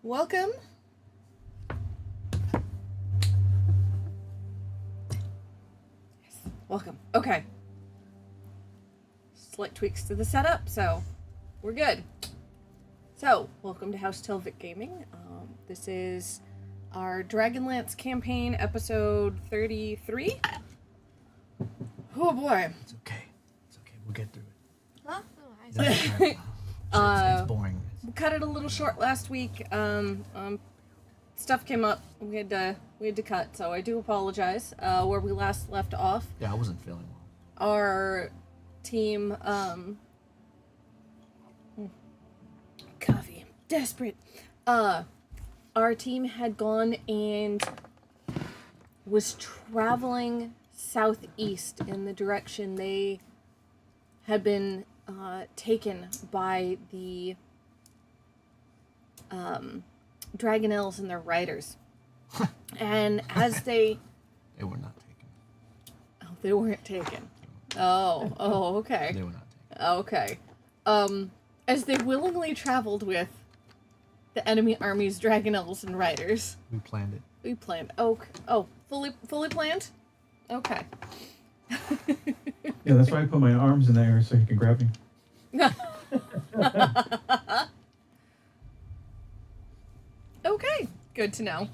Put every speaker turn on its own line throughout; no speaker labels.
Welcome. Yes, welcome. Okay. Slight tweaks to the setup, so we're good. So, welcome to House Tilvic Gaming. This is our Dragonlance campaign, episode 33. Oh boy.
It's okay. It's okay. We'll get through it.
Huh?
It's boring.
We cut it a little short last week. Stuff came up. We had to cut, so I do apologize. Where we last left off.
Yeah, I wasn't feeling well.
Our team, coffee. I'm desperate. Our team had gone and was traveling southeast in the direction they had been taken by the Dragonlance and their riders. And as they
were not taken.
Oh, they weren't taken. Oh, okay.
They were not taken.
Okay. As they willingly traveled with the enemy army's Dragonlance and riders.
We planned it.
We planned. Fully planned? Okay.
Yeah, that's why I put my arms in the air so he can grab me.
Okay, good to know.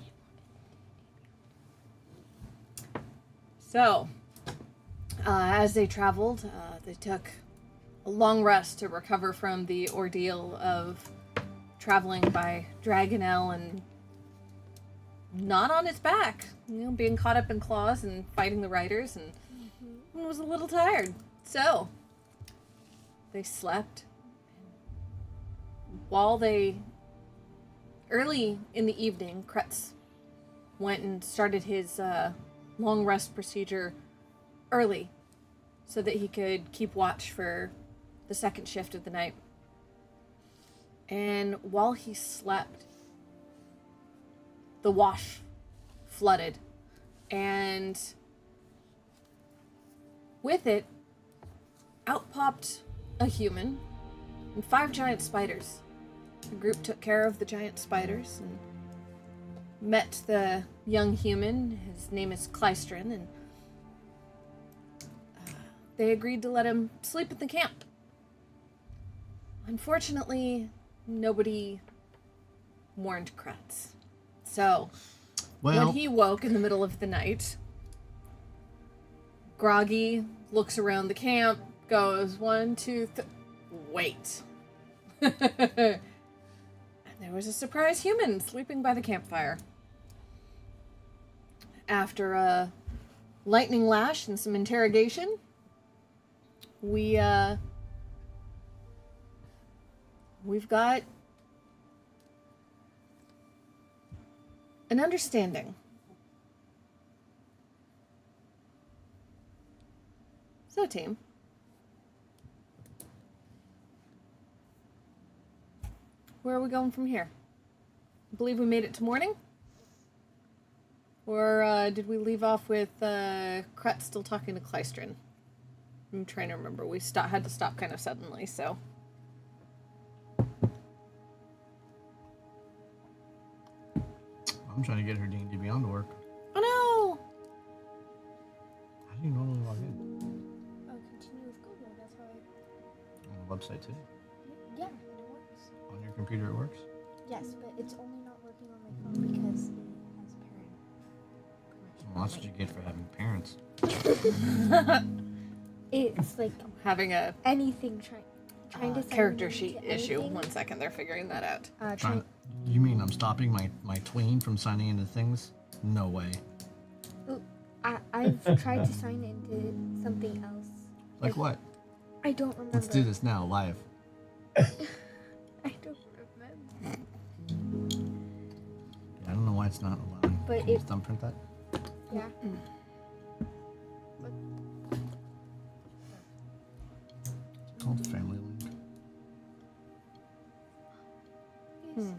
So, as they traveled, they took a long rest to recover from the ordeal of traveling by Dragonel and not on its back, being caught up in claws and fighting the riders, and was a little tired. So, they slept. Early in the evening, Kretz went and started his long rest procedure early so that he could keep watch for the second shift of the night. And while he slept, the wash flooded, and with it, out popped a human and 5 giant spiders. The group took care of the giant spiders and met the young human. His name is Kleistrin, and they agreed to let him sleep at the camp. Unfortunately, nobody warned Kretz. So, when he woke in the middle of the night, groggy, looks around the camp, goes 1, 2, wait. And there was a surprise human sleeping by the campfire. After a lightning lash and some interrogation, we've got an understanding. So, team. Where are we going from here? I believe we made it to morning? Or did we leave off with Kretz still talking to Kleistrin? I'm trying to remember. We had to stop kind of suddenly, so...
I'm trying to get her D&D Beyond to work.
Oh no!
How do you normally log in?
Continue with Google, that's how
On the website too?
Yeah, it works.
On your computer it works?
Yes, but it's only not working on my phone because it has parent permission.
Well, that's what you get for having parents.
It's like
Having a
anything trying to
character
sign
sheet
into
issue.
anything.
1 second, they're figuring that out.
You mean I'm stopping my tween from signing into things? No way.
I've tried to sign into something else.
Like what?
I don't remember.
Let's do this now, live.
I don't remember.
I don't know why it's not allowing.
But
Can you just thumbprint that?
Yeah.
It's called Family Link.
Yes, it is.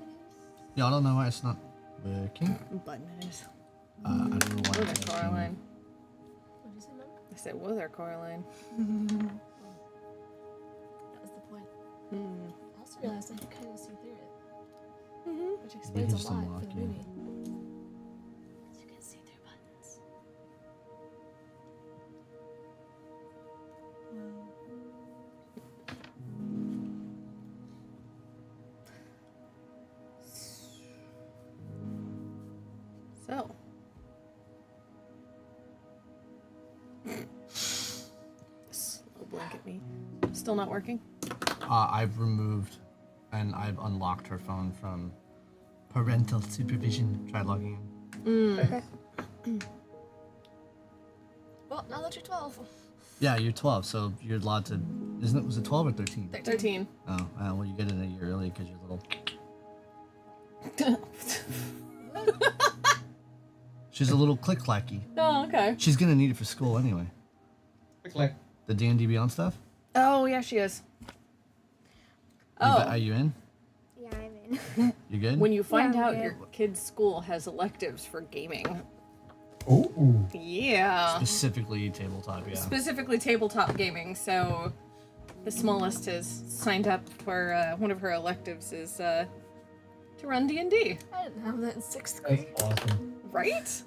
Yeah, I don't know why it's not working.
Button it is.
I don't know why
Whoa there,
it's not
Coraline.
What is it now?
I said, whoa there, Coraline.
That was the point.
Hmm.
I also realized I could kind of see through it.
Mm-hmm.
Which which explains
just
a lot
unlock,
for the
yeah.
movie.
You can see through buttons.
So. Slow blink at me. Still not working?
I've removed and I've unlocked her phone from parental supervision. Try logging in.
Okay.
Well, now that you're 12.
Yeah, you're 12, so you're allowed to. Isn't it? Was it 12 or 13?
13.
Oh, well, you get it a year early because you're little. She's a little click-clacky.
Oh, okay.
She's gonna need it for school anyway.
Click.
The D&D Beyond stuff.
Oh, yeah, she is.
Are you in?
Yeah, I'm in.
You good?
When you find
Yeah, I'm
out
good.
your kid's school has electives for gaming.
Oh.
Yeah.
Specifically tabletop, yeah.
Specifically tabletop gaming, so the smallest has signed up for one of her electives is to run D&D.
I didn't have that in 6th
That's
grade.
awesome.
Right?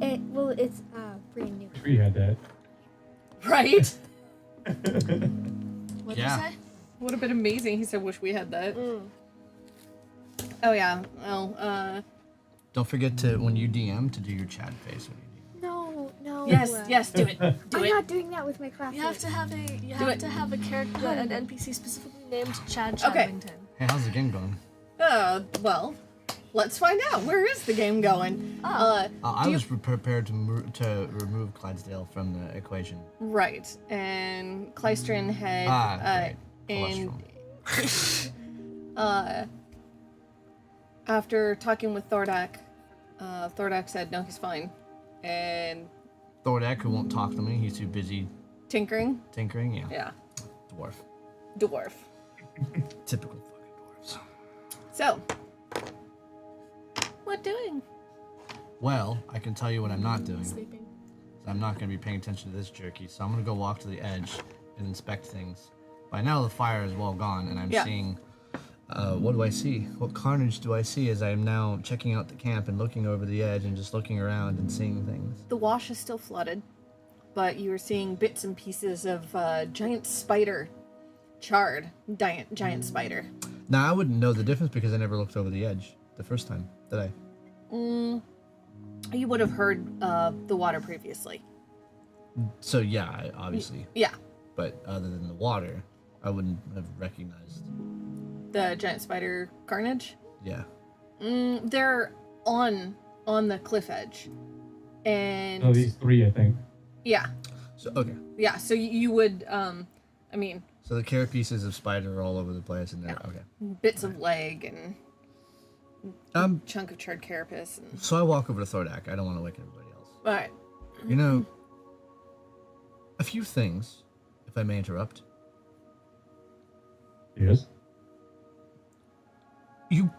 It's brand new.
We had that.
Right?
What'd
Yeah.
you say?
Would have been amazing. He said, wish we had that.
Mm.
Oh, yeah. Well,
Don't forget to, when you DM, to do your chat face when you
No.
yes, do it. Do
I'm
it.
not doing that with my class.
You have to have a character, an NPC specifically named Chad
Okay.
Chadwington.
DM. Hey, how's the game going?
Well, let's find out. Where is the game going?
Oh.
I
Do you-
was prepared to remove Clydesdale from the equation.
Right. And Klystron had
Great.
and
Cholesterol.
after talking with Thordak, Thordak said no, he's fine. And
Thordak, who won't talk to me, he's too busy
tinkering,
tinkering. Yeah.
yeah,
Dwarf.
dwarf.
Typical fucking dwarves.
So, what doing?
Well, I can tell you what I'm not doing.
Sleeping.
I'm not going to be paying attention to this jerky, so I'm going to go walk to the edge and inspect things. By now, the fire is well gone, and I'm
Yeah.
seeing. What do I see? What carnage do I see as I am now checking out the camp and looking over the edge and just looking around and seeing things?
The wash is still flooded, but you are seeing bits and pieces of giant spider, charred giant spider.
Now, I wouldn't know the difference because I never looked over the edge the first time, did I?
You would have heard the water previously.
So, yeah, obviously.
Yeah,
But other than the water, I wouldn't have recognized.
the giant spider carnage.
Yeah.
They're on the cliff edge, and
No, these three, I think.
yeah,
So, okay.
yeah. So you would, I mean,
So the carapaces of spider are all over the place, and they're okay.
bits of leg and
Um.
chunk of charred carapace. And
So I walk over to Thordak. I don't want to wake everybody else.
all right,
You know, a few things, if I may interrupt.
Yes.
You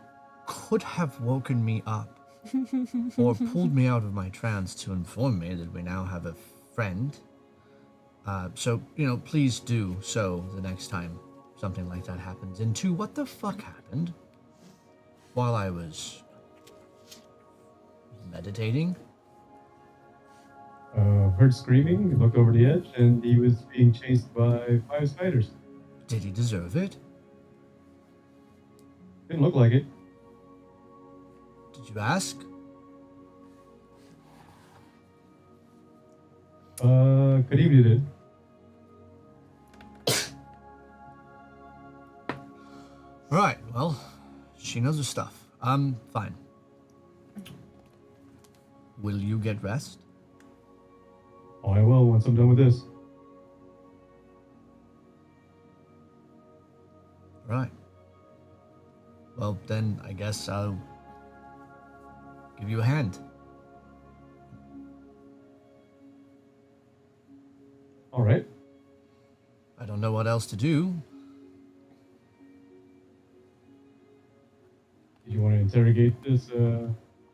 could have woken me up or pulled me out of my trance to inform me that we now have a friend. So, please do so the next time something like that happens. And two, what the fuck happened while I was meditating?
Heard screaming, looked over the edge, and he was being chased by 5 spiders.
Did he deserve it?
Didn't look like it.
Did you ask?
Could even did.
Right, well, she knows her stuff. I'm fine. Will you get rest?
Oh, I will once I'm done with this.
Right. Well, then I guess I'll give you a hand.
All right.
I don't know what else to do.
Did you want to interrogate this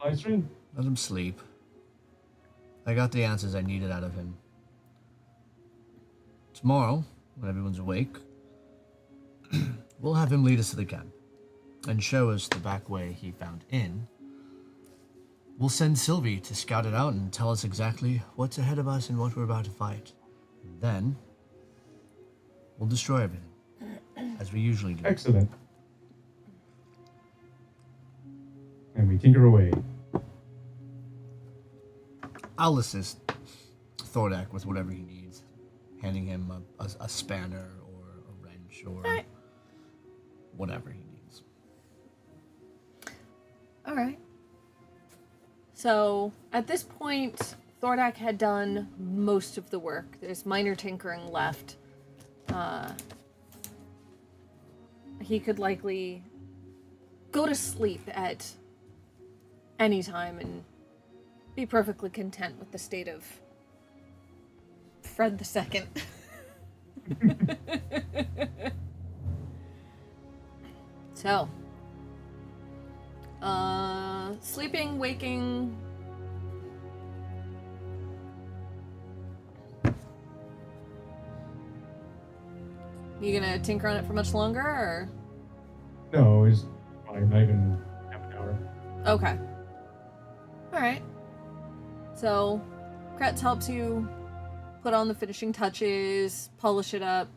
Klystron?
Let him sleep. I got the answers I needed out of him. Tomorrow, when everyone's awake, we'll have him lead us to the camp. and show us the back way he found in, we'll send Sylvie to scout it out and tell us exactly what's ahead of us and what we're about to fight. And then, we'll destroy everything, as we usually do.
Excellent. And we tinker away.
I'll assist Thordak with whatever he needs, handing him a spanner or a wrench or whatever he needs.
All right. So at this point, Thordak had done most of the work. There's minor tinkering left. He could likely go to sleep at any time and be perfectly content with the state of Fred II. So, sleeping, waking. You gonna tinker on it for much longer, or?
No, it's probably not even half an hour.
Okay. Alright. So, Kretz helps you put on the finishing touches, polish it up.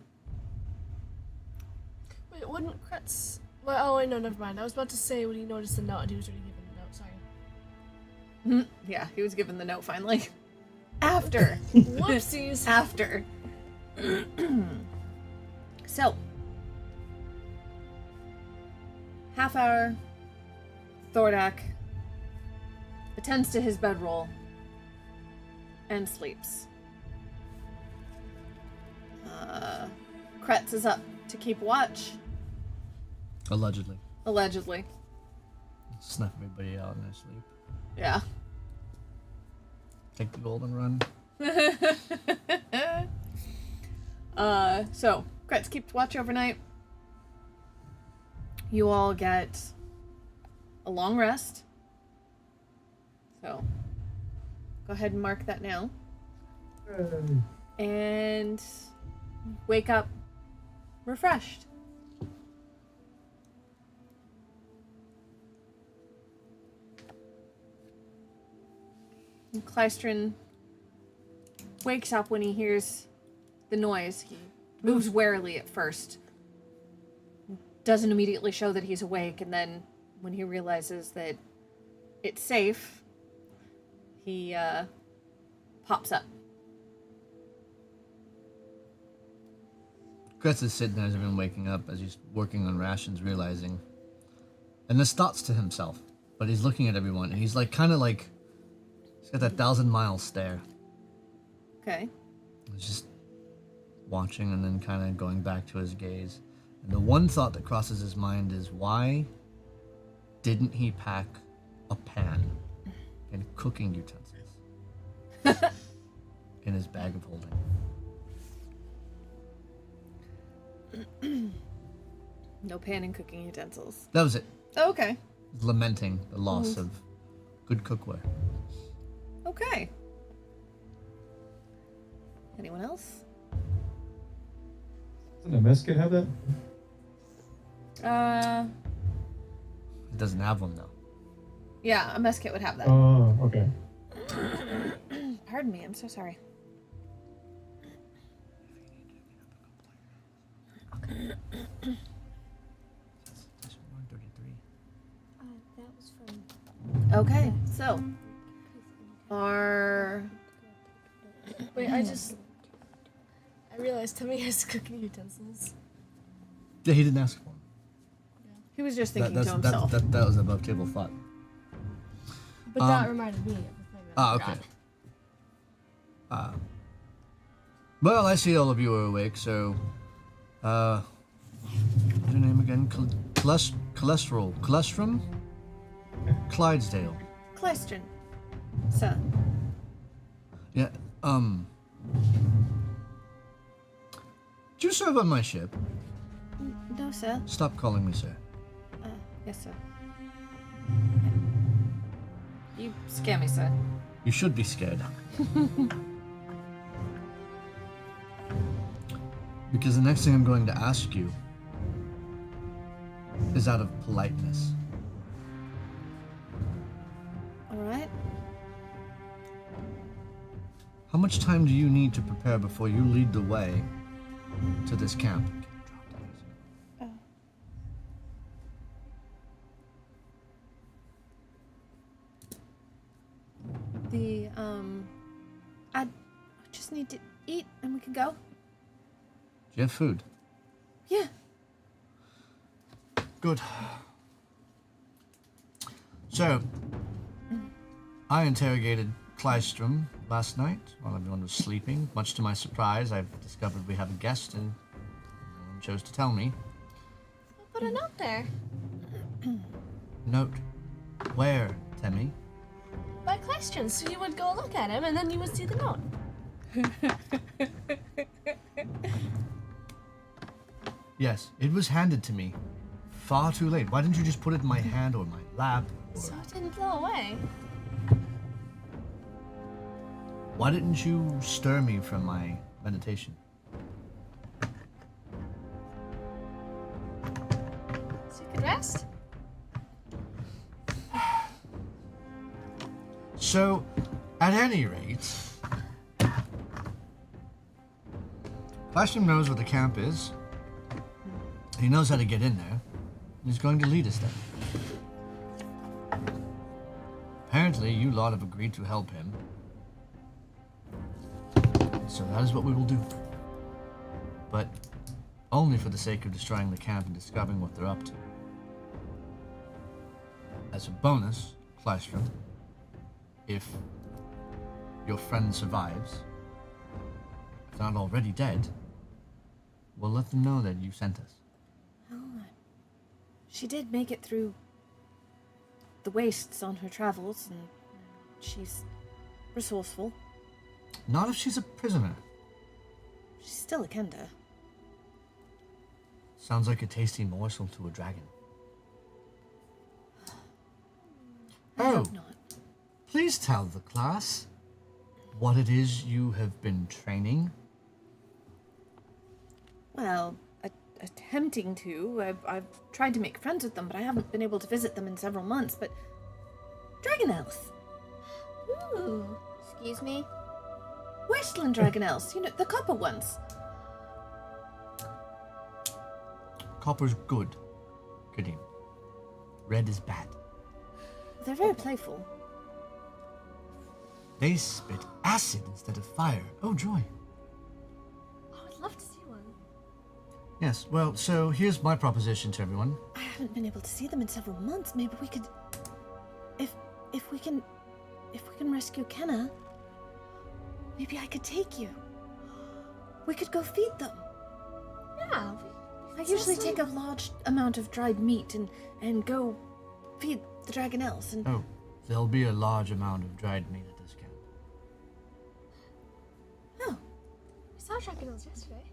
Wait, wouldn't Kretz... Well, oh, wait, no, never mind. I was about to say when he noticed the note and he was already given the note, sorry.
Yeah, he was given the note finally. After.
Whoopsies.
After. So. Half hour. Thordak attends to his bedroll and sleeps. Kretz is up to keep watch.
Allegedly.
Allegedly.
Snuff everybody out in their sleep.
Yeah.
Take the golden run.
So, Kretz keeps watch overnight. You all get a long rest. So, go ahead and mark that now. And wake up refreshed. And Clystron wakes up when he hears the noise. He moves warily at first. Doesn't immediately show that he's awake, and then when he realizes that it's safe, he pops up.
Kretz is sitting there as everyone waking up as he's working on rations, realizing. And this thoughts to himself, but he's looking at everyone, and he's like, kind of like, he's got that 1,000-mile stare.
Okay.
He's just watching and then kind of going back to his gaze. And the one thought that crosses his mind is, why didn't he pack a pan and cooking utensils in his bag of holding?
No pan and cooking utensils.
That was it.
Oh, okay.
Lamenting the loss of good cookware.
Okay. Anyone else?
Doesn't a mess kit have that?
It doesn't have one, though.
Yeah, a mess kit would have that.
Oh, okay.
Pardon me, I'm so sorry.
That was from.
Okay, so our
Wait, I realized Timmy has cooking utensils.
Yeah, he didn't ask for them.
he was just thinking
That
to himself.
was an above table thought.
But that reminded me of the thing that I
Okay.
forgot.
Well, I see all of you are awake, so, what's your name again? Clystrum? Clydesdale.
Question, sir.
Yeah, do you serve on my ship?
No, sir.
Stop calling me sir.
Yes, sir. You scare me, sir.
You should be scared. Because the next thing I'm going to ask you is out of politeness.
All right.
How much time do you need to prepare before you lead the way to this camp?
I just need to eat and we can go.
Do you have food?
Yeah.
Good. So, I interrogated Klystrom last night while everyone was sleeping. Much to my surprise, I've discovered we have a guest and no one chose to tell me.
I'll put a note there.
Note. Where, Temmie?
By questions, so you would go look at him and then you would see the note.
Yes, it was handed to me. Far too late. Why didn't you just put it in my hand or my lap? Or
So it didn't blow away.
why didn't you stir me from my meditation?
So you could rest?
So, at any rate, Klystrom knows where the camp is. He knows how to get in there. He's going to lead us there. Apparently, you lot have agreed to help him. So that is what we will do. But only for the sake of destroying the camp and discovering what they're up to. As a bonus, Klystrom, if your friend survives, if not already dead, we'll let them know that you sent us.
She did make it through the wastes on her travels, and she's resourceful.
Not if she's a prisoner.
She's still a Kenda.
Sounds like a tasty morsel to a dragon.
I
Oh.
hope not.
Please tell the class what it is you have been training.
Well, attempting to. I've tried to make friends with them, but I haven't been able to visit them in several months. But Dragonlance,
Ooh. Excuse me?
Wasteland Dragonlance, you know, the copper ones.
Copper's good, Kadim. Red is bad.
They're very playful.
They spit acid instead of fire. Oh, joy.
Oh, I'd love to see one.
Yes, well, so here's my proposition to everyone.
I haven't been able to see them in several months. Maybe we could, if we can rescue Kenna. Maybe I could take you. We could go feed them.
Yeah.
I usually take a large amount of dried meat and go feed the Dragonelles. And
Oh, there'll be a large amount of dried meat at this camp.
oh,
We saw Dragonlance yesterday.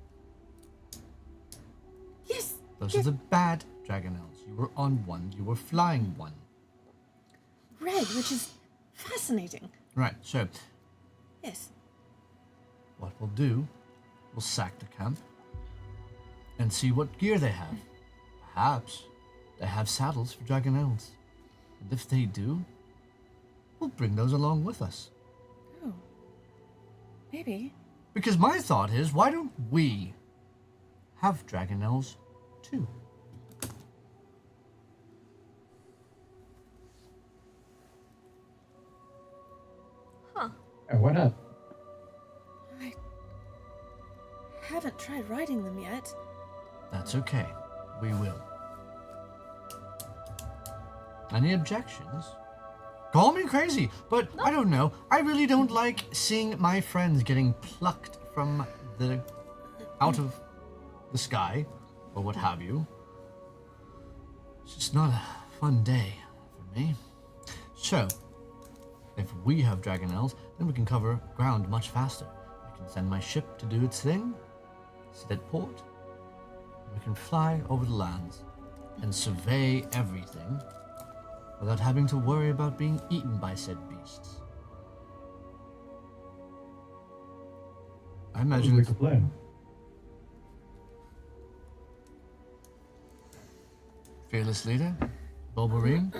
yes,
Those are the bad Dragonelles. You were on one, you were flying one.
red, which is fascinating.
Right, so
Yes.
what we'll do, we'll sack the camp and see what gear they have. Perhaps they have saddles for Dragonelles. And if they do, we'll bring those along with us.
Oh, maybe.
Because my thought is, why don't we have Dragonelles too?
Huh.
Why not?
I haven't tried riding them yet.
That's okay. We will. Any objections? Call me crazy, but I don't know. I really don't like seeing my friends getting plucked from the out of the sky or what have you. It's just not a fun day for me. So, if we have Dragonelles, then we can cover ground much faster. I can send my ship to do its thing, sit at port, and we can fly over the lands and survey everything without having to worry about being eaten by said beasts. I imagine
Sounds
it's
like a plan.
Fearless leader, Bulbarine,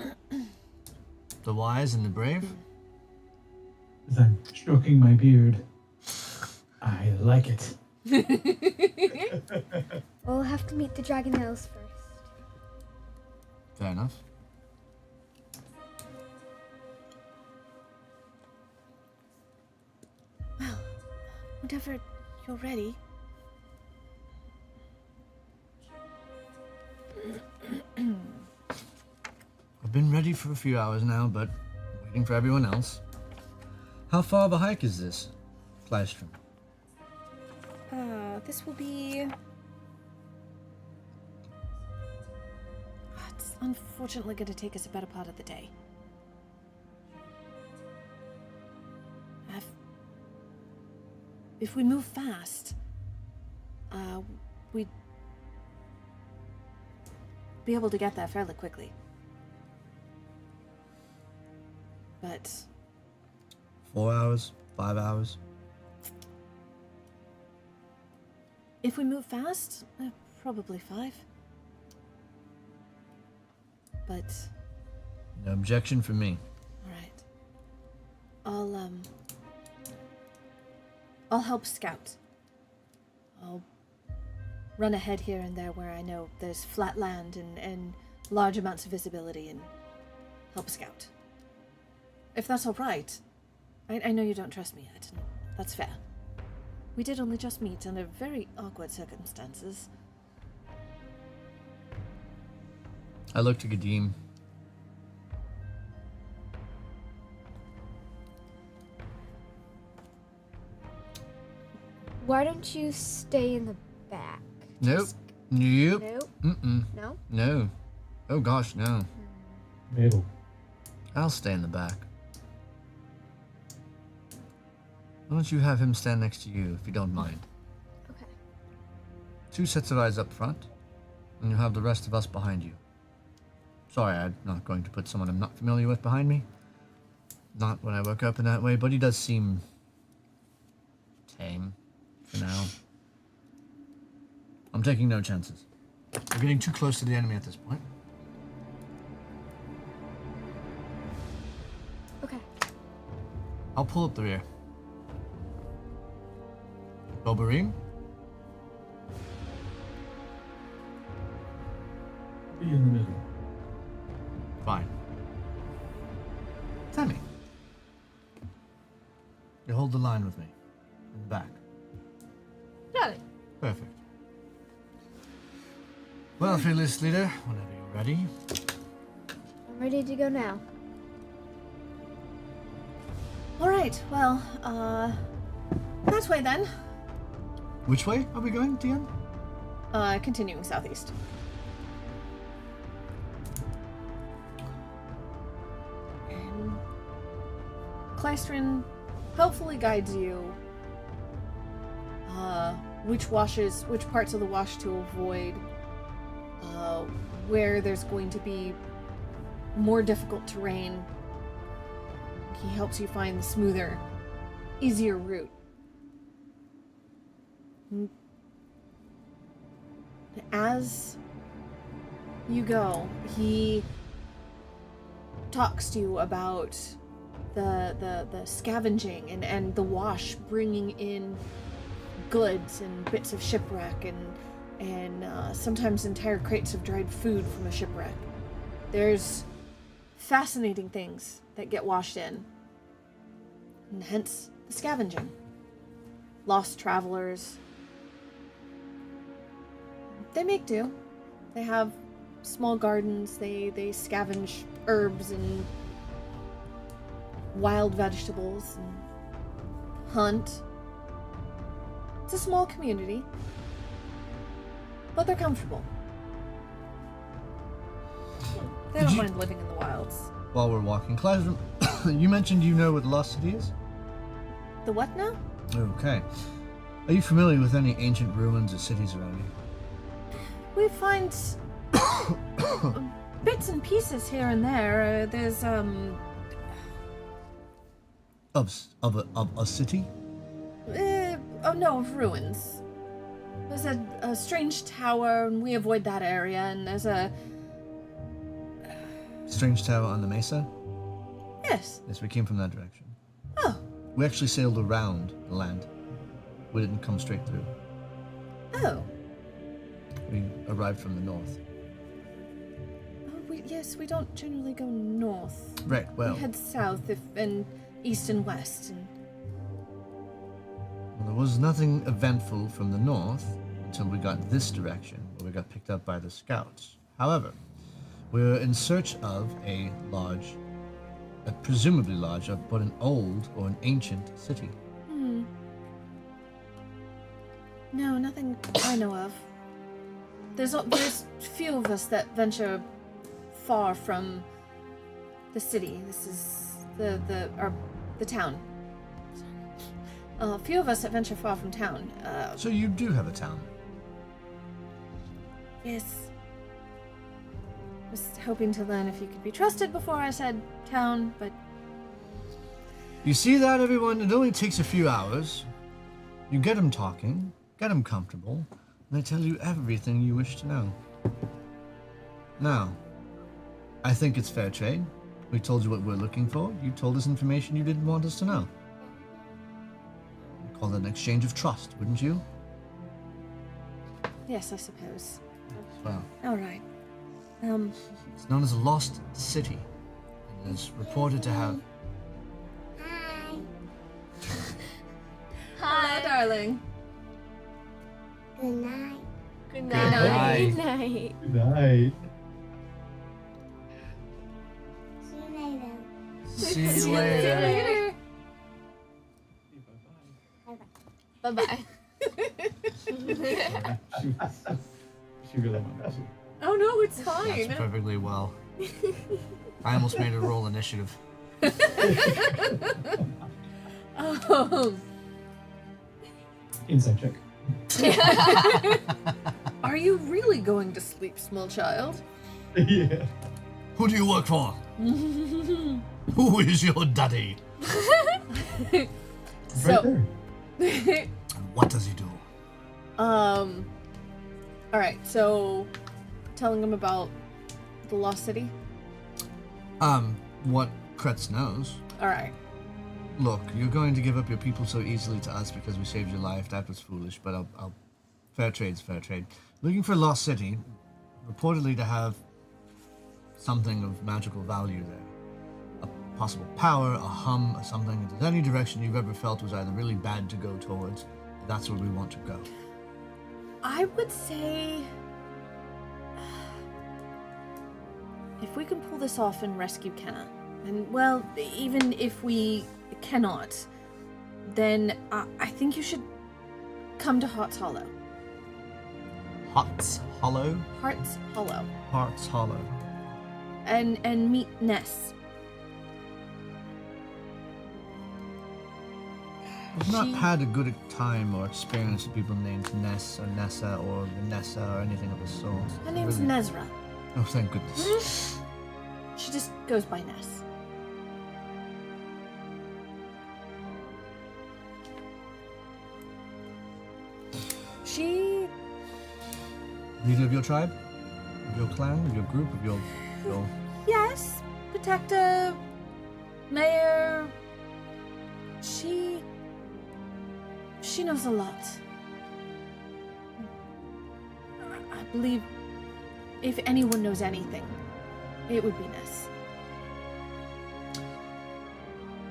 the wise and the brave.
As I'm stroking my beard, I like it.
We'll have to meet the Dragonlance first.
Fair enough.
Well, whenever you're ready.
I've been ready for a few hours now, but waiting for everyone else. How far of a hike is this, Klystrom?
This will be... It's unfortunately going to take us a better part of the day. If we move fast, we'd be able to get there fairly quickly. But
4 hours? 5 hours?
if we move fast, probably 5. But
No objection from me.
all right, I'll help scout. I'll run ahead here and there where I know there's flat land and large amounts of visibility and help scout. If that's all right. I know you don't trust me yet, and that's fair. We did only just meet under very awkward circumstances.
I look to Gadim.
Why don't you stay in the back?
Nope. Nope.
Nope.
Mm-mm.
No?
No. Oh gosh, no.
Mabel.
I'll stay in the back. Why don't you have him stand next to you, if you don't mind?
Okay.
2 sets of eyes up front, and you'll have the rest of us behind you. Sorry, I'm not going to put someone I'm not familiar with behind me. Not when I woke up in that way, but he does seem tame for now. I'm taking no chances. We're getting too close to the enemy at this point.
Okay.
I'll pull up the rear. Bobarim?
Be in the middle.
Fine. Tammy. You hold the line with me. In the back.
Got it.
Perfect. Well, fearless leader, whenever you're ready.
I'm ready to go now.
All right, well, that way then.
Which way are we going, Dion?
Continuing southeast. And Klystron helpfully guides you which parts of the wash to avoid, where there's going to be more difficult terrain. He helps you find the smoother, easier route. As you go, he talks to you about the scavenging and the wash bringing in goods and bits of shipwreck and sometimes entire crates of dried food from a shipwreck. There's fascinating things that get washed in, and hence the scavenging. Lost travelers. They make do. They have small gardens, they scavenge herbs and wild vegetables and hunt. It's a small community, but they're comfortable. They don't mind living in the wilds.
While we're walking, Klystrom, you mentioned you know where the Lost City is?
The what now?
Okay. Are you familiar with any ancient ruins or cities around here?
We find bits and pieces here and there. There's
Of a city?
of ruins. There's a strange tower, and we avoid that area. And there's a
Strange Tower on the Mesa?
Yes.
Yes, we came from that direction.
Oh.
We actually sailed around the land. We didn't come straight through.
Oh.
We arrived from the north.
Oh, yes, we don't generally go north.
Right, well,
We head south and east and west. And
well, there was nothing eventful from the north until we got this direction, where we got picked up by the scouts. However, we're in search of a large, presumably large, but an old or an ancient city.
No, nothing I know of. There's few of us that venture far from the city. This is the town. A few of us that venture far from town.
So you do have a town.
Yes. Was hoping to learn if you could be trusted before I said town, but
You see that, everyone? It only takes a few hours. You get them talking, get them comfortable, and they tell you everything you wish to know. Now, I think it's fair trade. We told you what we're looking for. You told us information you didn't want us to know. Call that an exchange of trust, wouldn't you?
yes, I suppose.
Well,
All right.
it's known as a lost city. It is reported to have...
Hi, darling.
Good night.
Good
Good
night.
night.
Good night.
Good night.
See you later.
See you later.
Bye bye.
She really wanted to.
Oh no, it's
That's
fine.
perfectly well. I almost made her roll initiative.
Inside check.
Are you really going to sleep, small child?
Yeah.
Who do you work for? Who is your daddy?
Right
So,
there.
And what does he do?
all right. So, telling him about the lost city.
What Kretz knows.
All right.
Look, you're going to give up your people so easily to us because we saved your life. That was foolish, but I'll fair trade's fair trade. Looking for a lost city, reportedly to have something of magical value there. A possible power, a hum, or something. If there's any direction you've ever felt was either really bad to go towards, that's where we want to go.
I would say if we can pull this off and rescue Kenna, and well, even if we cannot, then I think you should come to Hearts Hollow.
Hearts Hollow?
Hearts Hollow.
Hearts Hollow.
And meet Ness.
I've not
She-
had a good time or experience with people named Ness or Nessa or Vanessa or anything of the sort.
Her name's
Really.
Nezra.
Oh, thank goodness.
She just goes by Ness. She
Leader of your tribe? Of your clan? Of your group? Of your...
yes, protector, mayor. She knows a lot. I believe if anyone knows anything, it would be Ness.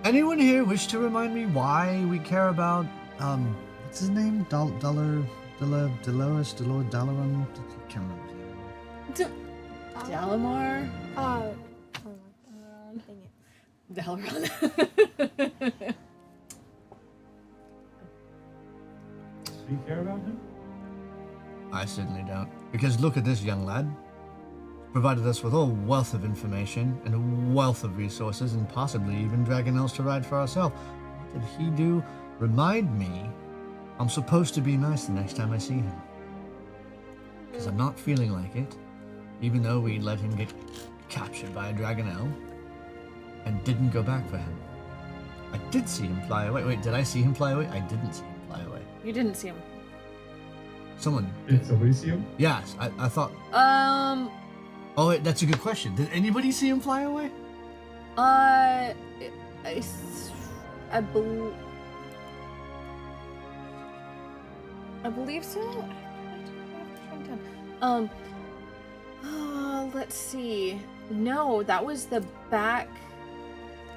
Anyone here wish to remind me why we care about, what's his name? Dalaran? I can't remember his name.
Dalamar?
Hold on. Dang it.
Dalaran.
Do you care about him?
I certainly don't. Because look at this young lad. Provided us with a wealth of information and a wealth of resources and possibly even Dragonlance to ride for ourselves. What did he do? Remind me I'm supposed to be nice the next time I see him. Because I'm not feeling like it, even though we let him get captured by a Dragonel and didn't go back for him. I did see him fly away. Wait, did I see him fly away? I didn't see him fly away.
You didn't see him.
Someone
Did somebody see him?
Yes, I thought... Oh, that's a good question. Did anybody see him fly away?
I believe so. Let's see. No, that was the back.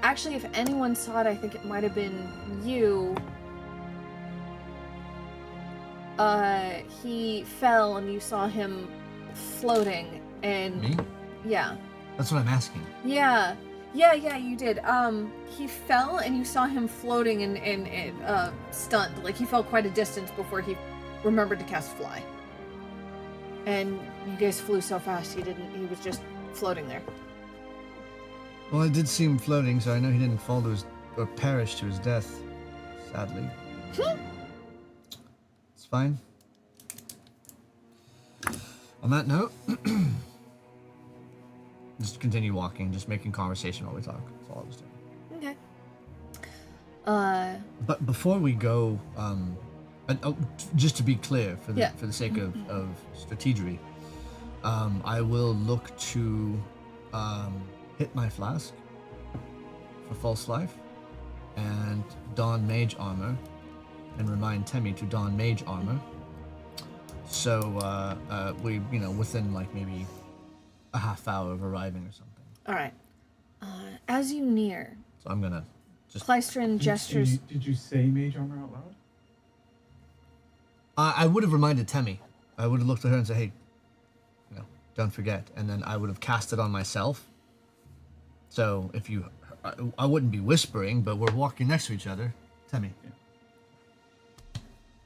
Actually, if anyone saw it, I think it might have been you. He fell and you saw him floating and...
Me?
Yeah.
That's what I'm asking.
Yeah, you did. He fell and you saw him floating and stunned. Like, he fell quite a distance before he remembered to cast Fly. And you guys flew so fast he was just floating there.
Well, I did see him floating, so I know he didn't fall to his, or perish to his death, sadly. It's fine. On that note, just continue walking, just making conversation while we talk. That's all I was doing.
Okay.
But before we go, just to be clear, for the sake of strategery, I will look to hit my flask for false life and don mage armor, and remind Temmie to don mage armor. So we, within like maybe a half hour of arriving or something.
All right. As you near,
So I'm gonna just.
Clystron gestures.
Did you say mage armor out loud?
I would have reminded Temmie. I would have looked at her and said, "Hey, don't forget." And then I would have cast it on myself. So if you, I wouldn't be whispering, but we're walking next to each other. Temmie.
Yeah.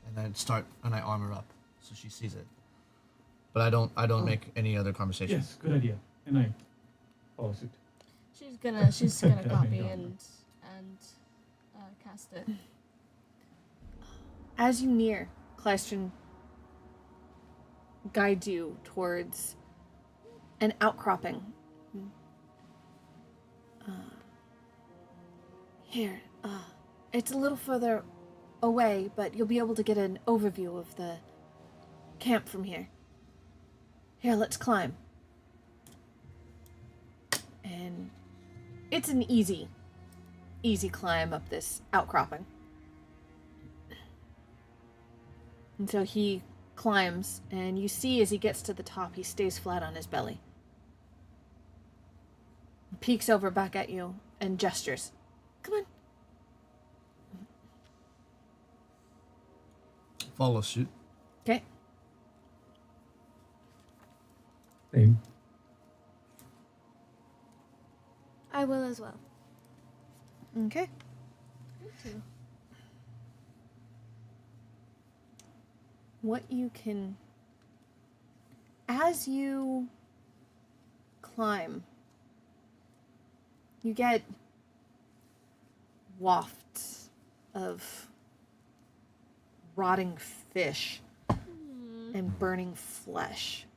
And then I armor up, so she sees it. But I don't make any other conversation.
Yes, good idea. And I follow suit.
She's gonna copy and cast it.
As you near, Clystron guides you towards an outcropping. Here, it's a little further away, but you'll be able to get an overview of the camp from here. Here, let's climb. And it's an easy climb up this outcropping. And so he climbs, and you see as he gets to the top, he stays flat on his belly. He peeks over back at you and gestures. Come on.
Follow suit.
Okay.
Same.
I will as well.
Okay. What you can... As you climb, you get wafts of rotting fish and burning flesh.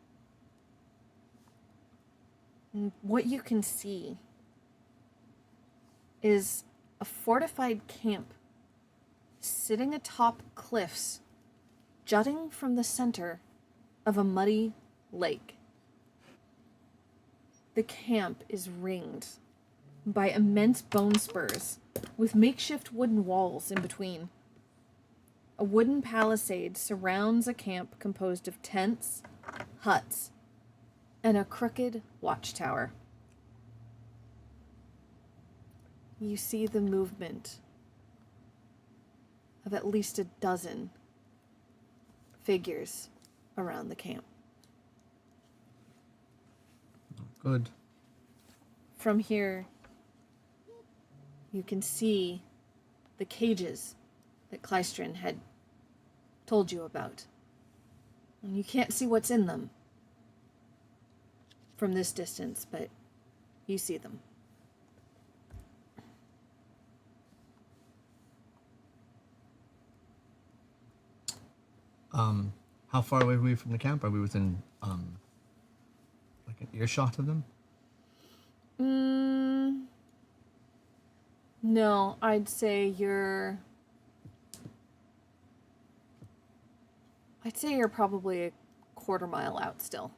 And what you can see is a fortified camp sitting atop cliffs jutting from the center of a muddy lake. The camp is ringed by immense bone spurs with makeshift wooden walls in between. A wooden palisade surrounds a camp composed of tents, huts, and a crooked watchtower. You see the movement of at least a dozen figures around the camp.
Good.
From here, you can see the cages that Clystron had told you about. And you can't see what's in them from this distance, but you see them.
How far away are we from the camp? Are we within, like an earshot of them?
No, I'd say you're probably a quarter mile out still.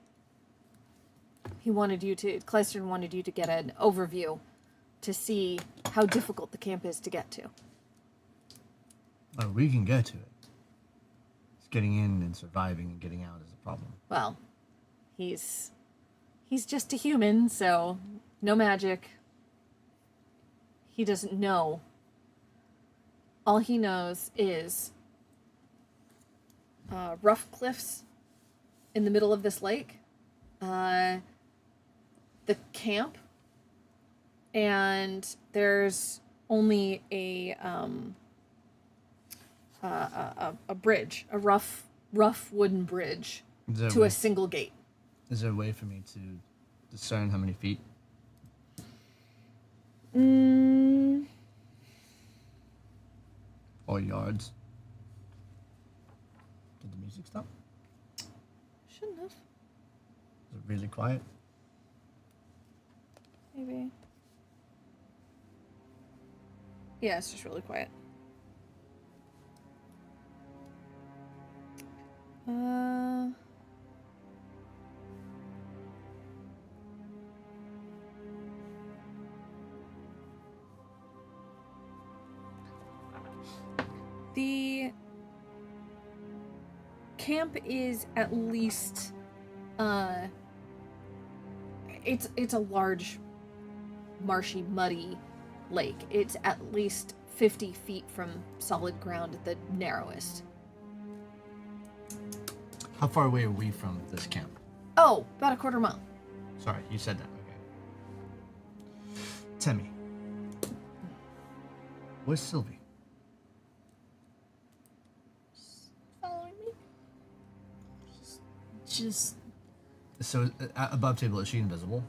Clystern wanted you to get an overview to see how difficult the camp is to get to.
Oh, we can get to it. It's getting in and surviving and getting out is the problem.
Well, he's just a human, so no magic. He doesn't know. All he knows is rough cliffs in the middle of this lake, the camp, and there's only a bridge, a rough wooden bridge to a single gate.
Is there a way for me to discern how many feet? Or yards? Did the music stop?
Shouldn't have.
Is it really quiet?
Maybe. Yeah, it's just really quiet. The camp is at least it's a large, marshy, muddy lake. It's at least 50 feet from solid ground at the narrowest.
How far away are we from this camp?
Oh, about a quarter mile.
Sorry, you said that. Okay. Temmie. Where's Sylvie?
Following me? Just
So, above table, is she invisible?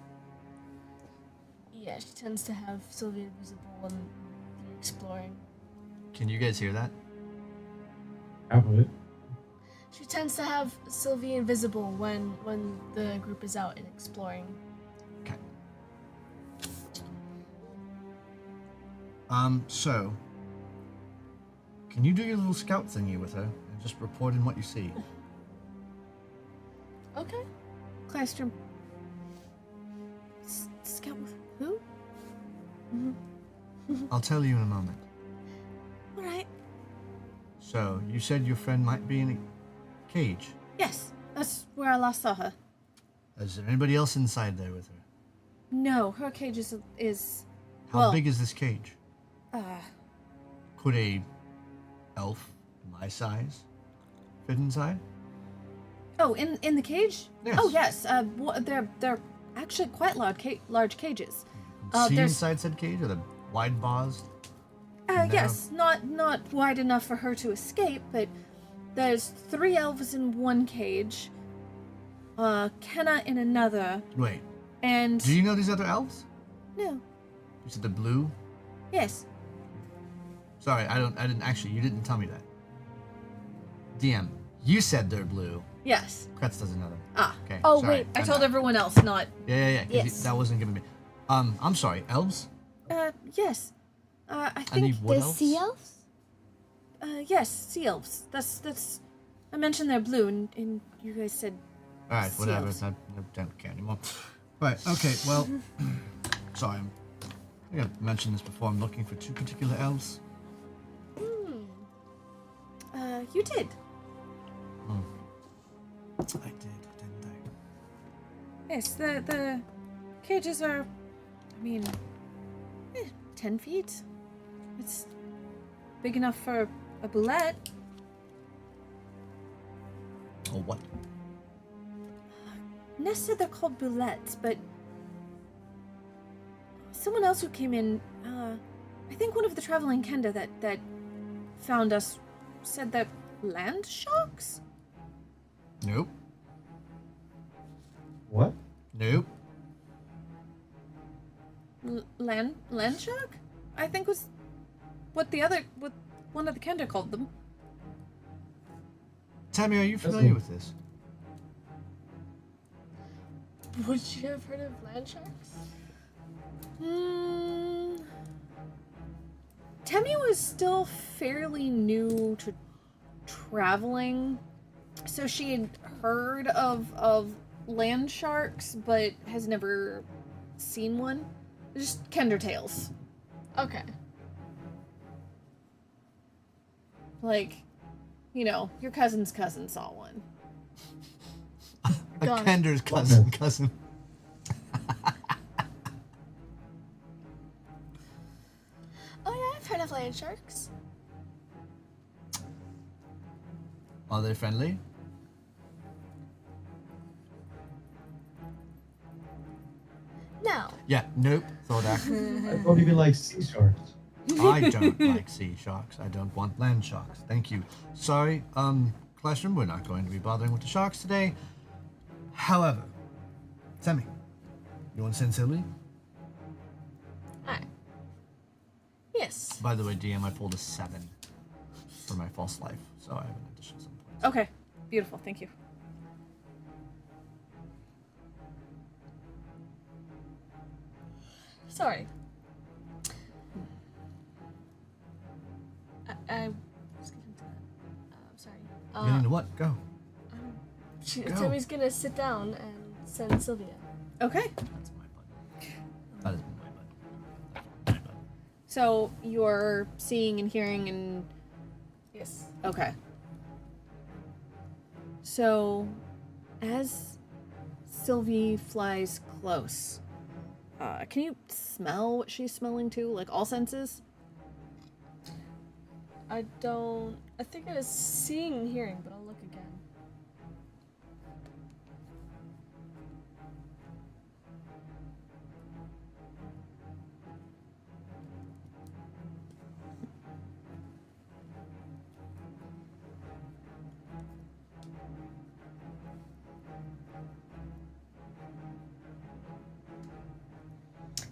yeah, she tends to have Sylvia invisible when they're exploring.
Can you guys hear that?
Half of it.
She tends to have Sylvia invisible when the group is out and exploring.
Okay. So, can you do your little scout thingy with her and just report in what you see?
Okay.
Clystron. Scout with who?
I'll tell you in a moment.
All right.
So, you said your friend might be in a cage.
Yes, that's where I last saw her.
Is there anybody else inside there with her?
No, her cage is
How big is this cage?
uh
Could a elf my size fit inside?
oh, in the cage?
Yes.
Oh yes. They're actually quite large cages.
See
there's
inside said cage? Are they wide bars?
yes, not wide enough for her to escape, but there's 3 elves in one cage, Kenna in another,
Wait,
and
do you know these other elves?
no,
You said they're blue?
yes,
Sorry, I didn't actually, you didn't tell me that. DM, you said they're blue.
yes.
Kretz doesn't know them.
Ah,
Okay.
Oh,
sorry.
wait,
I told everyone else, not.
Yeah. 'Cause
Yes.
that wasn't giving me. I'm sorry, elves?
Yes. I
Any
think
wood
The
elves?
sea elves?
yes, sea elves. That's. I mentioned they're blue, and you guys said.
Alright, whatever.
elves.
I don't care anymore. Right, okay, well, sorry. I think I've mentioned this before. I'm looking for 2 particular elves.
You did.
I did, didn't I?
Yes, the cages are, 10 feet. It's big enough for a bullet.
Or what?
Ness said they're called bullets, but someone else who came in, I think one of the traveling Kenda that found us said they're land sharks?
Nope.
What?
Nope.
Land shark? I think was what one of the Kenda called them.
Tammy, are you familiar with this?
Would you have heard of land sharks?
Temmie was still fairly new to traveling, so she had heard of land sharks, but has never seen one. Just Kender tails.
Okay.
Like, you know, your cousin's cousin saw one.
A
Got it.
Kender's cousin.
Oh yeah, I've heard of land sharks.
Are they friendly?
No.
Yeah, nope, Thordak.
I don't even like sea sharks.
I don't like sea sharks. I don't want land sharks. Thank you. Sorry, Classroom, we're not going to be bothering with the sharks today. However, Semi, you want to send Sylvie?
Alright. Yes.
By the way, DM, I pulled a 7 for my false life, so I have an additional 7 points.
Okay, beautiful. Thank you.
Sorry. I was getting to that. I'm sorry.
Get into what? Go. Go.
Timmy's gonna sit down and send Sylvia.
Okay.
That's my button. That is my button.
So you're seeing and hearing and
Yes.
okay. So as Sylvie flies close, can you smell what she's smelling too? Like all senses?
I think I was seeing and hearing, but I'll look again.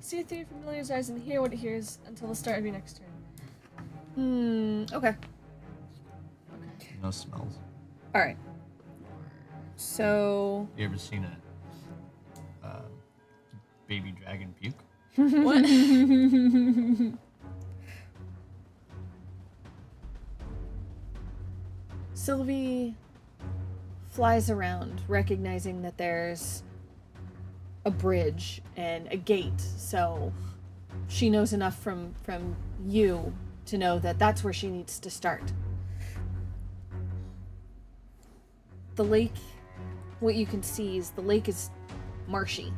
See through familiar's eyes and hear what it hears until the start of your next turn.
Okay.
Okay.
No smells.
All right. So
You ever seen a baby dragon puke?
What?
Sylvie flies around, recognizing that there's a bridge and a gate. So she knows enough from you to know that that's where she needs to start. The lake, what you can see is the lake is marshy.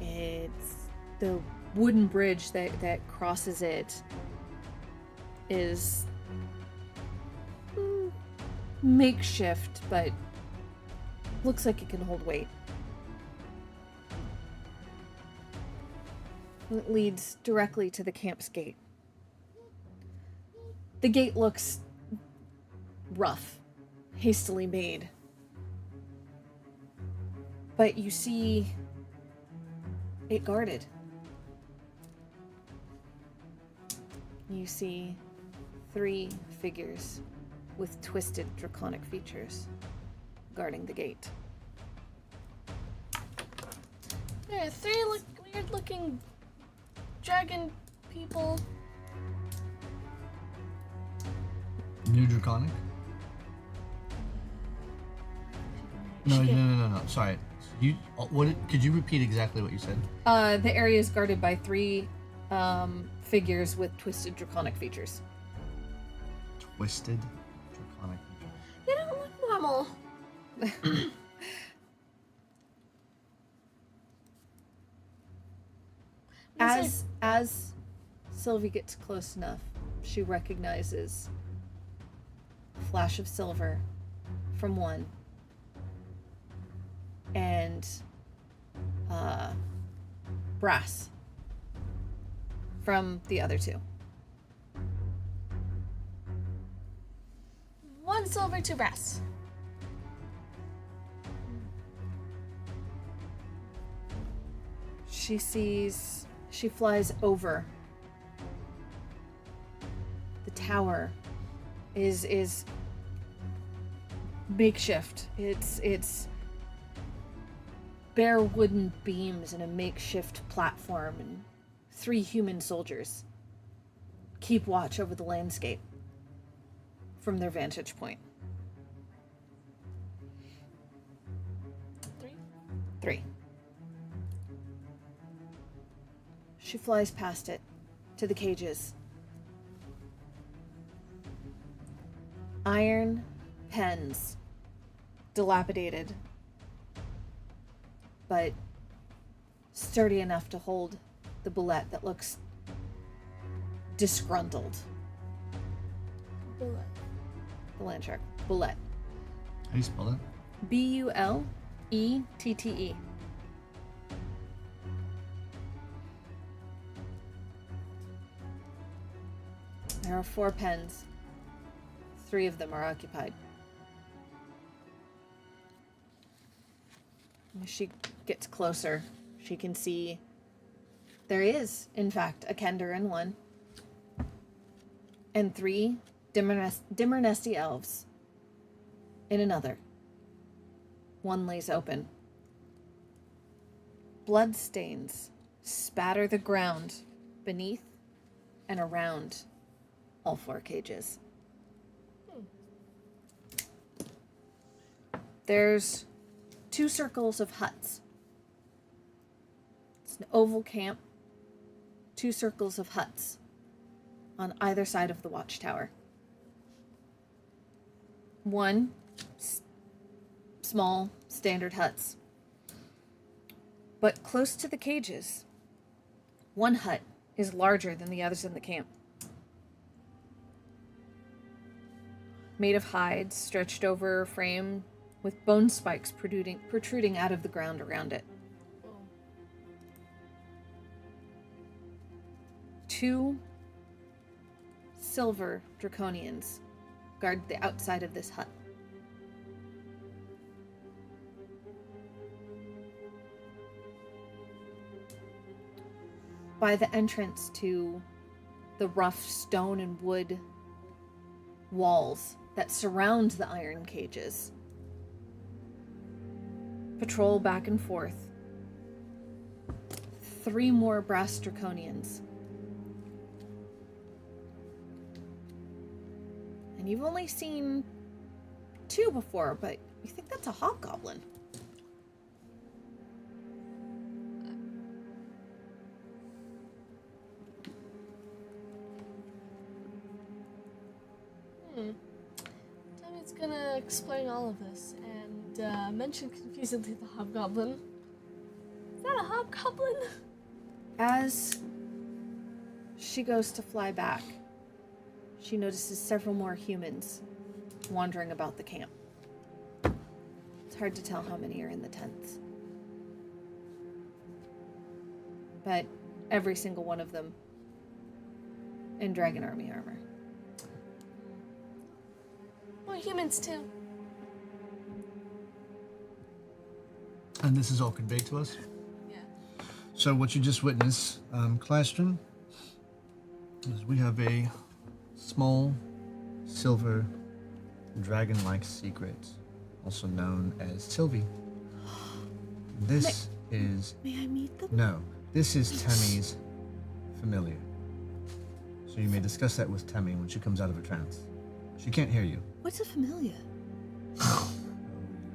It's the wooden bridge that crosses it is makeshift, but looks like it can hold weight. It leads directly to the camp's gate. The gate looks rough, hastily made. But you see it guarded. You see 3 figures with twisted draconic features guarding the gate.
There are 3 weird-looking dragon people.
New draconic? No. Sorry. Could you repeat exactly what you said?
The area is guarded by 3 figures with twisted draconic features.
Twisted draconic features.
They don't look normal.
As Sylvie gets close enough, she recognizes a flash of silver from one and brass from the other 2.
1 silver, 2 brass.
She flies over. The tower is makeshift. It's bare wooden beams and a makeshift platform, and 3 human soldiers keep watch over the landscape from their vantage point. 3. She flies past it to the cages. Iron pens, dilapidated, but sturdy enough to hold the bullet that looks disgruntled.
Bullet.
The land shark. Bullet.
How do you spell that?
Bullette. There are 4 pens. 3 of them are occupied. As she gets closer, she can see there is, in fact, a kender in one, and 3 Dimmernesty elves in another. One lays open. Blood stains spatter the ground beneath and around all 4 cages. There's 2 circles of huts. It's an oval camp. 2 circles of huts on either side of the watchtower. One, small, standard huts. But close to the cages, one hut is larger than the others in the camp. Made of hides stretched over a frame with bone spikes protruding out of the ground around it. 2 silver draconians guard the outside of this hut. By the entrance to the rough stone and wood walls that surround the iron cages, patrol back and forth 3 more brass draconians. And you've only seen 2 before, but you think that's a hobgoblin.
Tammy's gonna explain all of this and mention confusedly the hobgoblin. Is that a hobgoblin?
As she goes to fly back, she notices several more humans wandering about the camp. It's hard to tell how many are in the tents. But every single one of them in Dragon Army armor.
We're humans too.
And this is all conveyed to us?
Yeah.
So what you just witnessed, Clastron, is we have a small, silver, dragon-like secret, also known as Sylvie. This is...
May I meet them?
No, this is Tammy's familiar. So you may discuss that with Tammy when she comes out of her trance. She can't hear you.
What's a familiar?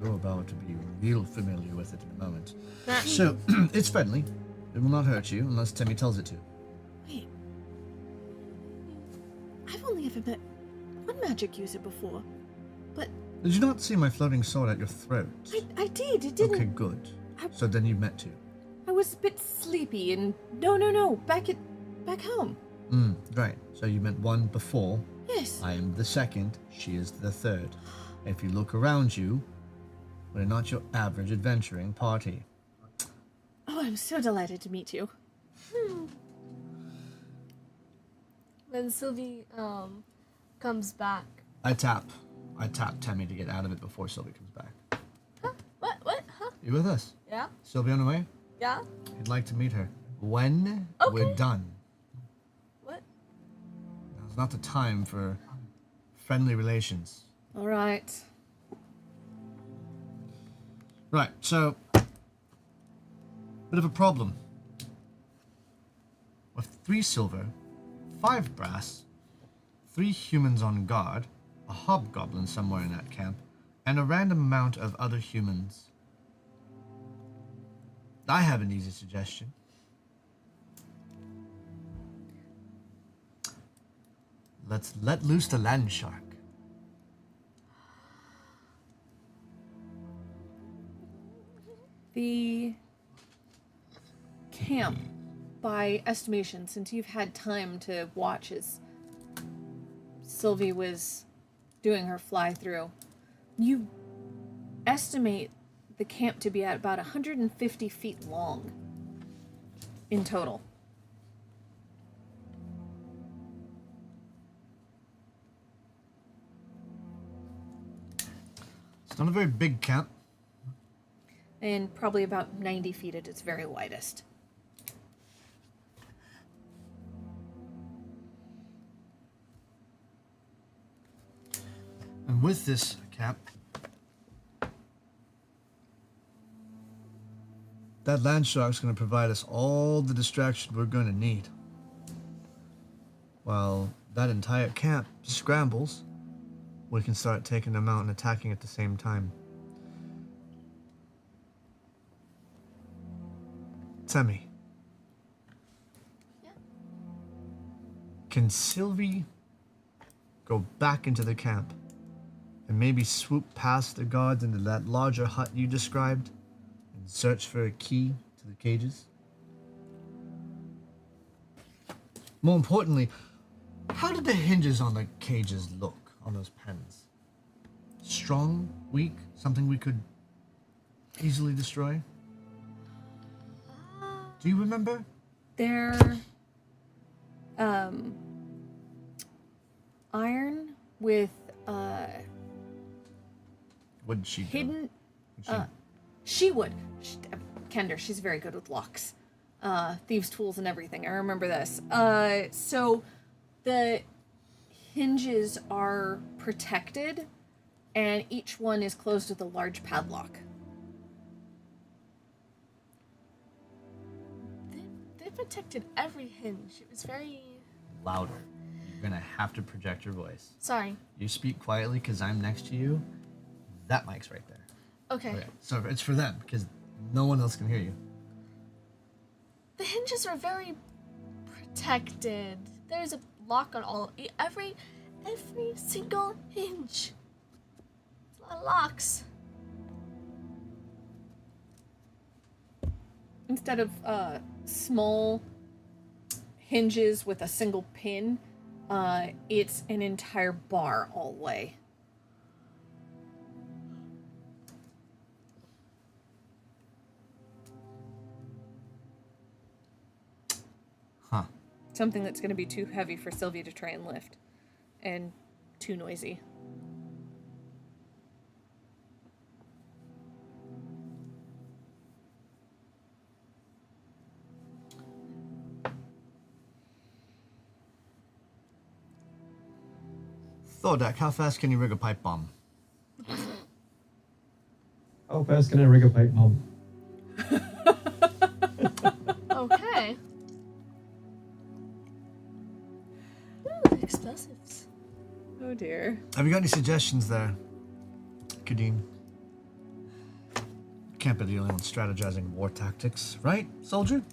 You're about to be real familiar with it in a moment. So, it's friendly. It will not hurt you unless Tammy tells it to.
Wait. I've only ever met one magic user before, but
Did you not see my floating sword at your throat?
I did. It didn't.
Okay, good.
I-
So then you met two.
I was a bit sleepy and no. Back home.
Right. So you met one before.
Yes.
I am the second. She is the third. If you look around you, we're not your average adventuring party.
Oh, I'm so delighted to meet you.
When Sylvie comes back.
I tap Tammy to get out of it before Sylvie comes back.
Huh? What? Huh?
You with us?
Yeah?
Sylvie on the way?
Yeah?
I'd like to meet her. When we're
Okay.
done.
What?
Now's not the time for friendly relations.
All right.
Right, so bit of a problem. With 3 silver, 5 brass, 3 humans on guard, a hobgoblin somewhere in that camp, and a random amount of other humans. I have an easy suggestion. Let's let loose the land shark.
The camp, by estimation, since you've had time to watch as Sylvie was doing her fly through, you estimate the camp to be at about 150 feet long in total.
It's not a very big camp.
And probably about 90 feet at its very widest.
And with this camp, that land shark's going to provide us all the distraction we're going to need. While that entire camp scrambles, we can start taking them out and attacking at the same time. Semi.
Yeah.
Can Sylvie go back into the camp and maybe swoop past the guards into that larger hut you described and search for a key to the cages? More importantly, how did the hinges on the cages look on those pens? Strong, weak, something we could easily destroy? Do you remember?
They're iron with
What did she do?
hidden.
What'd
She would. Kender, she's very good with locks, thieves' tools, and everything. I remember this. So the hinges are protected, and each one is closed with a large padlock.
They protected every hinge. It was very.
Louder. You're gonna have to project your voice.
Sorry.
You speak quietly because I'm next to you. That mic's right there.
Okay.
Okay. So it's for them because no one else can hear you.
The hinges are very protected. There's a lock on every single hinge. It's a lot of locks.
Instead of small hinges with a single pin, it's an entire bar all the way.
Huh.
Something that's going to be too heavy for Sylvia to try and lift, and too noisy.
Thordak, how fast can you rig a pipe bomb?
How fast can I rig a pipe bomb?
Okay. Ooh, explosives.
Oh dear.
Have you got any suggestions there, Kadeem? Can't be the only one strategizing war tactics, right, soldier?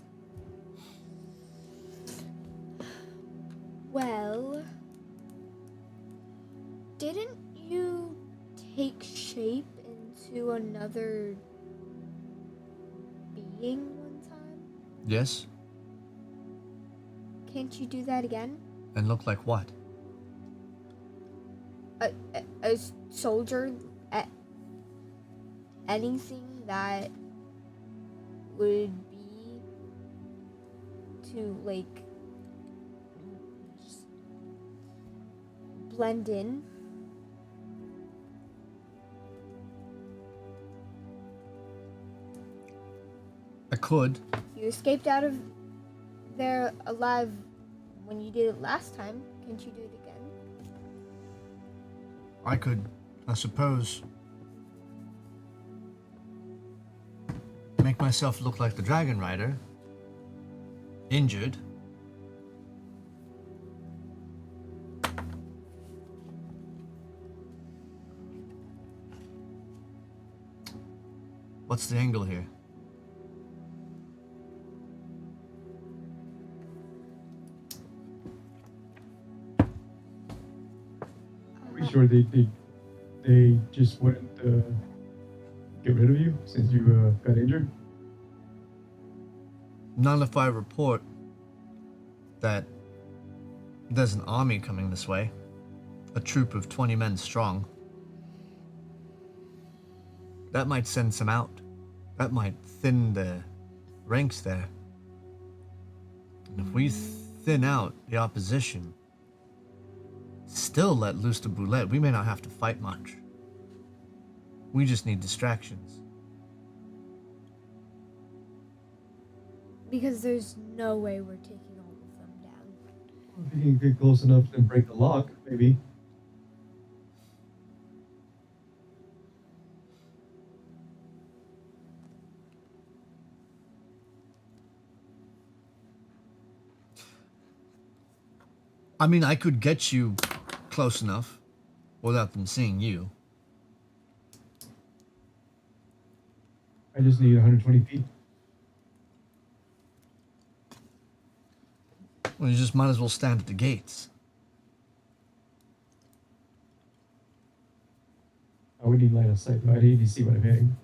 Well, didn't you take shape into another being one time?
Yes.
Can't you do that again?
And look like what?
A soldier? Anything that would be to, like, just blend in?
I could.
You escaped out of there alive when you did it last time. Can't you do it again?
I could, I suppose, make myself look like the Dragon Rider. Injured. What's the angle here?
sure they just wouldn't get rid of you since you got injured?
Not if I report that there's an army coming this way, a troop of 20 men strong. That might send some out. That might thin the ranks there. And if we thin out the opposition, still let loose the boulette, we may not have to fight much. We just need distractions.
Because there's no way we're taking all of them down.
If you can get close enough and break the lock, maybe.
I mean, I could get you close enough without them seeing you.
I just need 120 feet.
Well, you just might as well stand at the gates.
I would need line of sight, though. I need to see what I'm hitting.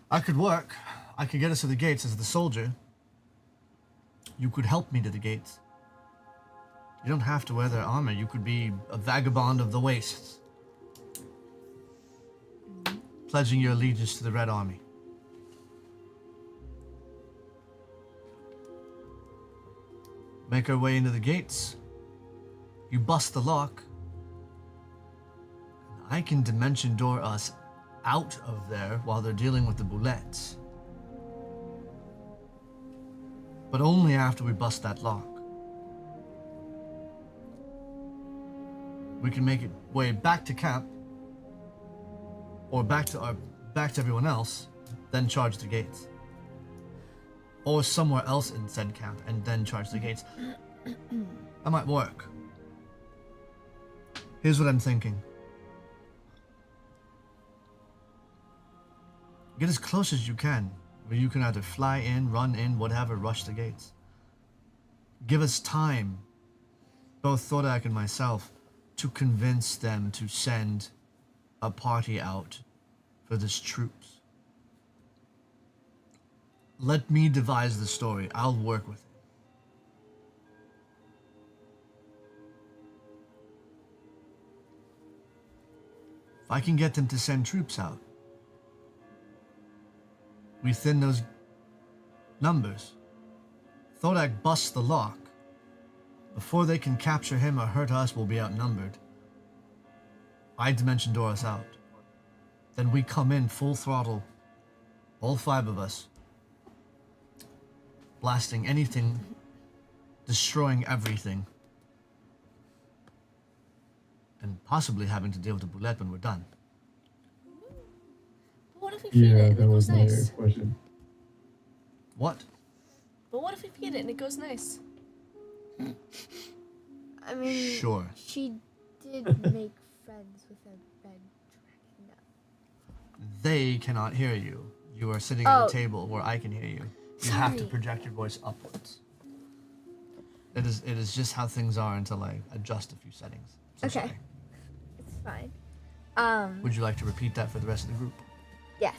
I could work. I could get us to the gates as the soldier. You could help me to the gates. You don't have to wear their armor. You could be a vagabond of the wastes, pledging your allegiance to the Red Army. Make our way into the gates. You bust the lock. I can dimension door us out of there while they're dealing with the boulettes. But only after we bust that lock. We can make it way back to camp, or back to everyone else, then charge the gates. Or somewhere else in said camp, and then charge the gates. That might work. Here's what I'm thinking. Get as close as you can, where you can either fly in, run in, whatever, rush the gates. Give us time, both Thodak and myself, to convince them to send a party out for this troops. Let me devise the story. I'll work with it. If I can get them to send troops out, we thin those numbers. Thodak busts the lock. Before they can capture him or hurt us, we'll be outnumbered. I dimension door us out. Then we come in full throttle, all 5 of us, blasting anything, destroying everything, and possibly having to deal with the boulette when we're done.
But what if we feed it and
that
it
was
goes
my
nice?
question.
What?
But what if we feed it and it goes nice?
I mean,
Sure.
she did make friends with a red dragon.
They cannot hear you. You are sitting at
Oh.
a table where I can hear you. You have to
Sorry.
project your voice upwards. It is just how things are until I adjust a few settings. So
Okay.
sorry.
It's fine.
Would you like to repeat that for the rest of the group?
Yes.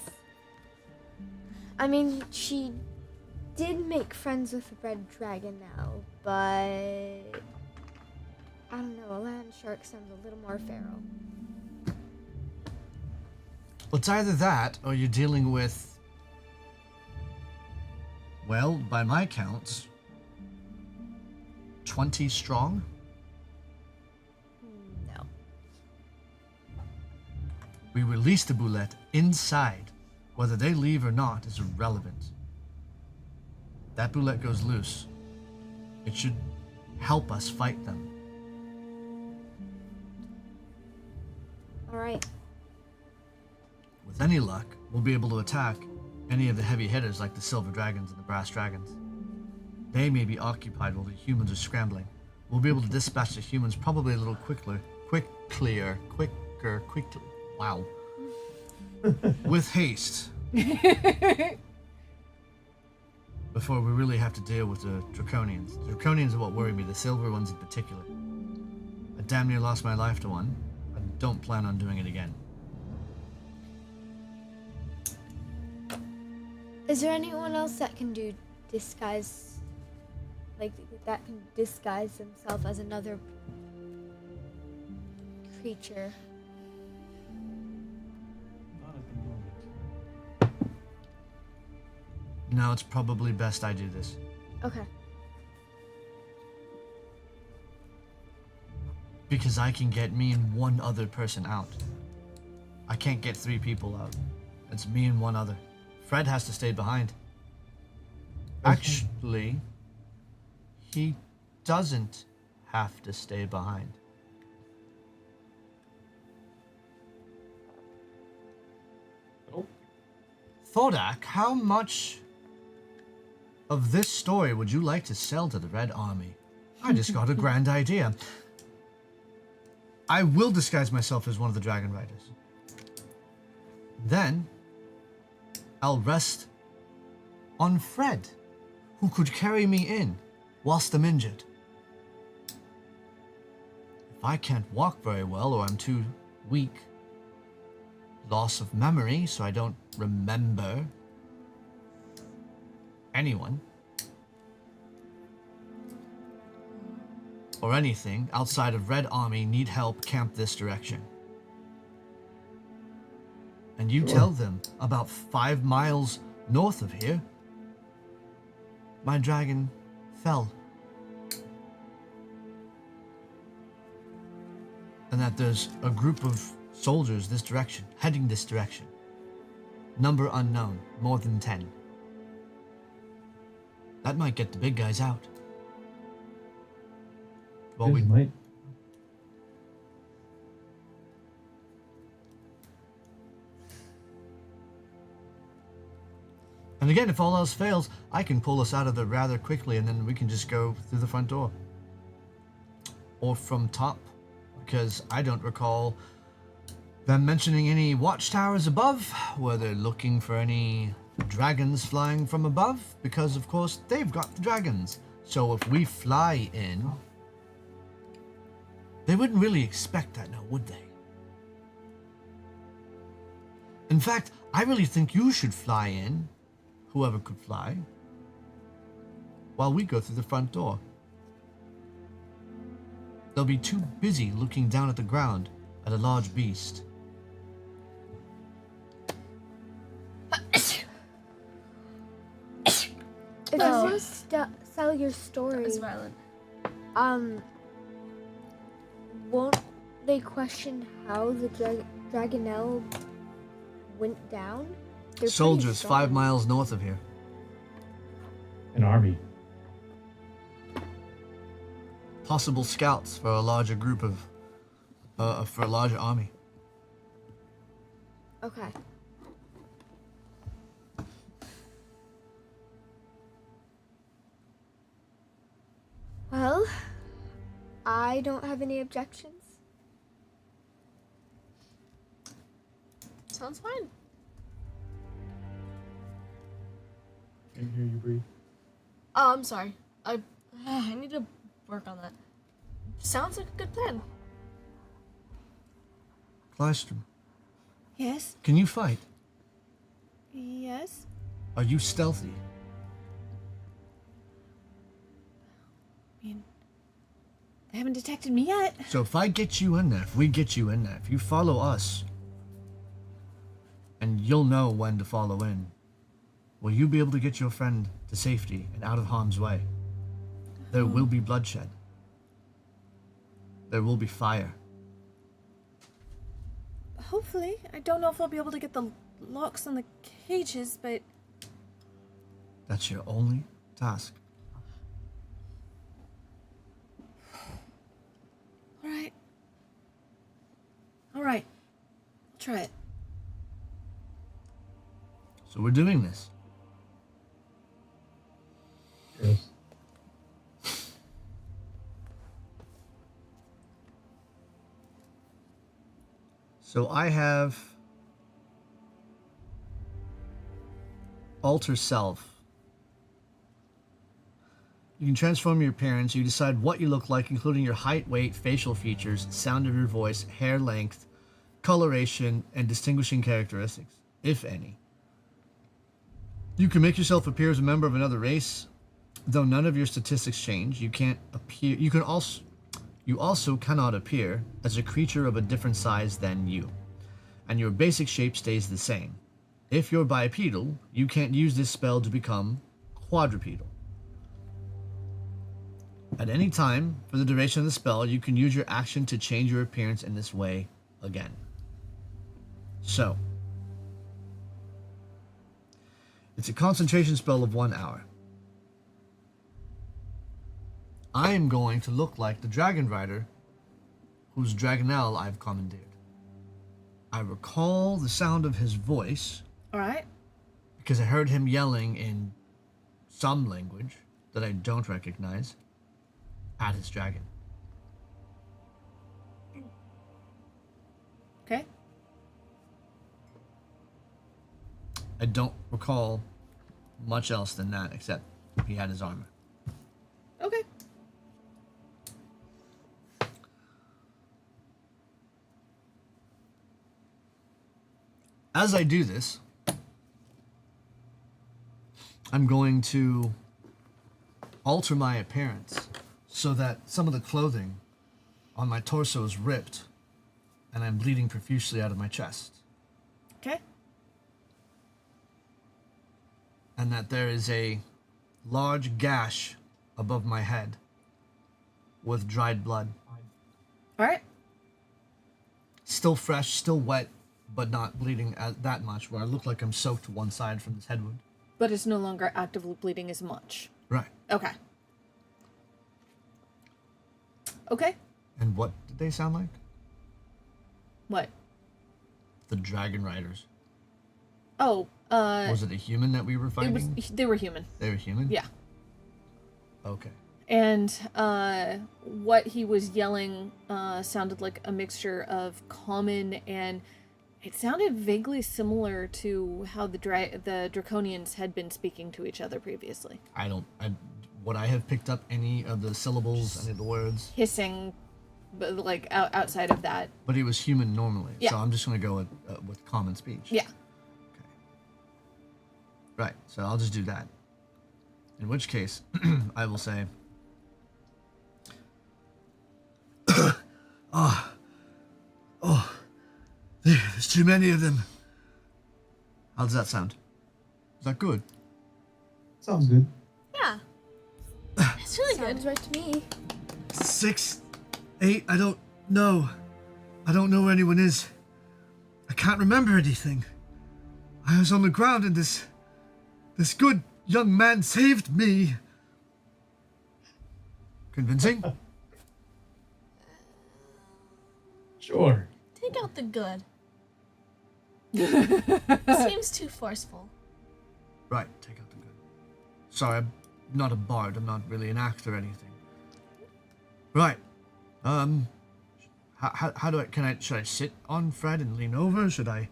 I mean, she did make friends with the red dragon now, but I don't know, a land shark sounds a little more feral.
Well, it's either that or you're dealing with, well, by my counts, 20 strong.
No.
We release the boulette inside. Whether they leave or not is irrelevant. That boulette goes loose. It should help us fight them.
Alright.
With any luck, we'll be able to attack any of the heavy hitters like the silver dragons and the brass dragons. They may be occupied while the humans are scrambling. We'll be able to dispatch the humans probably a little quicker. Wow. With haste. before we really have to deal with the Draconians. The Draconians are what worry me, the silver ones in particular. I damn near lost my life to one. I don't plan on doing it again.
Is there anyone else that can do disguise, like that can disguise themselves as another creature?
Not at the moment.
No, it's probably best I do this.
Okay.
Because I can get me and one other person out. I can't get 3 people out. It's me and one other. Fred has to stay behind. Actually, he doesn't have to stay behind.
Oh,
Thodak, how much of this story would you like to sell to the Red Army? I just got a grand idea. I will disguise myself as one of the Dragon Riders. Then, I'll rest on Fred, who could carry me in whilst I'm injured. If I can't walk very well or I'm too weak, loss of memory so I don't remember anyone or anything outside of Red Army need help, camp this direction. And you tell them about 5 miles north of here, my dragon fell. And that there's a group of soldiers this direction, heading this direction. Number unknown, more than 10. That might get the big guys out. Well, we
this might.
And again, if all else fails, I can pull us out of there rather quickly and then we can just go through the front door. Or from top, because I don't recall them mentioning any watchtowers above, where they're looking for any dragons flying from above, because of course they've got the dragons. So if we fly in, they wouldn't really expect that now, would they? In fact, I really think you should fly in, whoever could fly, while we go through the front door. They'll be too busy looking down at the ground at a large beast.
If
Oh.
you sell your story,
It's violent.
won't they question how the Dragonelle went down? They're pretty
Soldiers
strong.
5 miles north of here.
An army.
Possible scouts for a larger group of, for a larger army.
Okay. Well, I don't have any objections.
Sounds fine.
I can hear you breathe.
Oh, I'm sorry. I need to work on that. Sounds like a good plan.
Klystrom,
Yes?
can you fight?
Yes?
Are you stealthy?
I mean, they haven't detected me yet.
So if I get you in there, if we get you in there, if you follow us, and you'll know when to follow in, will you be able to get your friend to safety and out of harm's way? There will be bloodshed. There will be fire.
Hopefully. I don't know if I'll be able to get the locks on the cages, but
That's your only task.
alright. Alright. I'll try it.
So we're doing this.
Yes.
So I have Alter Self You can transform your appearance. You decide what you look like, including your height, weight, facial features, sound of your voice, hair length, coloration, and distinguishing characteristics, if any. You can make yourself appear as a member of another race, though none of your statistics change. You can't appear. You also cannot appear as a creature of a different size than you, and your basic shape stays the same. If you're bipedal, you can't use this spell to become quadrupedal. At any time, for the duration of the spell, you can use your action to change your appearance in this way again. So, it's a concentration spell of 1 hour. I am going to look like the dragon rider whose Dragonelle I've commandeered. I recall the sound of his voice.
Alright.
Because I heard him yelling in some language that I don't recognize at his dragon.
Okay.
I don't recall much else than that, except he had his armor.
Okay.
As I do this, I'm going to alter my appearance so that some of the clothing on my torso is ripped and I'm bleeding profusely out of my chest.
Okay.
And that there is a large gash above my head with dried blood.
Alright.
Still fresh, still wet, but not bleeding that much, where I look like I'm soaked to one side from this head wound.
But it's no longer actively bleeding as much.
Right.
Okay. Okay.
And what did they sound like?
What?
The Dragon Riders.
Oh,
Was it a human that we were fighting?
they were human.
They were human?
Yeah.
Okay.
And what he was yelling sounded like a mixture of common and it sounded vaguely similar to how the Draconians had been speaking to each other previously.
Would I have picked up any of the syllables, any of the words?
Hissing, but like outside of that.
But he was human normally,
Yeah.
so I'm just going to go with common speech.
Yeah.
Okay. Right, so I'll just do that. In which case, I will say, there's too many of them. How does that sound? Is that good?
Sounds good.
Yeah. It's really
Sounds
good.
right to me.
6, 8, I don't know. I don't know where anyone is. I can't remember anything. I was on the ground and this good young man saved me. Convincing?
Sure.
Take out the good. Seems too forceful.
Right, take out the good. Sorry, I'm not a bard. I'm not really an actor or anything. Right. How do should I sit on Fred and lean over? Should I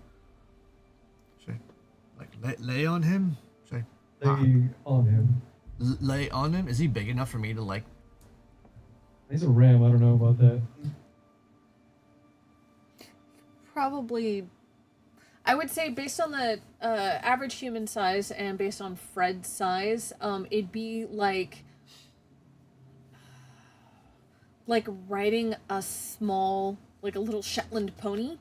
like lay on him? Should I
Lay on him.
lay on him? Is he big enough for me to like?
He's a ram. I don't know about that.
Probably, I would say based on the average human size and based on Fred's size, it'd be like riding a small, like a little Shetland pony.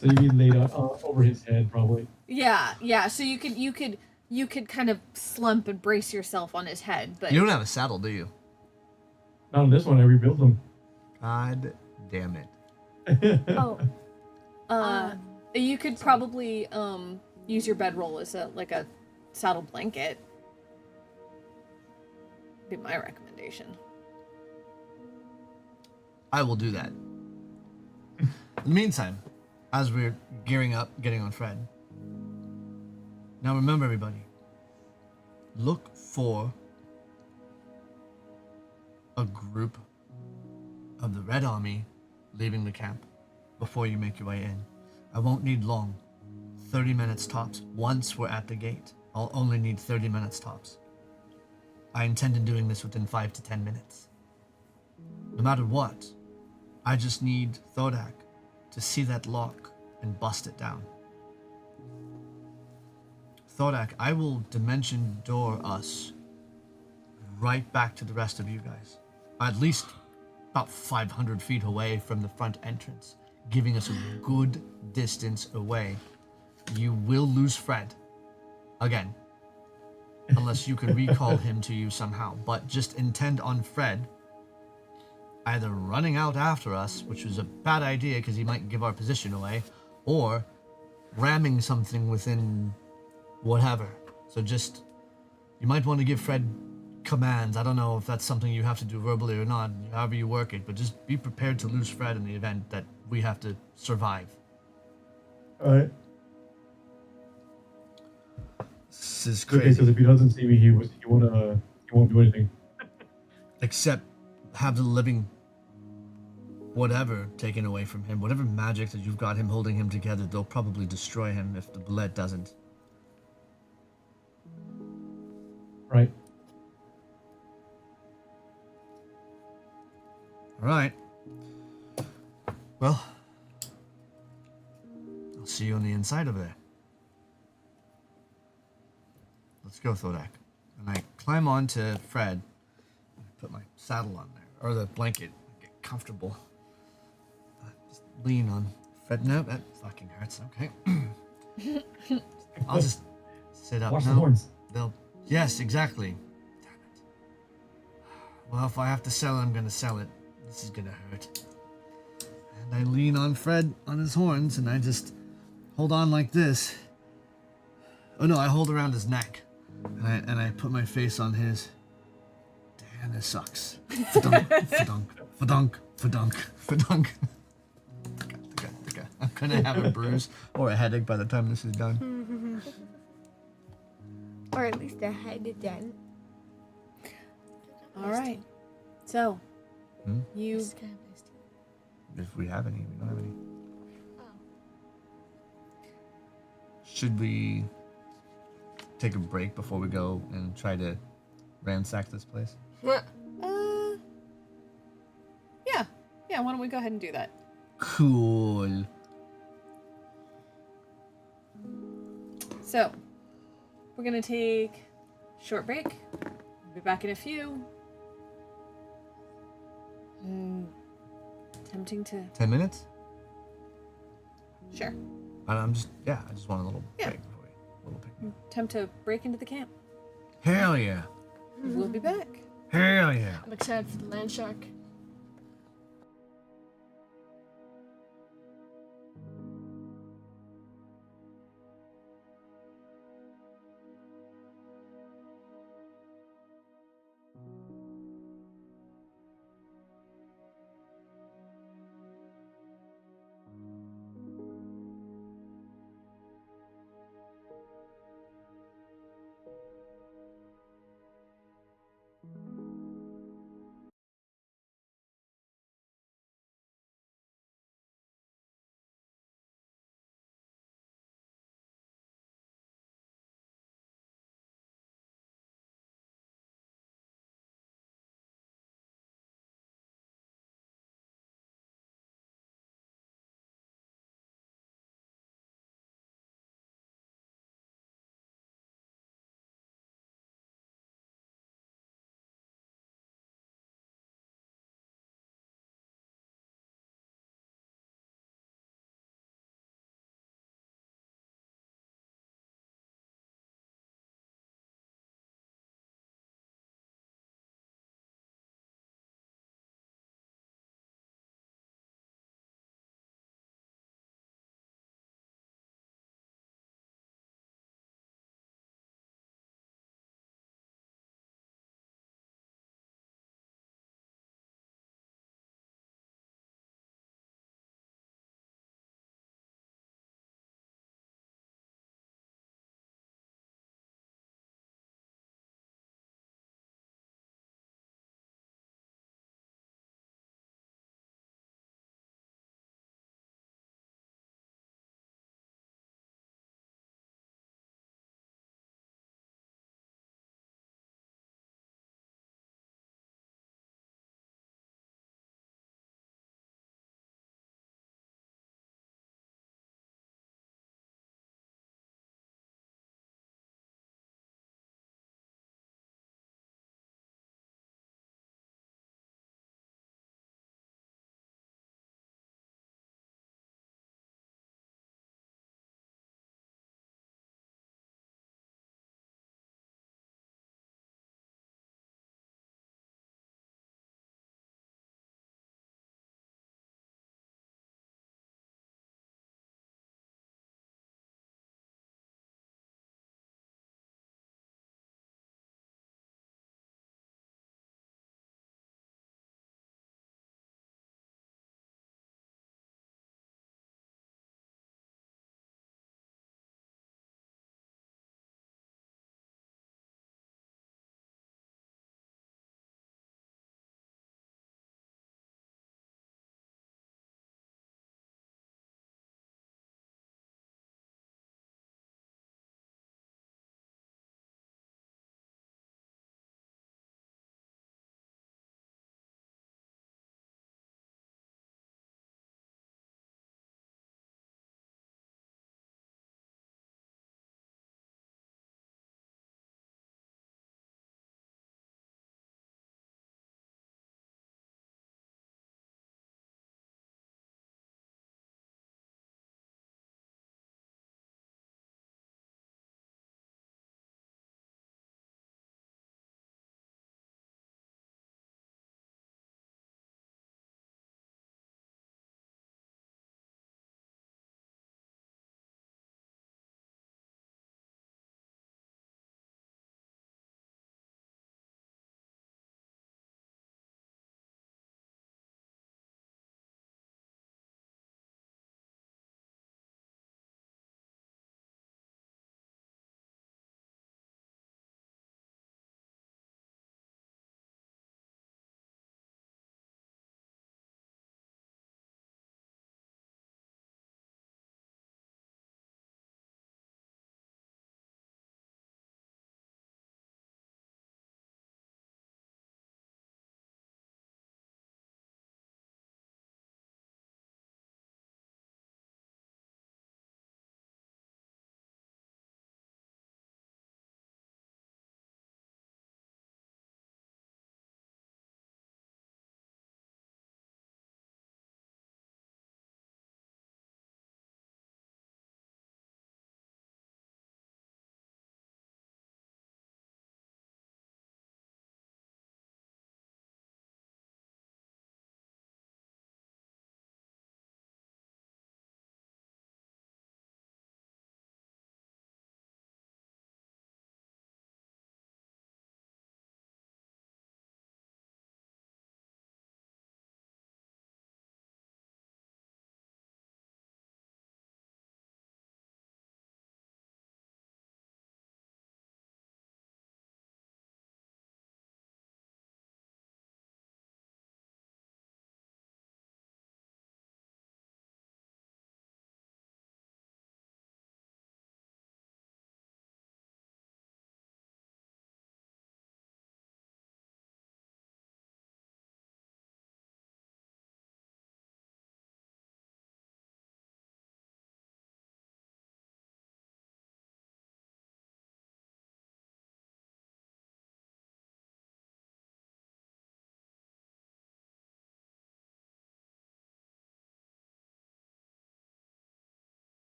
So you'd be laid out over his head, probably.
Yeah. So you could kind of slump and brace yourself on his head, but
You don't have a saddle, do you?
Not on this one. I rebuilt him.
God damn it!
Oh,
you could probably use your bedroll as a saddle blanket. Be my recommendation.
I will do that. In the meantime, as we're gearing up, getting on Fred. Now remember, everybody. Look for a group of the Red Army leaving the camp before you make your way in. I won't need long. 30 minutes tops. Once we're at the gate, I'll only need 30 minutes tops. I intend on doing this within 5 to 10 minutes. No matter what, I just need Thodak to see that lock and bust it down. Thodak, I will dimension door us right back to the rest of you guys. At least about 500 feet away from the front entrance, giving us a good distance away. You will lose Fred. Again. Unless you can recall him to you somehow. But just intend on Fred either running out after us, which was a bad idea because he might give our position away, or ramming something within whatever. So just, you might want to give Fred commands. I don't know if that's something you have to do verbally or not, however you work it, but just be prepared to lose Fred in the event that we have to survive.
Alright.
This is
Okay,
crazy.
because if he doesn't see me, he won't do anything.
Except have the living whatever taken away from him. Whatever magic that you've got him holding him together, they'll probably destroy him if the bullet doesn't.
Right.
Alright. Well, I'll see you on the inside over there. Let's go, Thodak. And I climb onto Fred. I put my saddle on there, or the blanket. Get comfortable. Just lean on Fred. No, that fucking hurts. Okay. I'll just sit up.
Watch
No,
the horns.
they'll. Yes, exactly. Damn it. Well, if I have to sell it, I'm gonna sell it. This is gonna hurt. And I lean on Fred on his horns, and I just hold on like this. Oh no, I hold around his neck. And I put my face on his. Damn, this sucks. Fadunk, fadunk, fadunk, fadunk, fadunk. I'm gonna have a bruise or a headache by the time this is done.
Or at least a head dent.
All right. So,
Hmm?
you
This kind of iced tea.
If we have any, we don't have any.
Oh.
Should we take a break before we go and try to ransack this place?
yeah. Why don't we go ahead and do that?
Cool.
So, we're gonna take a short break. We'll be back in a few. Tempting to
10 minutes?
sure.
I just want a little
Yeah.
break before we, little picnic.
Attempt to break into the camp.
Hell yeah.
We'll be back.
Hell yeah.
I'm excited for the land shark.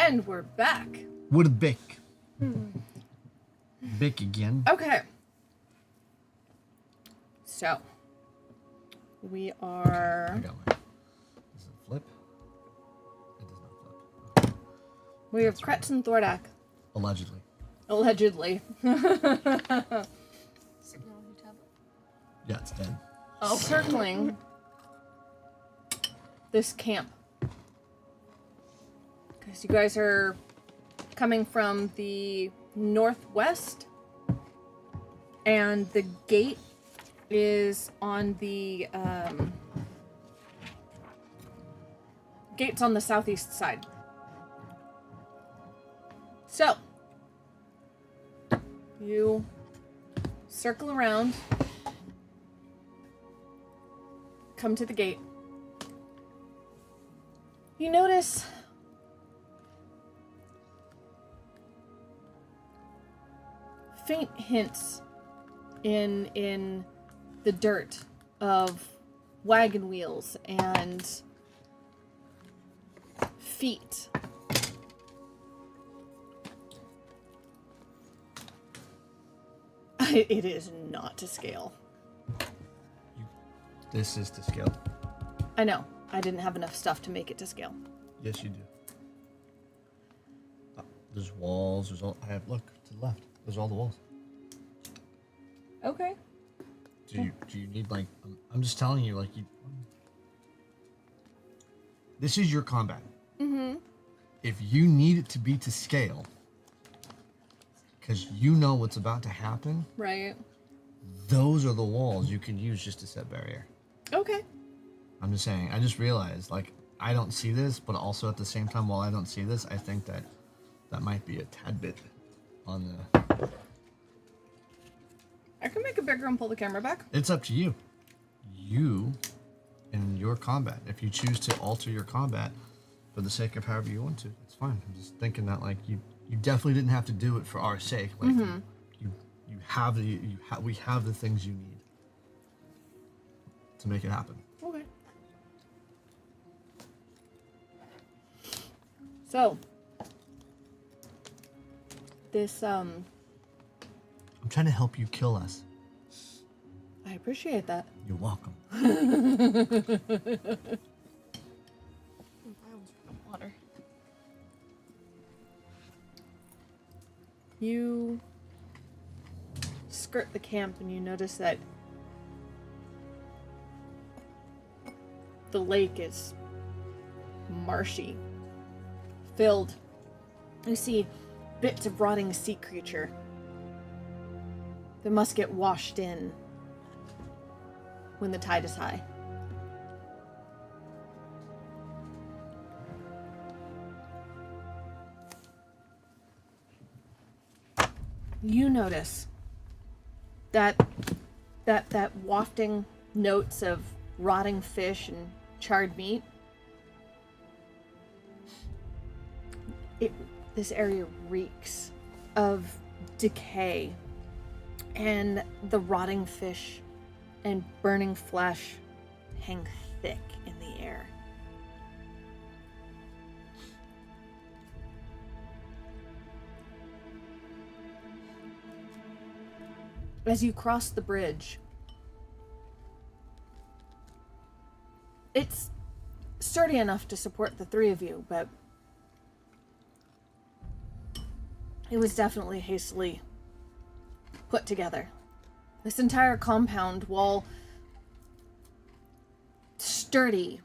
And we're back.
With a Bic. Bic again.
Okay. So, we are...
I got one. Does it flip? It does not flip.
We have Kretz and Thordak.
Allegedly.
Allegedly.
Signal on your tablet.
Yeah, it's dead.
Circling this camp. Because you guys are coming from the northwest, and the gate is on the gate's on the southeast side. So you circle around, come to the gate. You notice faint hints in the dirt of wagon wheels and feet. It is not to scale.
This is to scale.
I know. I didn't have enough stuff to make it to scale.
Yes, you do. There's walls. There's all. I have. Look to the left. Those are all the walls.
Okay.
Do you need like? I'm just telling you, like you. This is your combat.
Mm-hmm.
If you need it to be to scale, because you know what's about to happen,
Right.
those are the walls you can use just to set barrier.
Okay.
I'm just saying. I just realized, like, I don't see this, but also at the same time, while I don't see this, I think that might be a tad bit on the.
I can make it bigger and pull the camera back.
It's up to you. You and your combat. If you choose to alter your combat for the sake of however you want to, it's fine. I'm just thinking that, like, you definitely didn't have to do it for our sake. Like, you have we have the things you need to make it happen.
Okay. So, this,
I'm trying to help you kill us.
I appreciate that.
You're welcome.
I almost ran water.
You skirt the camp and you notice that the lake is marshy, filled. You see bits of rotting sea creature that must get washed in when the tide is high. You notice that wafting notes of rotting fish and charred meat. This area reeks of decay, and the rotting fish and burning flesh hang thick in the air. As you cross the bridge, it's sturdy enough to support the three of you, but it was definitely hastily put together. This entire compound, while sturdy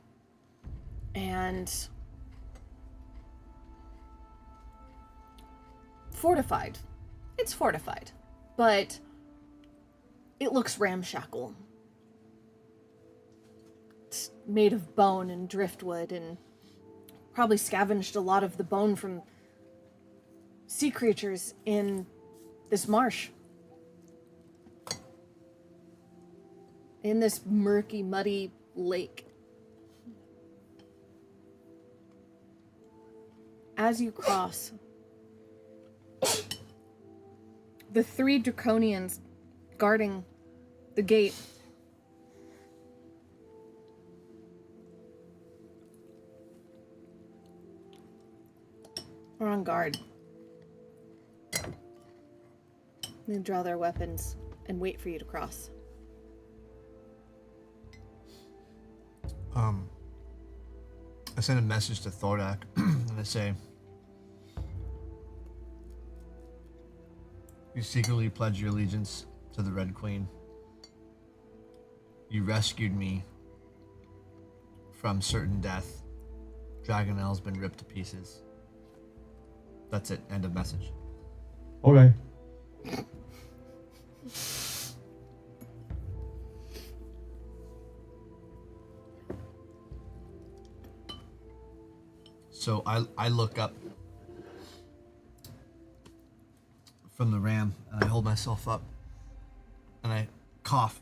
and fortified, it's fortified, but it looks ramshackle. It's made of bone and driftwood, and probably scavenged a lot of the bone from sea creatures in this marsh. In this murky, muddy lake. As you cross, the three draconians guarding the gate are on guard. They draw their weapons and wait for you to cross.
I send a message to Thordak and I say, you secretly pledge your allegiance to the Red Queen. You rescued me from certain death. Dragonelle's been ripped to pieces. That's it. End of message.
Okay.
So I look up from the ram and I hold myself up and I cough.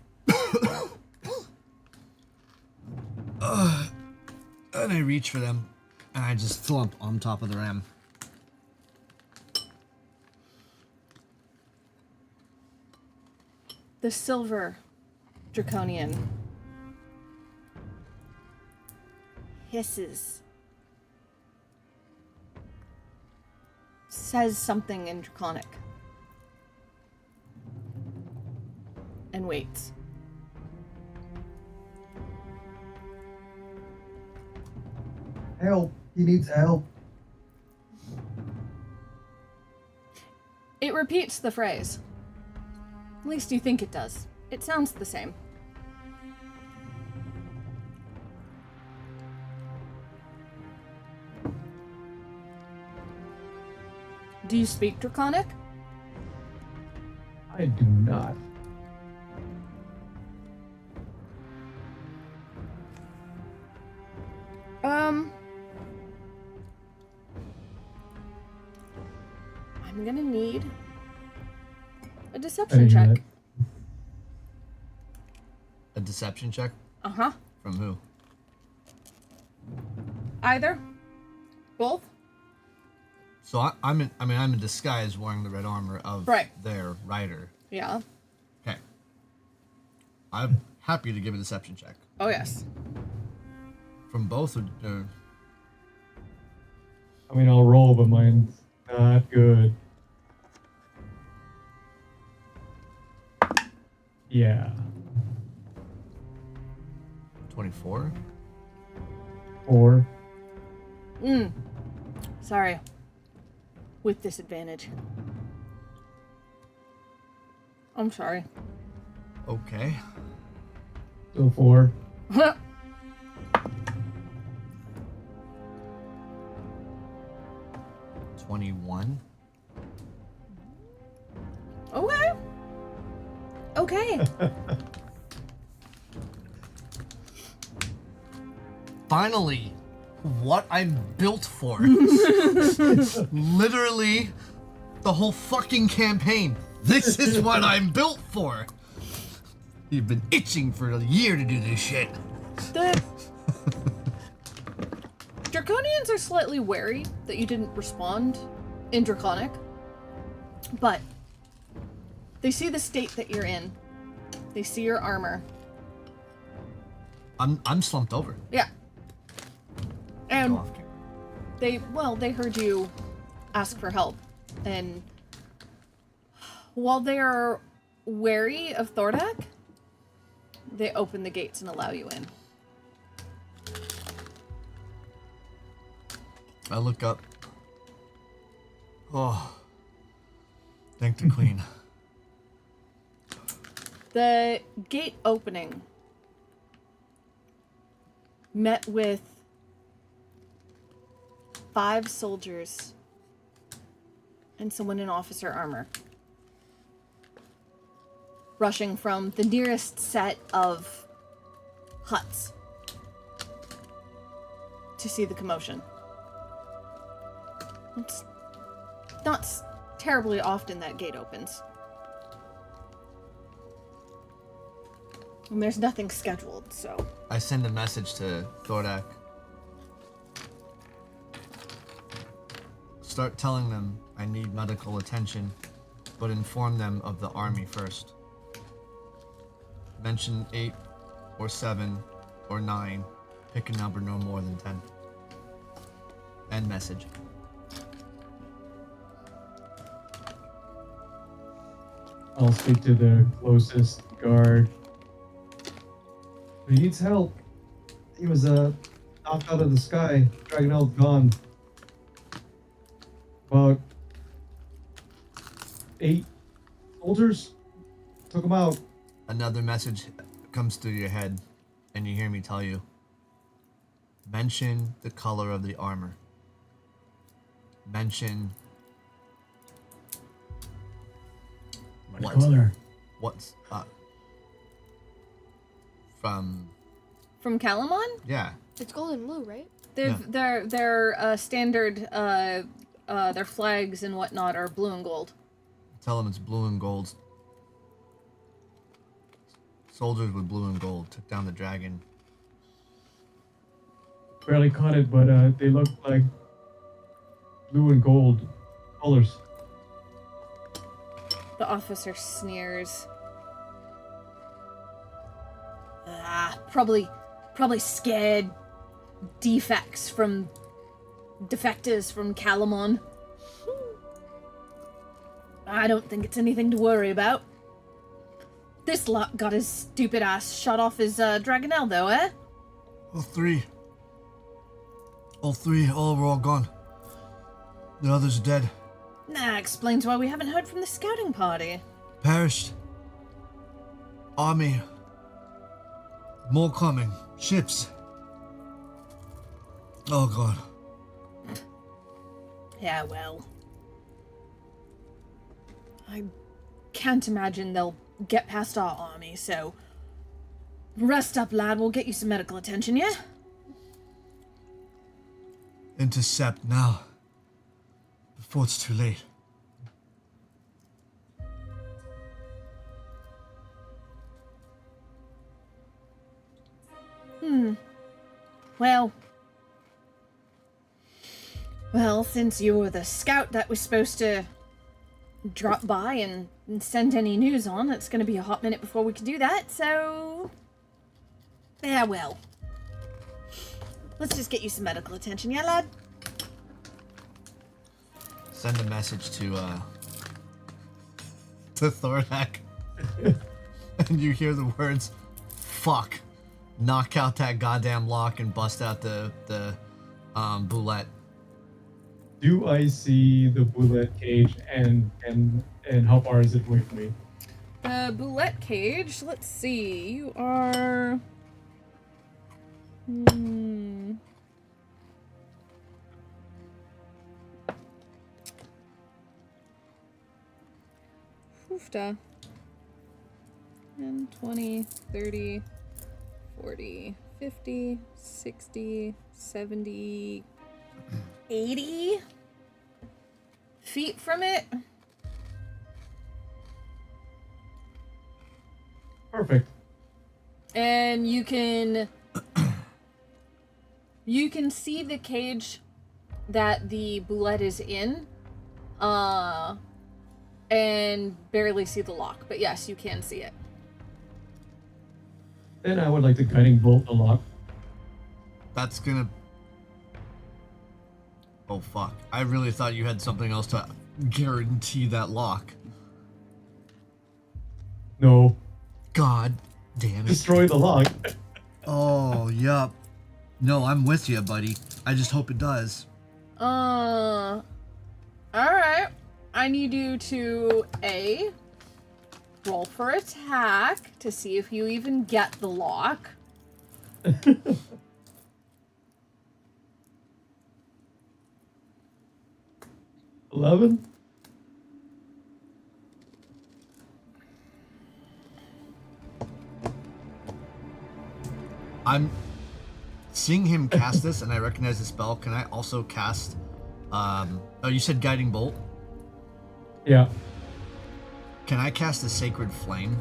And I reach for them and I just thump on top of the ram.
The silver draconian hisses, says something in Draconic, and waits.
Help! He needs help.
It repeats the phrase. At least you think it does. It sounds the same. Do you speak Draconic?
I do not.
I'm gonna need a
I
deception
didn't hear
check.
that.
A deception check?
Uh-huh.
From who?
Either. Both.
So I'm in disguise wearing the red armor of
Right.
their rider.
Yeah.
Okay. I'm happy to give a deception check.
Oh, yes.
From both or
I mean, I'll roll, but mine's not good. Yeah.
24?
4.
Sorry. With disadvantage. I'm sorry.
Okay.
Still 4.
21.
Okay. Okay.
Finally, what I'm built for. Literally, the whole fucking campaign. This is what I'm built for. You've been itching for a year to do this shit.
The Draconians are slightly wary that you didn't respond in Draconic, but they see the state that you're in. They see your armor.
I'm slumped over.
Yeah. And
Go off camera.
they heard you ask for help, and while they are wary of Thordak, they open the gates and allow you in.
I look up. Oh, thank the queen.
The gate opening met with 5 soldiers and someone in officer armor rushing from the nearest set of huts to see the commotion. It's not terribly often that gate opens. And there's nothing scheduled, so...
I send a message to Thordak. Start telling them I need medical attention, but inform them of the army first. Mention 8 or 7 or 9. Pick a number no more than 10. End message.
I'll speak to the closest guard.
But he needs help. He was knocked out of the sky. Dragonel's gone. About 8 soldiers took him out.
Another message comes through your head, and you hear me tell you. Mention the color of the armor. Mention
What color?
what's from
From Calamon?
yeah.
It's gold and blue, right?
Their standard their flags and whatnot are blue and gold.
Tell them it's blue and gold. Soldiers with blue and gold took down the dragon.
Barely caught it, but they look like blue and gold colors.
The officer sneers. Probably scared defectors from Calamon. I don't think it's anything to worry about. This lot got his stupid ass shot off his Dragonelle, though, eh?
All three, all were all gone. The others are dead.
Nah, explains why we haven't heard from the scouting party.
Perished. Army. More coming. Ships. Oh god.
Yeah, well. I can't imagine they'll get past our army, so... Rest up, lad. We'll get you some medical attention, yeah?
Intercept now. Before it's too late.
Well, since you were the scout that was supposed to drop by and send any news on, it's gonna be a hot minute before we can do that, so... Yeah, well. Let's just get you some medical attention, yeah, lad?
Send a message to Thornak. And you hear the words, fuck. Knock out that goddamn lock and bust out the boulette.
Do I see the bullet cage and how far is it away from me?
The boulette cage, let's see, you are... Oofta. 10, 20, 30, 40, 50, 60, 70, 80 feet from it.
Perfect.
And you can see the cage that the boulette is in, and barely see the lock, but yes, you can see it.
Then I would like to guiding bolt the lock.
That's gonna... Oh fuck. I really thought you had something else to guarantee that lock.
No.
God damn it.
Destroy the lock.
Oh, yup. No, I'm with you, buddy. I just hope it does.
Alright. I need you to A, roll for attack to see if you even get the lock.
11?
I'm seeing him cast this, and I recognize the spell. Can I also cast... oh, you said Guiding Bolt?
Yeah.
Can I cast a Sacred Flame?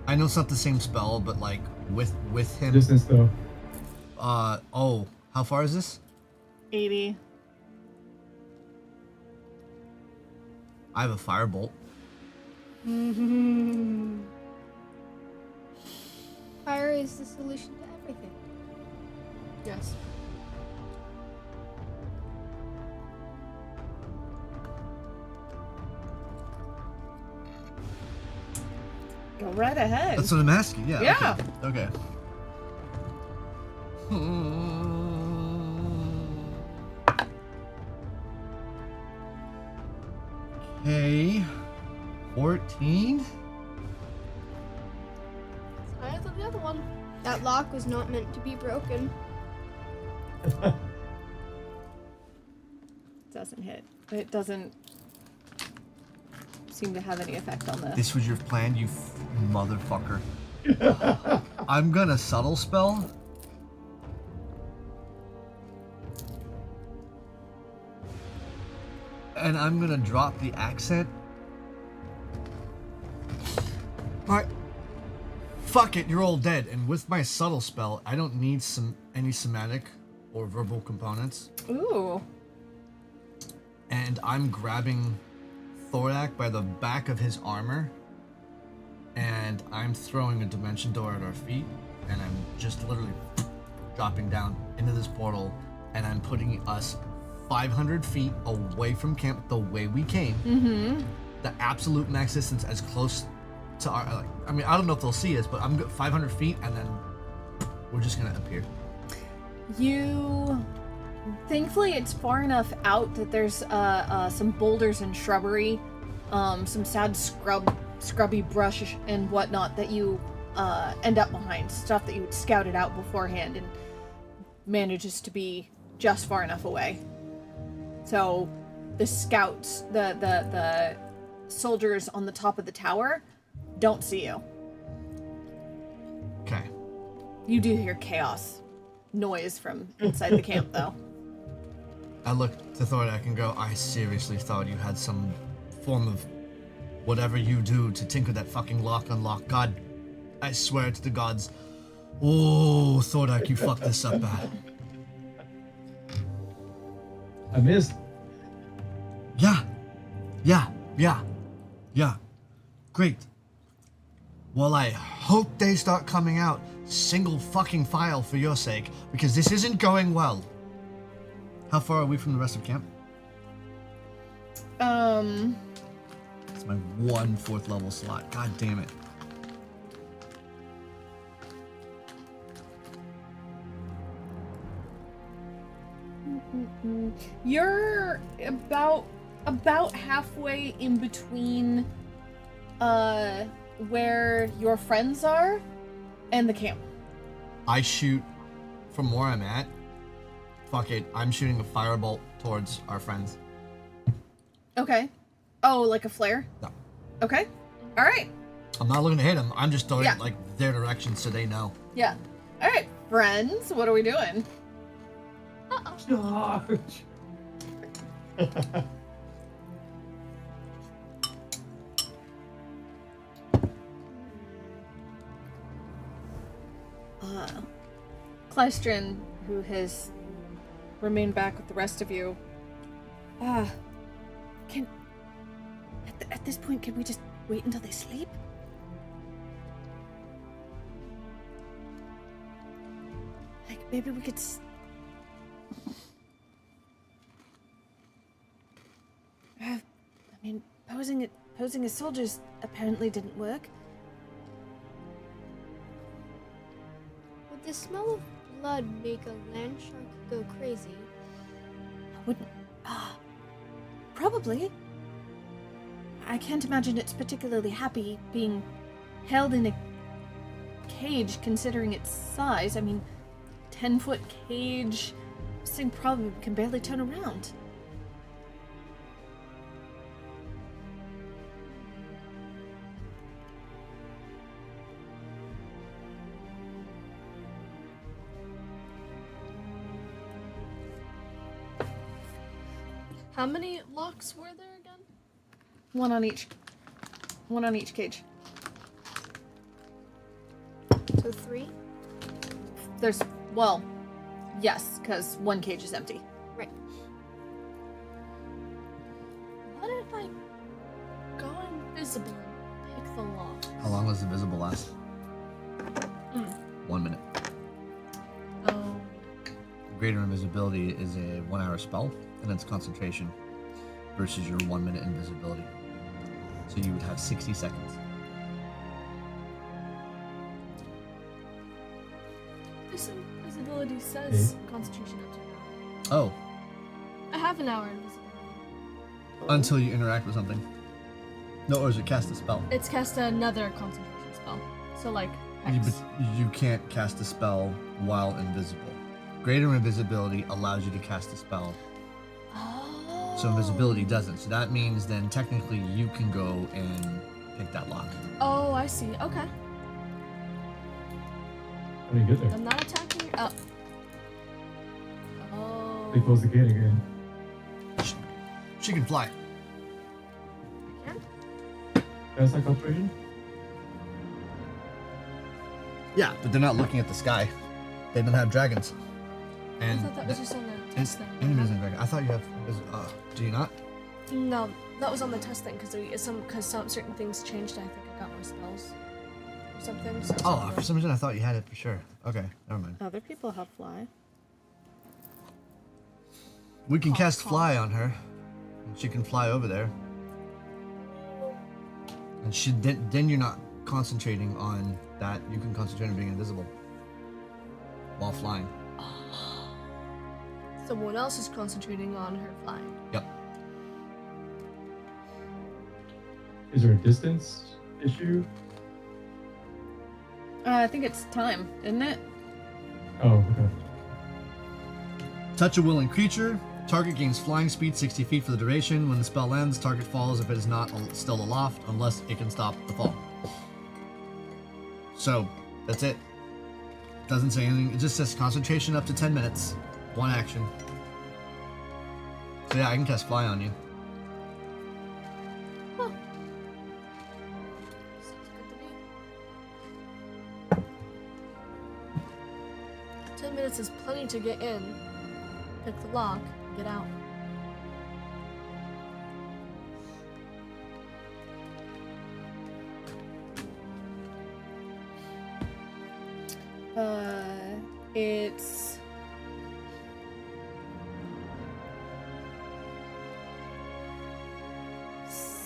I know it's not the same spell, but like with him.
Distance though.
Oh, how far is this?
80.
I have a Firebolt.
Fire is the solution to everything.
Yes. Go right ahead.
That's what I'm asking. Yeah.
Yeah.
Okay. Okay. 14.
It's higher than the other one.
That lock was not meant to be broken.
Doesn't hit. It doesn't seem to have any effect on this.
This was your plan, you motherfucker. I'm gonna subtle spell. And I'm gonna drop the accent. Alright. Fuck it, you're all dead. And with my subtle spell, I don't need any somatic or verbal components.
Ooh.
And I'm grabbing Thorak by the back of his armor. And I'm throwing a dimension door at our feet. And I'm just literally dropping down into this portal. And I'm putting us 500 feet away from camp the way we came.
Mm-hmm.
The absolute max distance as close to our... I mean, I don't know if they'll see us, but I'm 500 feet and then we're just going to appear.
You... Thankfully, it's far enough out that there's some boulders and shrubbery, some sad scrubby brush and whatnot that you end up behind. Stuff that you had scouted out beforehand and manages to be just far enough away. So the scouts, the soldiers on the top of the tower don't see you.
Okay.
You do hear chaos noise from inside the camp, though.
I look to Thorak and go, I seriously thought you had some form of whatever you do to tinker that fucking lock unlock. God, I swear to the gods. Oh, Thorak, you fucked this up bad.
I missed.
Yeah. Great. Well, I hope they start coming out single fucking file for your sake, because this isn't going well. How far are we from the rest of camp? It's my one 4th level slot. God damn it.
You're about halfway in between where your friends are and the camp.
I shoot from where I'm at. Fuck it, I'm shooting a firebolt towards our friends.
Okay. Oh, like a flare?
No.
Okay. All right.
I'm not looking to hit them. I'm just throwing
Yeah.
it like their direction so they know.
Yeah. All right, friends. What are we doing?
Charge!
Clystron, who has remained back with the rest of you. Can at this point, can we just wait until they sleep? Like maybe we could. I mean, posing as soldiers apparently didn't work.
Would the smell of blood make a land shark go crazy?
Wouldn't. Probably. I can't imagine it's particularly happy being held in a cage considering its size. I mean, 10-foot cage. This thing probably can barely turn around.
How many locks were there again?
One on each cage.
So 3?
There's, well, yes, because one cage is empty.
Right.
What if I go invisible and pick the lock?
How long does invisible last? 1 minute.
Oh.
Greater invisibility is a 1-hour spell, and it's concentration versus your 1 minute invisibility. So you would have 60 seconds.
This invisibility says concentration up to an hour.
Oh,
I have an hour invisibility.
until you interact with something. No, or is it cast a spell?
It's cast another concentration spell. So like
You,
Hex.
but you can't cast a spell while invisible. Greater invisibility allows you to cast a spell,
Oh.
so invisibility doesn't. So that means then technically you can go and pick that lock.
Oh, I see. Okay.
How do you get there?
I'm not attacking. Oh.
They close the gate again.
She can fly.
I can?
That's that concentration?
Yeah, but they're not looking at the sky. They don't have dragons.
I
And
thought that was just on the test thing.
invisible dragon. I thought you have. Do you not?
No, that was on the test thing because some certain things changed. I think I got more spells or something. So
Oh, for some reason I thought you had it for sure. Okay, never mind.
Other people have fly.
We can cast fly on her, and she can fly over there. And then you're not concentrating on that. You can concentrate on being invisible while flying.
someone else is concentrating on her flying.
Yep.
Is there a distance issue?
I think it's time, isn't it?
Oh, okay.
Touch a willing creature. Target gains flying speed 60 feet for the duration. When the spell ends, target falls if it is not still aloft, unless it can stop the fall. So, that's it. Doesn't say anything. It just says concentration up to 10 minutes. One action. So yeah, I can cast fly on you.
Huh. Sounds good to me. 10 minutes is plenty to get in, pick the lock, and get out.
It's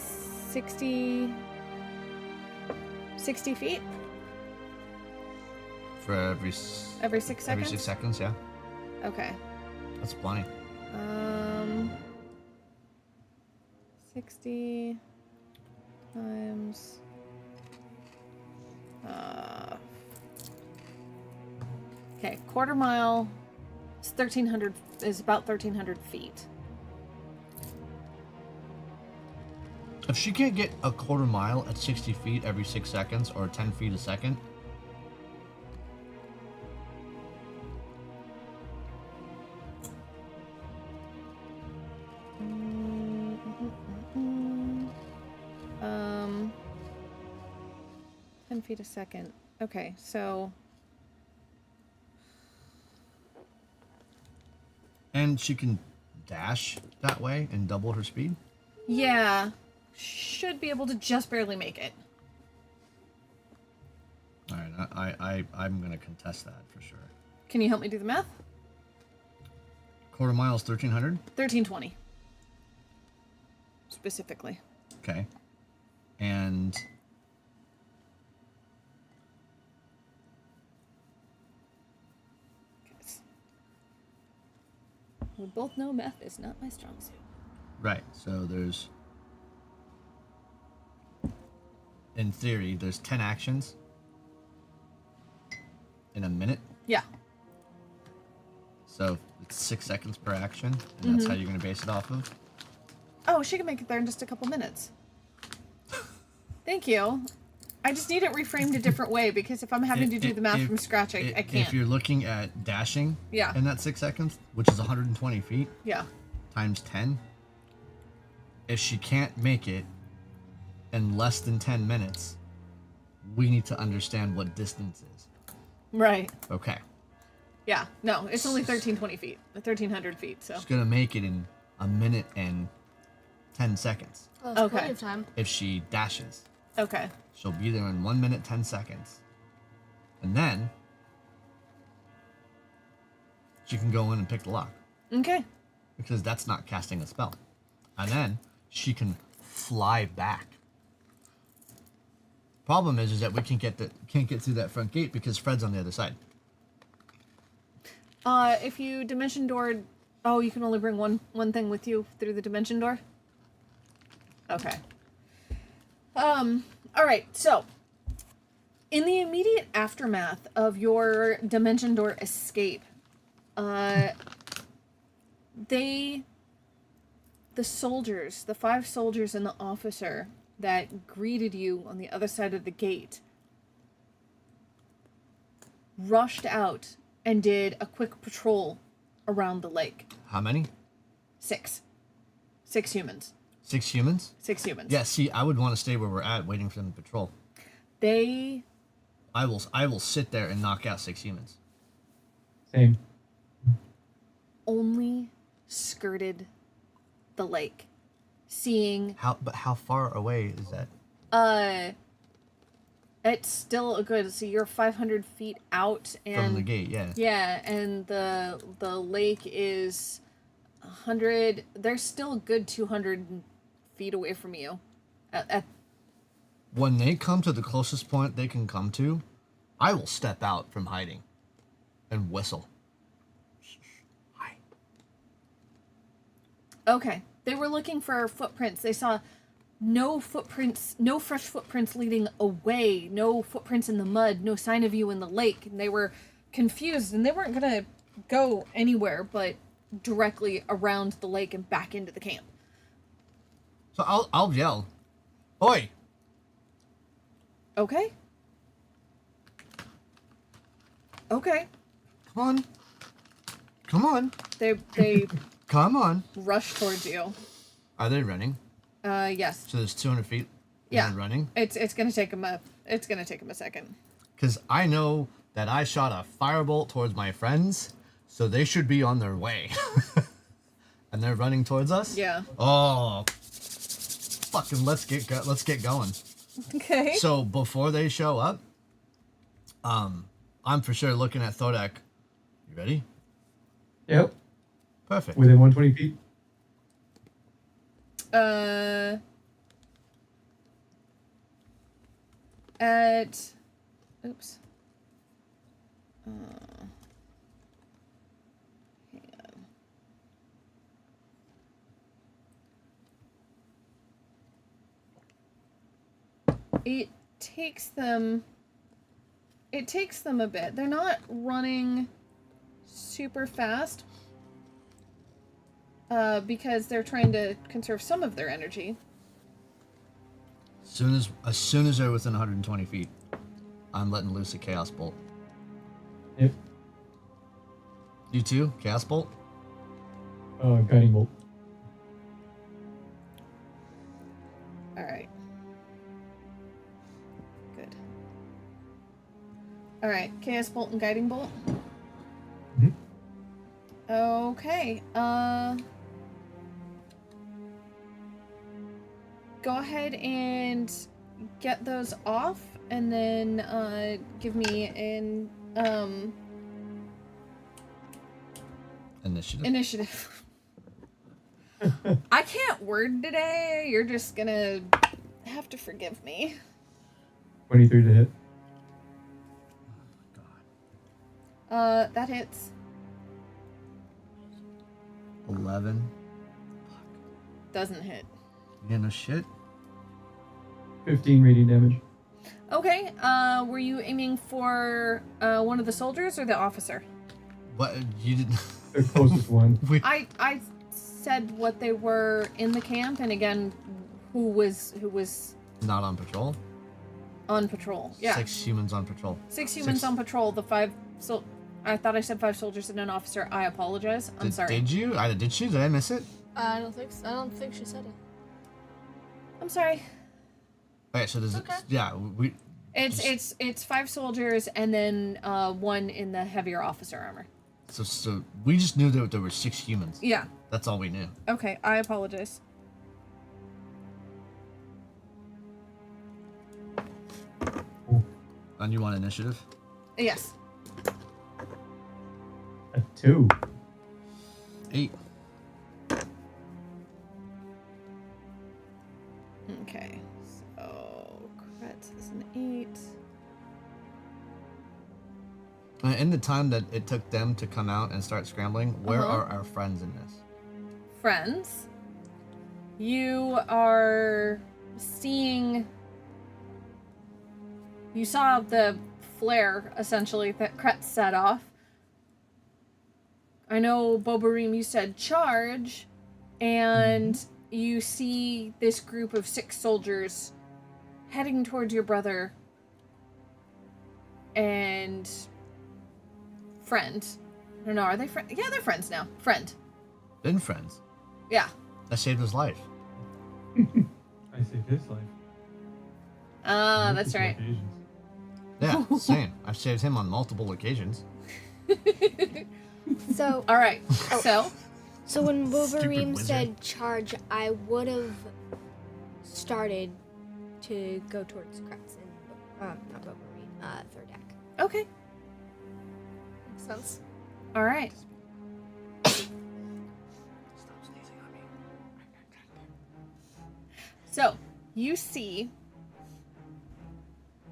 60 feet
For every
every 6 seconds.
every 6 seconds, yeah.
Okay.
That's plenty.
60 times. Okay, quarter mile is 1,300. Is about 1,300 feet.
If she can't get a quarter mile at 60 feet every 6 seconds or 10 feet a second,
Um, 10 feet a second. Okay, so
and she can dash that way and double her speed.
yeah, should be able to just barely make it.
All right, I'm gonna contest that for sure.
Can you help me do the math?
Quarter mile is 1,300.
1320. Specifically.
Okay, and
Guys. We both know math is not my strong suit.
right, so there's, in theory, there's 10 actions in a minute.
Yeah.
So it's 6 seconds per action, and that's how you're gonna base it off of.
Oh, she can make it there in just a couple minutes. Thank you. I just need it reframed a different way because if I'm having to do the math from scratch, I can't.
If you're looking at dashing
Yeah.
in that 6 seconds, which is 120 feet
Yeah.
times 10, if she can't make it in less than 10 minutes, we need to understand what distance is.
Right.
Okay.
Yeah. No, it's only 1,320 feet. 1,300 feet, so.
She's gonna make it in a minute and 10 seconds.
Oh, that's
Okay.
plenty of time.
If she dashes,
Okay.
she'll be there in 1 minute, 10 seconds. And then she can go in and pick the lock.
Okay.
Because that's not casting a spell. And then she can fly back. Problem is that we can't get through that front gate because Fred's on the other side.
If you dimension door, oh, you can only bring one thing with you through the dimension door. Okay. All right. So, in the immediate aftermath of your dimension door escape, the soldiers, the 5 soldiers and the officer that greeted you on the other side of the gate, rushed out and did a quick patrol around the lake.
How many?
6. 6 humans.
6 humans?
6 humans.
Yeah, see, I would want to stay where we're at, waiting for them to patrol. I will sit there and knock out 6 humans.
Same.
Only skirted the lake, seeing.
How far away is that?
It's still a good. So you're 500 feet out, and
From the gate, yeah.
Yeah, and the lake is 100. They're still a good 200 feet away from you.
When they come to the closest point they can come to, I will step out from hiding and whistle. Hi.
Okay. They were looking for footprints. They saw no footprints, no fresh footprints leading away, no footprints in the mud, no sign of you in the lake. And they were confused, and they weren't going to go anywhere but directly around the lake and back into the camp.
So I'll yell, "Oi!"
Okay. Okay.
Come on.
They
Come on.
rush towards you.
Are they running?
Yes.
So there's 200 feet.
Yeah.
And running.
It's gonna take them a second.
Because I know that I shot a firebolt towards my friends, so they should be on their way. And they're running towards us.
Yeah.
Oh. Fucking let's get going.
Okay.
So before they show up, I'm for sure looking at Thodak. You ready?
Yep.
Perfect.
Within 120 feet.
Oops. Hang on. It takes them a bit. They're not running super fast. Because they're trying to conserve some of their energy.
As soon as they're within 120 feet, I'm letting loose a Chaos Bolt.
Yep.
You too? Chaos Bolt?
Guiding bolt.
Alright. Good. Alright, Chaos Bolt and Guiding Bolt.
Mhm.
Okay, go ahead and get those off, and then, give me an, initiative. I can't word today. You're just gonna have to forgive me.
23 to hit.
That hits.
11.
Doesn't hit.
Yeah, no shit.
15 radiant damage.
Okay, were you aiming for one of the soldiers or the officer?
What? You didn't...
The closest one.
I said what they were in the camp, and again, who was
Not on patrol?
on patrol. Yeah.
6 humans on patrol.
6 humans on patrol, the 5 I thought I said 5 soldiers and an officer. I apologize. I'm sorry.
Did you? Did she? Did I miss it?
I don't think so. I don't think she said it.
I'm sorry.
Okay, so there's...
Okay.
Yeah, we...
It's 5 soldiers and then 1 in the heavier officer armor.
So we just knew that there were 6 humans.
Yeah.
That's all we knew.
Okay, I apologize.
And you want initiative?
Yes.
A 2.
8.
Okay, so crit is an 8.
In the time that it took them to come out and start scrambling, where
Uh-huh.
are our friends in this?
Friends, you are seeing. You saw the flare, essentially, that Kretz set off. I know, Bobarim, you said charge, and you see this group of 6 soldiers heading towards your brother and friend. I don't know, are they friends? Yeah, they're friends now. Friend.
Been friends.
Yeah.
I saved his life.
I saved his life.
Ah, that's
Multiple
right.
occasions.
Yeah, same. I've saved him on multiple occasions.
So,
All right. So,
so when
Stupid
Wolverine
wizard.
said charge, I would have started to go towards Kretz and not Wolverine, third act.
okay.
Makes sense.
All right. So, you see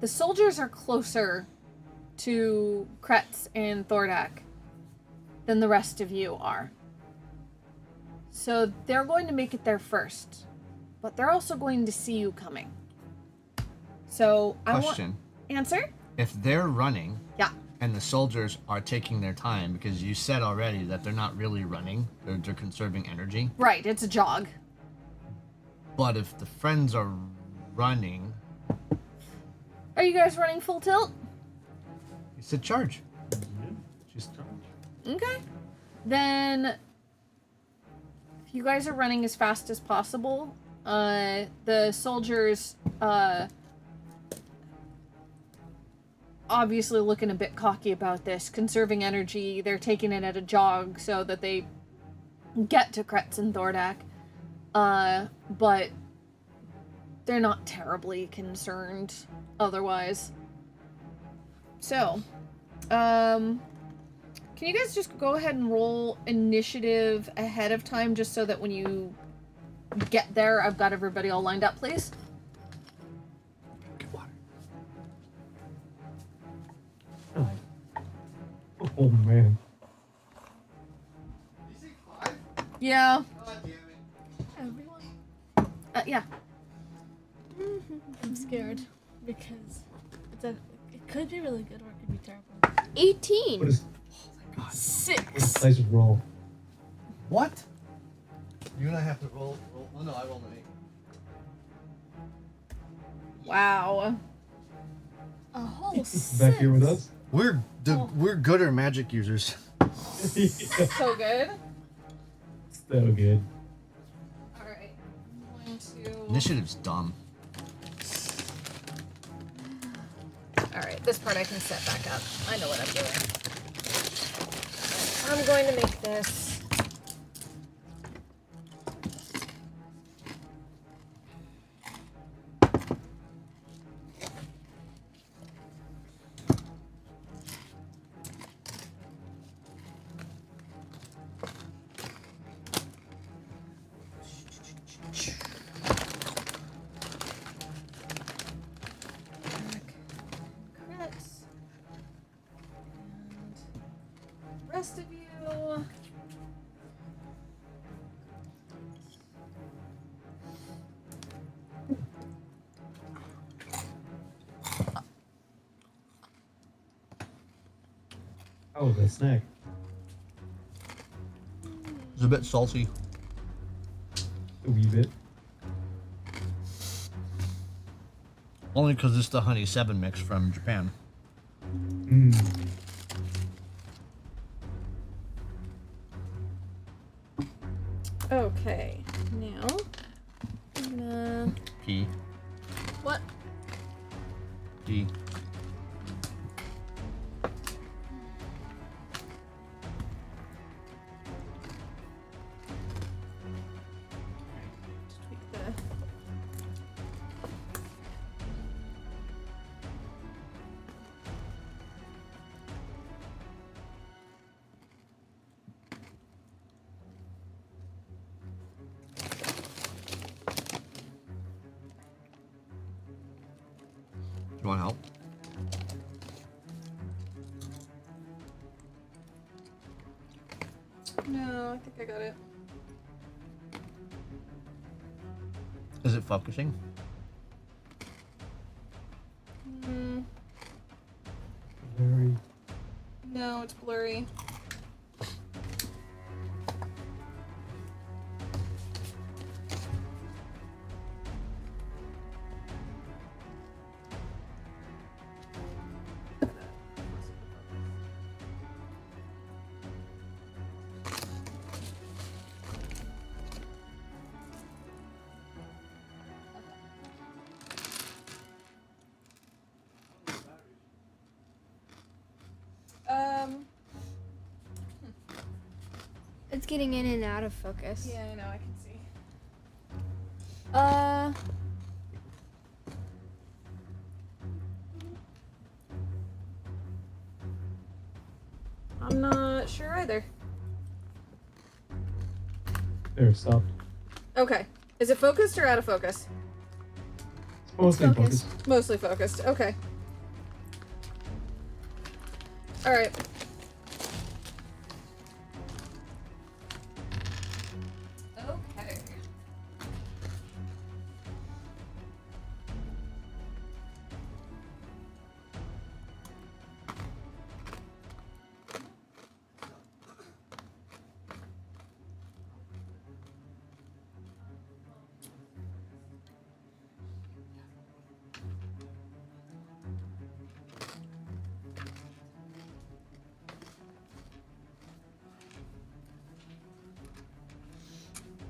the soldiers are closer to Kretz and Thordak than the rest of you are. So, they're going to make it there first, but they're also going to see you coming. So, I want
Question.
answer?
If they're running
Yeah.
and the soldiers are taking their time, because you said already that they're not really running, they're conserving energy.
Right, it's a jog.
But if the friends are running,
Are you guys running full tilt?
you said charge.
Yeah, just charge.
Okay. Then, if you guys are running as fast as possible, the soldiers, obviously looking a bit cocky about this, conserving energy, they're taking it at a jog so that they get to Kretz and Thordak. But they're not terribly concerned otherwise. So, can you guys just go ahead and roll initiative ahead of time just so that when you get there, I've got everybody all lined up, please?
Get water.
Oh man.
Yeah.
Everyone?
Yeah.
I'm scared because it could be really good or it could be terrible.
18.
What is
6.
Dice roll?
What? You and I have to roll. Oh no, I rolled an 8.
Wow.
A whole 6.
Back here with us?
We're gooder magic users.
Yeah,
So good.
so good.
Alright. I'm going to...
Initiative's dumb.
Alright, this part I can set back up. I know what I'm doing. I'm going to make this... Crits. And rest of you.
Oh, the snack.
It's a bit salty.
A wee bit.
Only because it's the honey 7 mix from Japan.
Mmm.
Okay, now I'm gonna...
P.
What?
D.
tweak the...
You want help?
No, I think I got it.
Is it focusing?
Mm,
Very.
no, it's blurry.
It's getting in and out of focus.
Yeah, I know, I can see. I'm not sure either.
There, stop.
Okay. Is it focused or out of focus?
It's mostly
focused.
focused.
Mostly focused. Okay. Alright. Okay.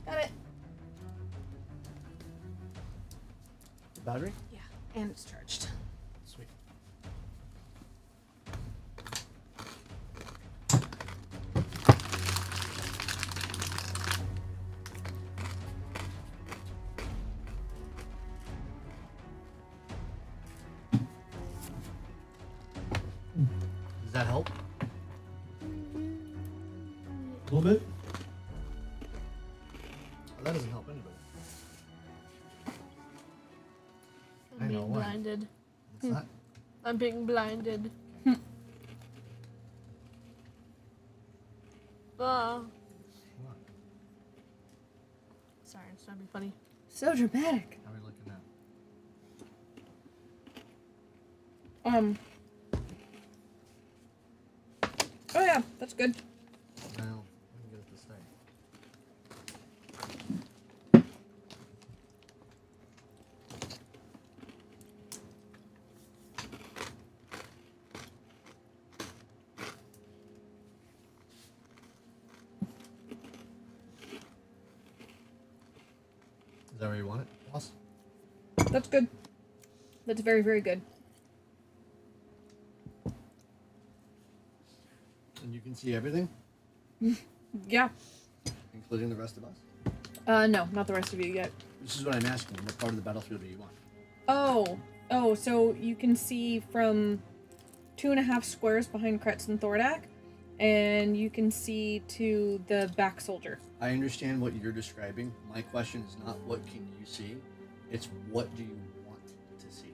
Got it.
Battery?
Yeah, and it's charged.
Sweet. Does that help?
A little bit.
Well, that doesn't help anybody. I
I'm
know
being
why.
blinded.
What's that?
I'm being blinded. Ah. Sorry, it's trying to be funny.
So dramatic.
How are we looking now?
Oh yeah, that's good.
Now, we can get it to stay. Is that where you want it, boss?
That's good. That's very, very good.
And you can see everything,
Yeah.
including the rest of us?
No, not the rest of you yet.
This is what I'm asking. What part of the battlefield do you want?
Oh, so you can see from 2.5 squares behind Kretz and Thordak, and you can see to the back soldier.
I understand what you're describing. My question is not what can you see, it's what do you want to see.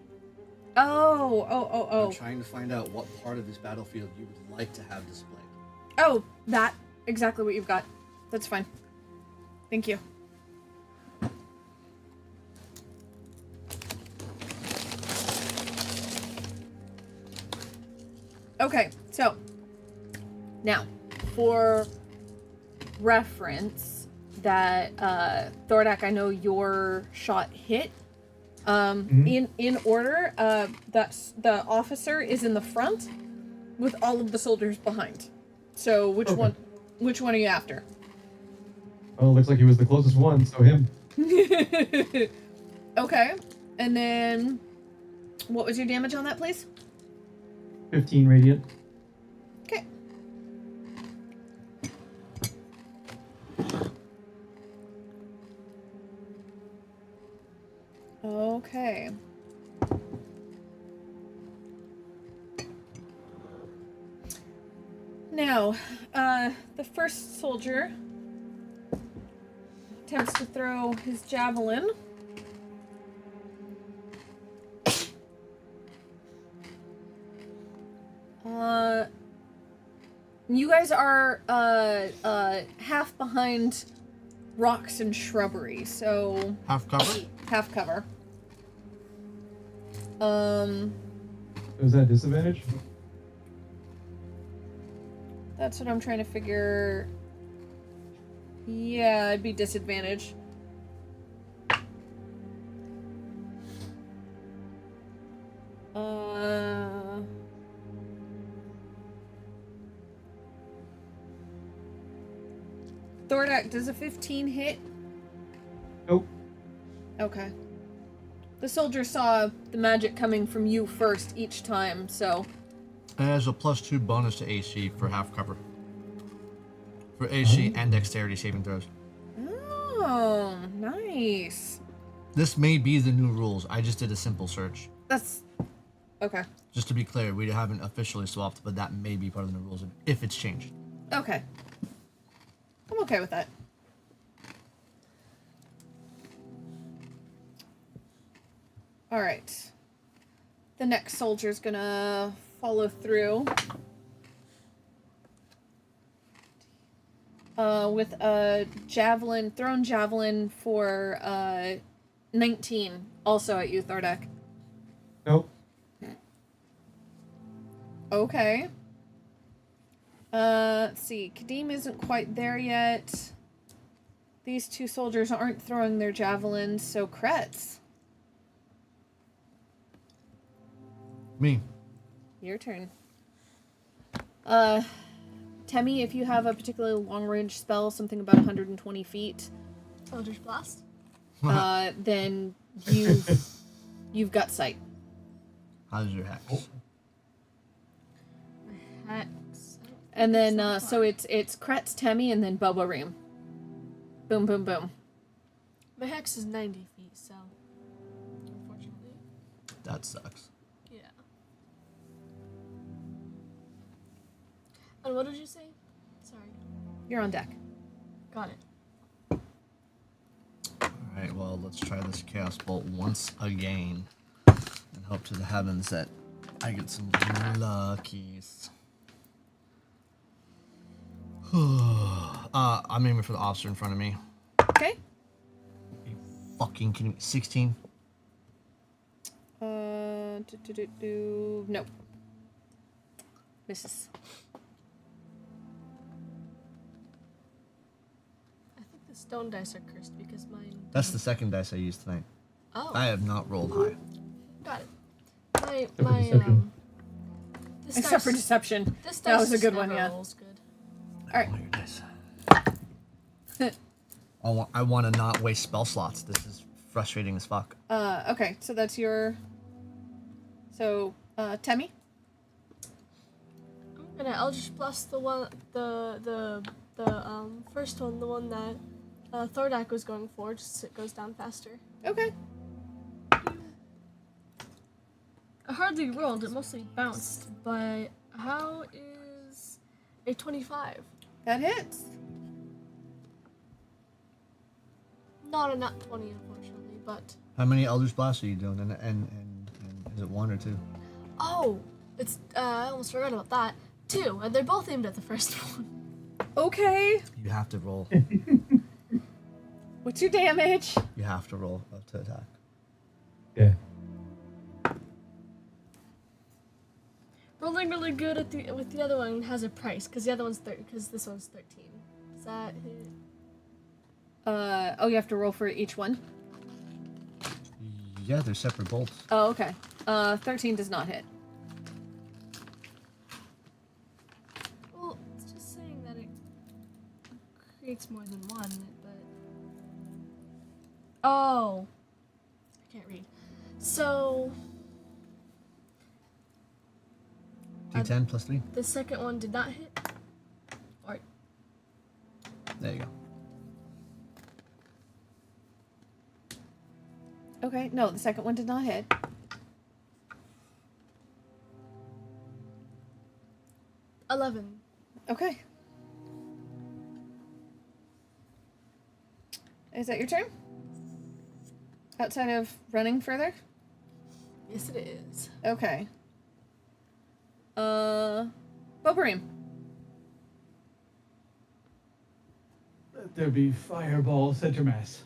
Oh.
I'm trying to find out what part of this battlefield you would like to have displayed.
Oh, that. Exactly what you've got. That's fine. Thank you. Okay, so now for reference that Thordak, I know your shot hit. In order, that's the officer is in the front with all of the soldiers behind. So which
Okay.
one are you after?
Oh, looks like he was the closest one, so him.
Okay, and then what was your damage on that, please?
15 radiant.
Okay. Okay. Now, the first soldier attempts to throw his javelin. You guys are half behind rocks and shrubbery, so
Half cover?
half cover.
Is that disadvantage?
That's what I'm trying to figure. Yeah, it'd be disadvantage. Thordak, does a 15 hit?
Nope.
Okay. The soldier saw the magic coming from you first each time, so...
It has a +2 bonus to AC for half cover. For AC and dexterity saving throws.
Oh, nice.
This may be the new rules. I just did a simple search.
That's... Okay.
Just to be clear, we haven't officially swapped, but that may be part of the new rules if it's changed.
Okay. I'm okay with that. Alright. The next soldier's gonna follow through. With a javelin, thrown javelin for 19, also at you, Thordak.
Nope.
Okay. Let's see. Kadim isn't quite there yet. These two soldiers aren't throwing their javelins, so Kretz.
Me.
Your turn. Temmie, if you have a particularly long-range spell, something about 120 feet,
Eldritch Blast.
then you've got sight.
How's your hex?
Hex.
And then, so it's Kretz, Temmie, and then Boba Reem. Boom, boom, boom.
My hex is 90 feet, so unfortunately.
That sucks.
Yeah. And what did you say? Sorry.
You're on deck.
Got it.
Alright, well, let's try this Chaos Bolt once again. And hope to the heavens that I get some luckies. I'm aiming for the officer in front of me.
Okay.
You fucking kidding me? 16?
Nope. Misses.
I think the stone dice are cursed because mine.
That's the second dice I used tonight.
Oh.
I have not rolled high.
Got it.
for
My
deception.
this
Except for
dice-
deception.
This
That was
dice
a good
never
one, yeah.
rolls good.
Alright.
Roll your dice. I want to not waste spell slots. This is frustrating as fuck.
Okay, so that's your... So, Temmie?
I'm gonna Eldritch Blast the one, the first one, the one that Thordak was going for, just so it goes down faster.
Okay.
I hardly rolled, it mostly bounced, but how is a 25?
That hits.
Not a nat 20, unfortunately, but...
How many Eldritch Blasts are you doing? And is it 1 or 2?
Oh! It's, I almost forgot about that. 2, and they're both aimed at the first one.
Okay.
You have to roll.
What's your damage?
You have to roll to attack.
Yeah.
Rolling really good at with the other one has a price, because the other one's because this one's 13. Is that hit?
Oh, you have to roll for each one?
Yeah, they're separate bolts.
Oh, okay. 13 does not hit.
Well, it's just saying that it creates more than one, but... Oh! I can't read. So...
D10 plus 3.
The second one did not hit? Or...
There you go.
Okay, no, the second one did not hit.
$11.
Okay. Is that your turn? Outside of running further?
Yes, it is.
Okay. Bobarim.
Let there be fireball center mass.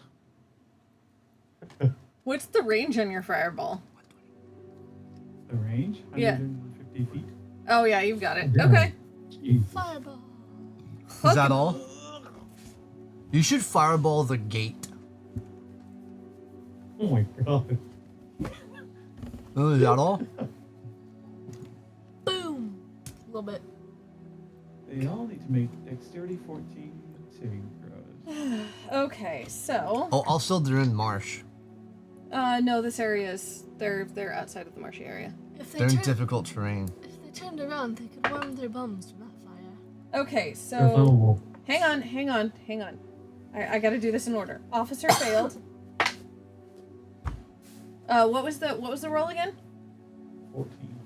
What's the range on your fireball?
The range?
Yeah.
150 feet.
Oh yeah, you've got it.
Yeah.
Okay.
Jesus.
Fireball.
Is that all? You should fireball the gate.
Oh my god.
Oh, is that all?
Boom. A little bit.
They all need to make dexterity 14 saving throws.
Okay, so
Oh, also they're in marsh.
no, this area is they're outside of the marshy area.
If they
They're in
turn,
difficult terrain.
if they turned around, they could warm their bums from that fire.
Okay,
They're
so
flammable.
hang on. I gotta do this in order. Officer failed. What was the roll again?
14.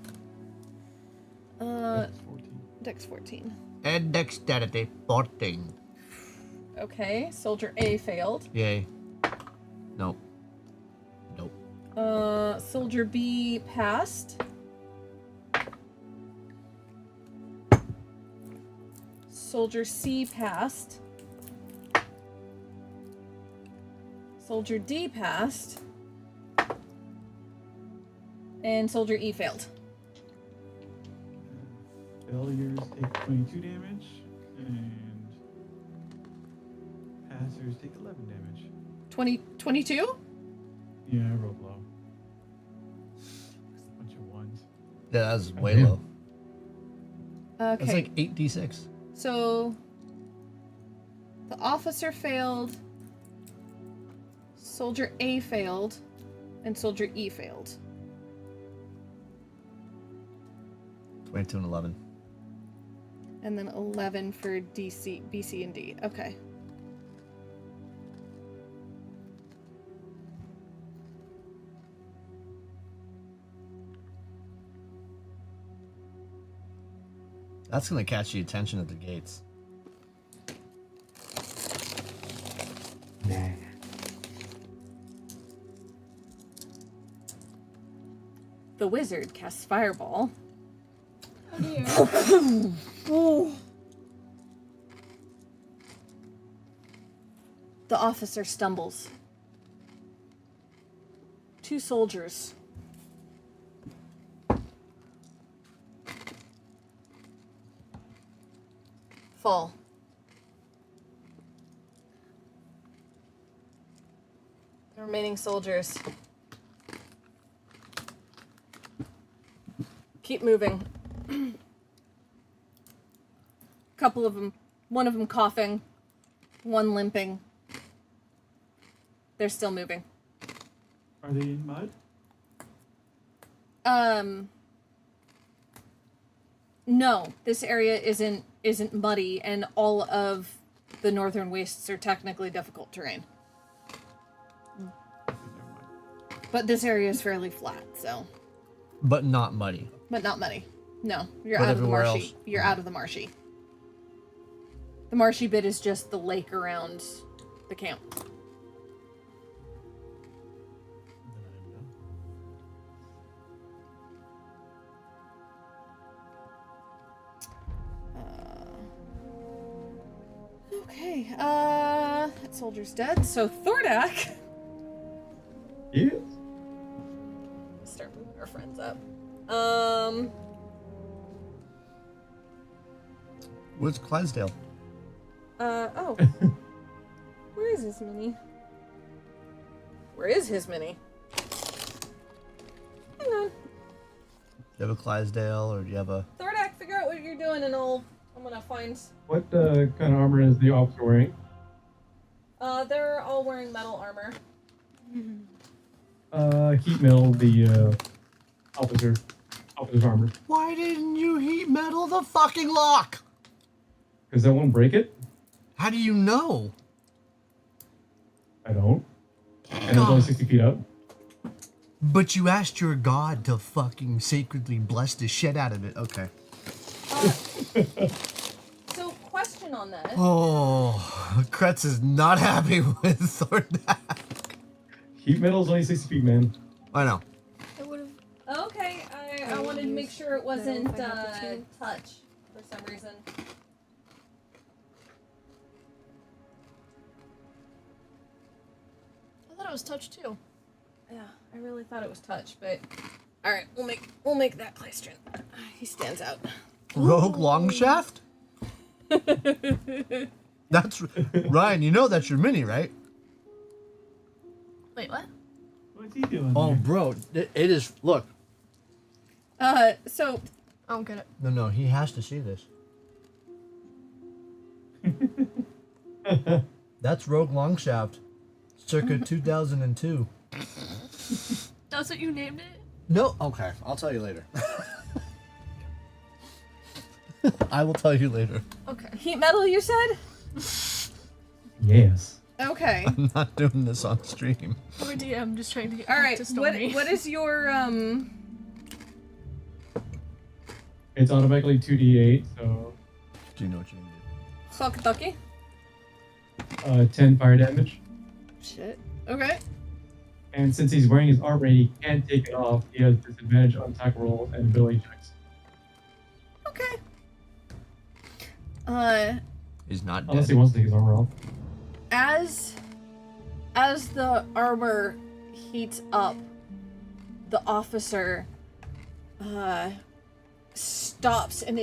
Uh,
Dex 14.
Dex 14.
And dexterity 14.
Okay, Soldier A failed.
Yay. Nope. Nope.
Soldier B passed. Soldier C passed. Soldier D passed. And Soldier E failed.
Failures take 22 damage, and passers take 11 damage.
22?
Yeah, I rolled low. Bunch of ones.
Yeah, that's way
damn.
low.
Okay.
That's like 8d6.
So the officer failed, Soldier A failed, and Soldier E failed.
22 and 11.
And then 11 for DC, B, C, and D. Okay.
That's gonna catch the attention at the gates.
Nah.
The wizard casts Fireball.
Oh dear.
Ooh. The officer stumbles. 2 soldiers fall. The remaining soldiers keep moving. Couple of them, one of them coughing, one limping. They're still moving.
Are they in mud?
No, this area isn't muddy, and all of the northern wastes are technically difficult terrain.
Okay, never mind.
But this area is fairly flat, so.
But not muddy.
But not muddy. No, you're
But
out of the
everywhere
marshy.
else.
You're out of the marshy. The marshy bit is just the lake around the camp.
Then I'm done.
Okay, that soldier's dead. So Thordak.
Yes.
Start moving our friends up.
Where's Clydesdale?
Oh. Where is his mini? Where is his mini? Hang on.
Do you have a Clydesdale or do you have a...
Thordak, figure out what you're doing and I'm gonna find...
What kind of armor is the officer wearing?
They're all wearing metal armor.
Heat metal the officer's armor.
Why didn't you heat metal the fucking lock?
Because that won't break it?
How do you know?
I don't. And it's only 60 feet up.
But you asked your god to fucking sacredly bless the shit out of it. Okay.
So, question on that.
Oh, Kretz is not happy with Thordak.
Heat metal is only 60 feet, man.
I know.
I would have.
Okay, I wanted to make sure it wasn't
if I had the chance.
touch for some reason.
thought it was touch too.
Yeah, I really thought it was touch, but all right, we'll make that Clystron. He stands out.
Rogue Longshaft? That's Ryan. You know that's your mini, right?
Wait, what?
What's he doing?
Oh,
there?
bro, it is. Look,
So
I don't get it.
no, he has to see this. That's Rogue Longshaft, circa 2002.
That's what you named it?
No, okay, I'll tell you later. I will tell you later.
Okay.
heat metal, you said?
Yes.
Okay.
I'm not doing this on stream.
Poor DM just trying to get
All
back
right.
to
What
Stormy.
what is your
It's automatically 2d8, so
Do you know what you need?
Fuck ducky?
10 fire damage.
Shit. Okay.
And since he's wearing his armor and he can't take it off, he has disadvantage on attack rolls and ability checks.
Okay.
He's not
Unless he
dead.
wants to take his armor off.
As the armor heats up, the officer stops and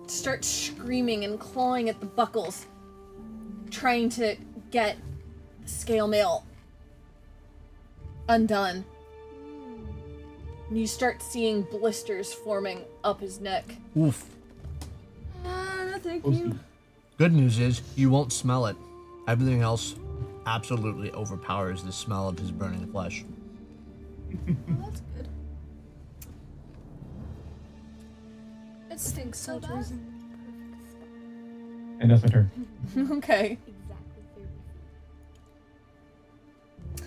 starts screaming and clawing at the buckles, trying to get the scale mail undone. And you start seeing blisters forming up his neck.
Oof.
Thank
Oof.
you.
Good news is you won't smell it. Everything else absolutely overpowers the smell of his burning flesh.
That's good. It stinks so bad.
Soldiers in the perfect spot.
And that's my turn.
Okay.
Exactly 30 feet.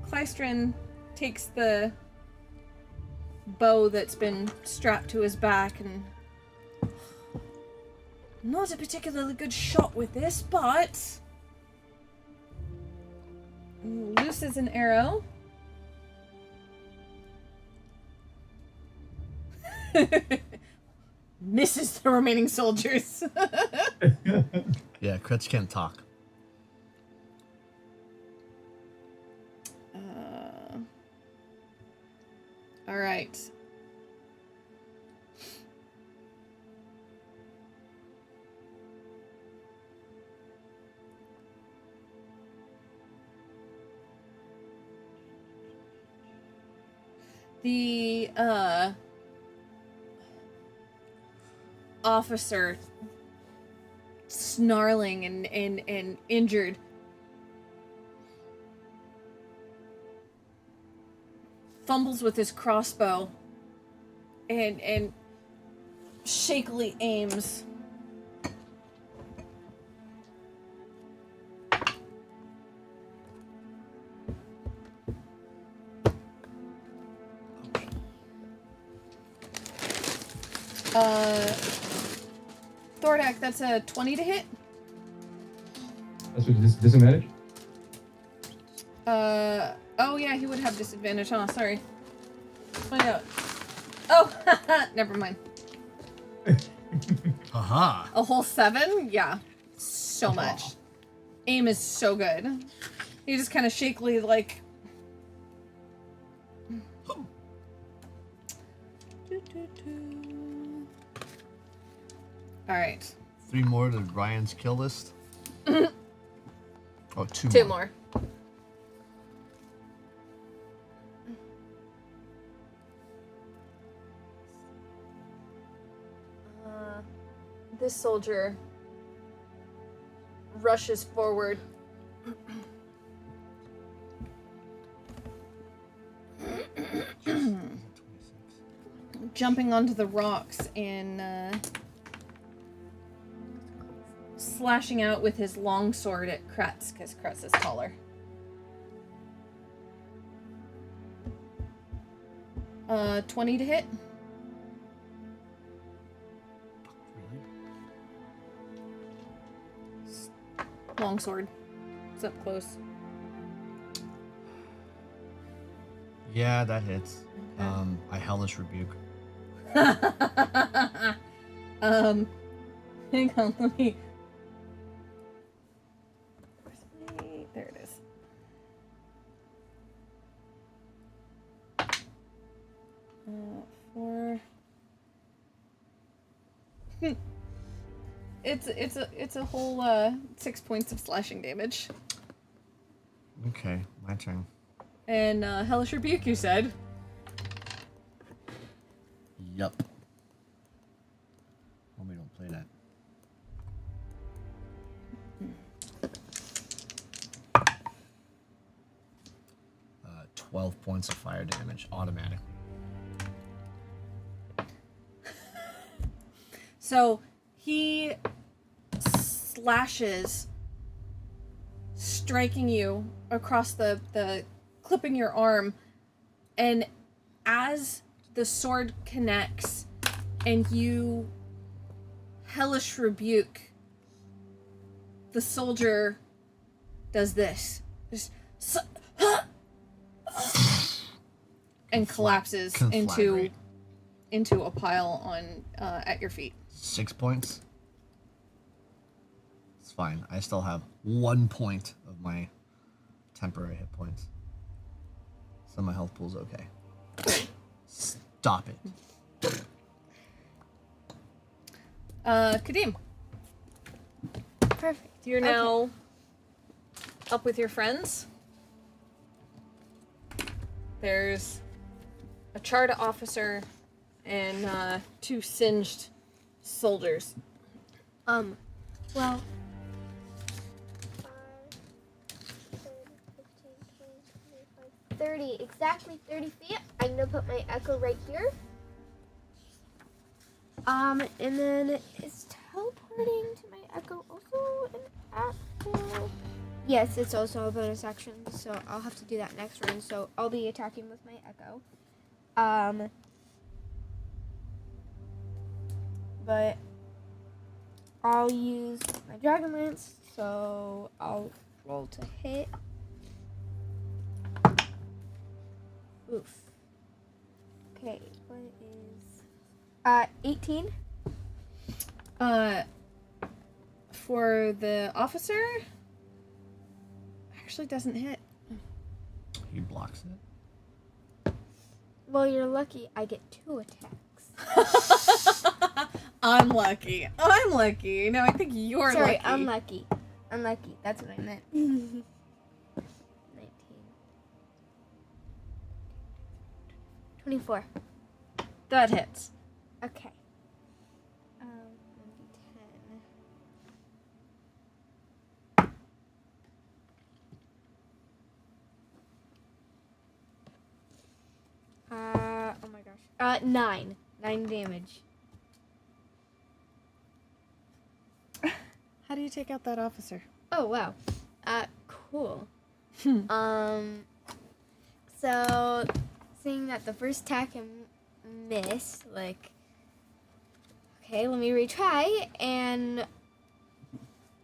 Clystron takes the bow that's been strapped to his back and not a particularly good shot with this, but looses an arrow. Misses the remaining soldiers.
Yeah, crits can't talk.
All right. The officer, snarling and injured, fumbles with his crossbow and shakily aims. Thordak, that's a 20 to hit.
That's with disadvantage?
Oh yeah, he would have disadvantage, huh? Sorry. Let's find out. Oh, never mind.
Aha!
A whole 7? Yeah. So much. Aim is so good. He just kind of shakily, like... Alright.
3 more to Ryan's kill list. Oh, 2
2 more. This soldier rushes forward. Jumping onto the rocks and slashing out with his longsword at Kretz, because Kretz is taller. 20 to hit. Longsword. It's up close.
Yeah, that hits.
Okay.
I hellish rebuke.
Hang on, let me. There it is. Four. It's a whole 6 points of slashing damage.
Okay, my turn.
And Hellish Rebuke, you said.
Yup. Well, we don't play that. 12 points of fire damage automatically.
So he slashes, striking you across the clipping your arm, and as the sword connects and you hellish rebuke, the soldier does this. Just and collapses into a pile on at your feet.
6 points. It's fine. I still have 1 point of my temporary hit points, so my health pool's okay. Stop it.
Kadim,
Perfect.
you're now up with your friends. There's a Charta officer and 2 singed soldiers.
Well, 5, 10, 15, 20, 25, 30, exactly 30 feet. I'm gonna put my echo right here. And then is teleporting to my echo also an action? Yes, it's also a bonus action, so I'll have to do that next round. So I'll be attacking with my echo. But I'll use my Dragonlance, so I'll roll to hit. Oof. Okay, what is 18?
For the officer, actually doesn't hit.
He blocks it.
Well, you're lucky I get 2 attacks.
I'm lucky. No, I think you're
Sorry,
lucky.
unlucky. Unlucky, that's what I meant. 19. $24.
That hits.
Okay. 1d10. Oh my gosh. 9. 9 damage.
How do you take out that officer?
Oh wow. Cool. So seeing that the first attack I missed, like, okay, let me retry, and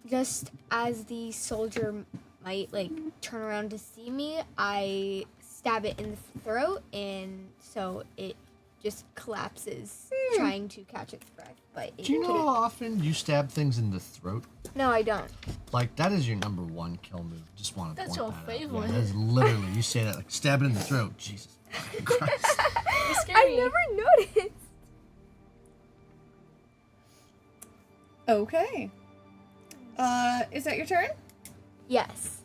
just as the soldier might like turn around to see me, I stab it in the throat, and so it just collapses, trying to catch its breath. But it
Do you know
couldn't.
how often you stab things in the throat?
No, I don't.
Like, that is your number 1 kill move. Just want to
That's
point
your
that
favorite.
out. Yeah, that is literally, you say that, like, stab it in the throat. Jesus Christ.
It's
I
scary.
never noticed.
Okay. Is that your turn?
Yes.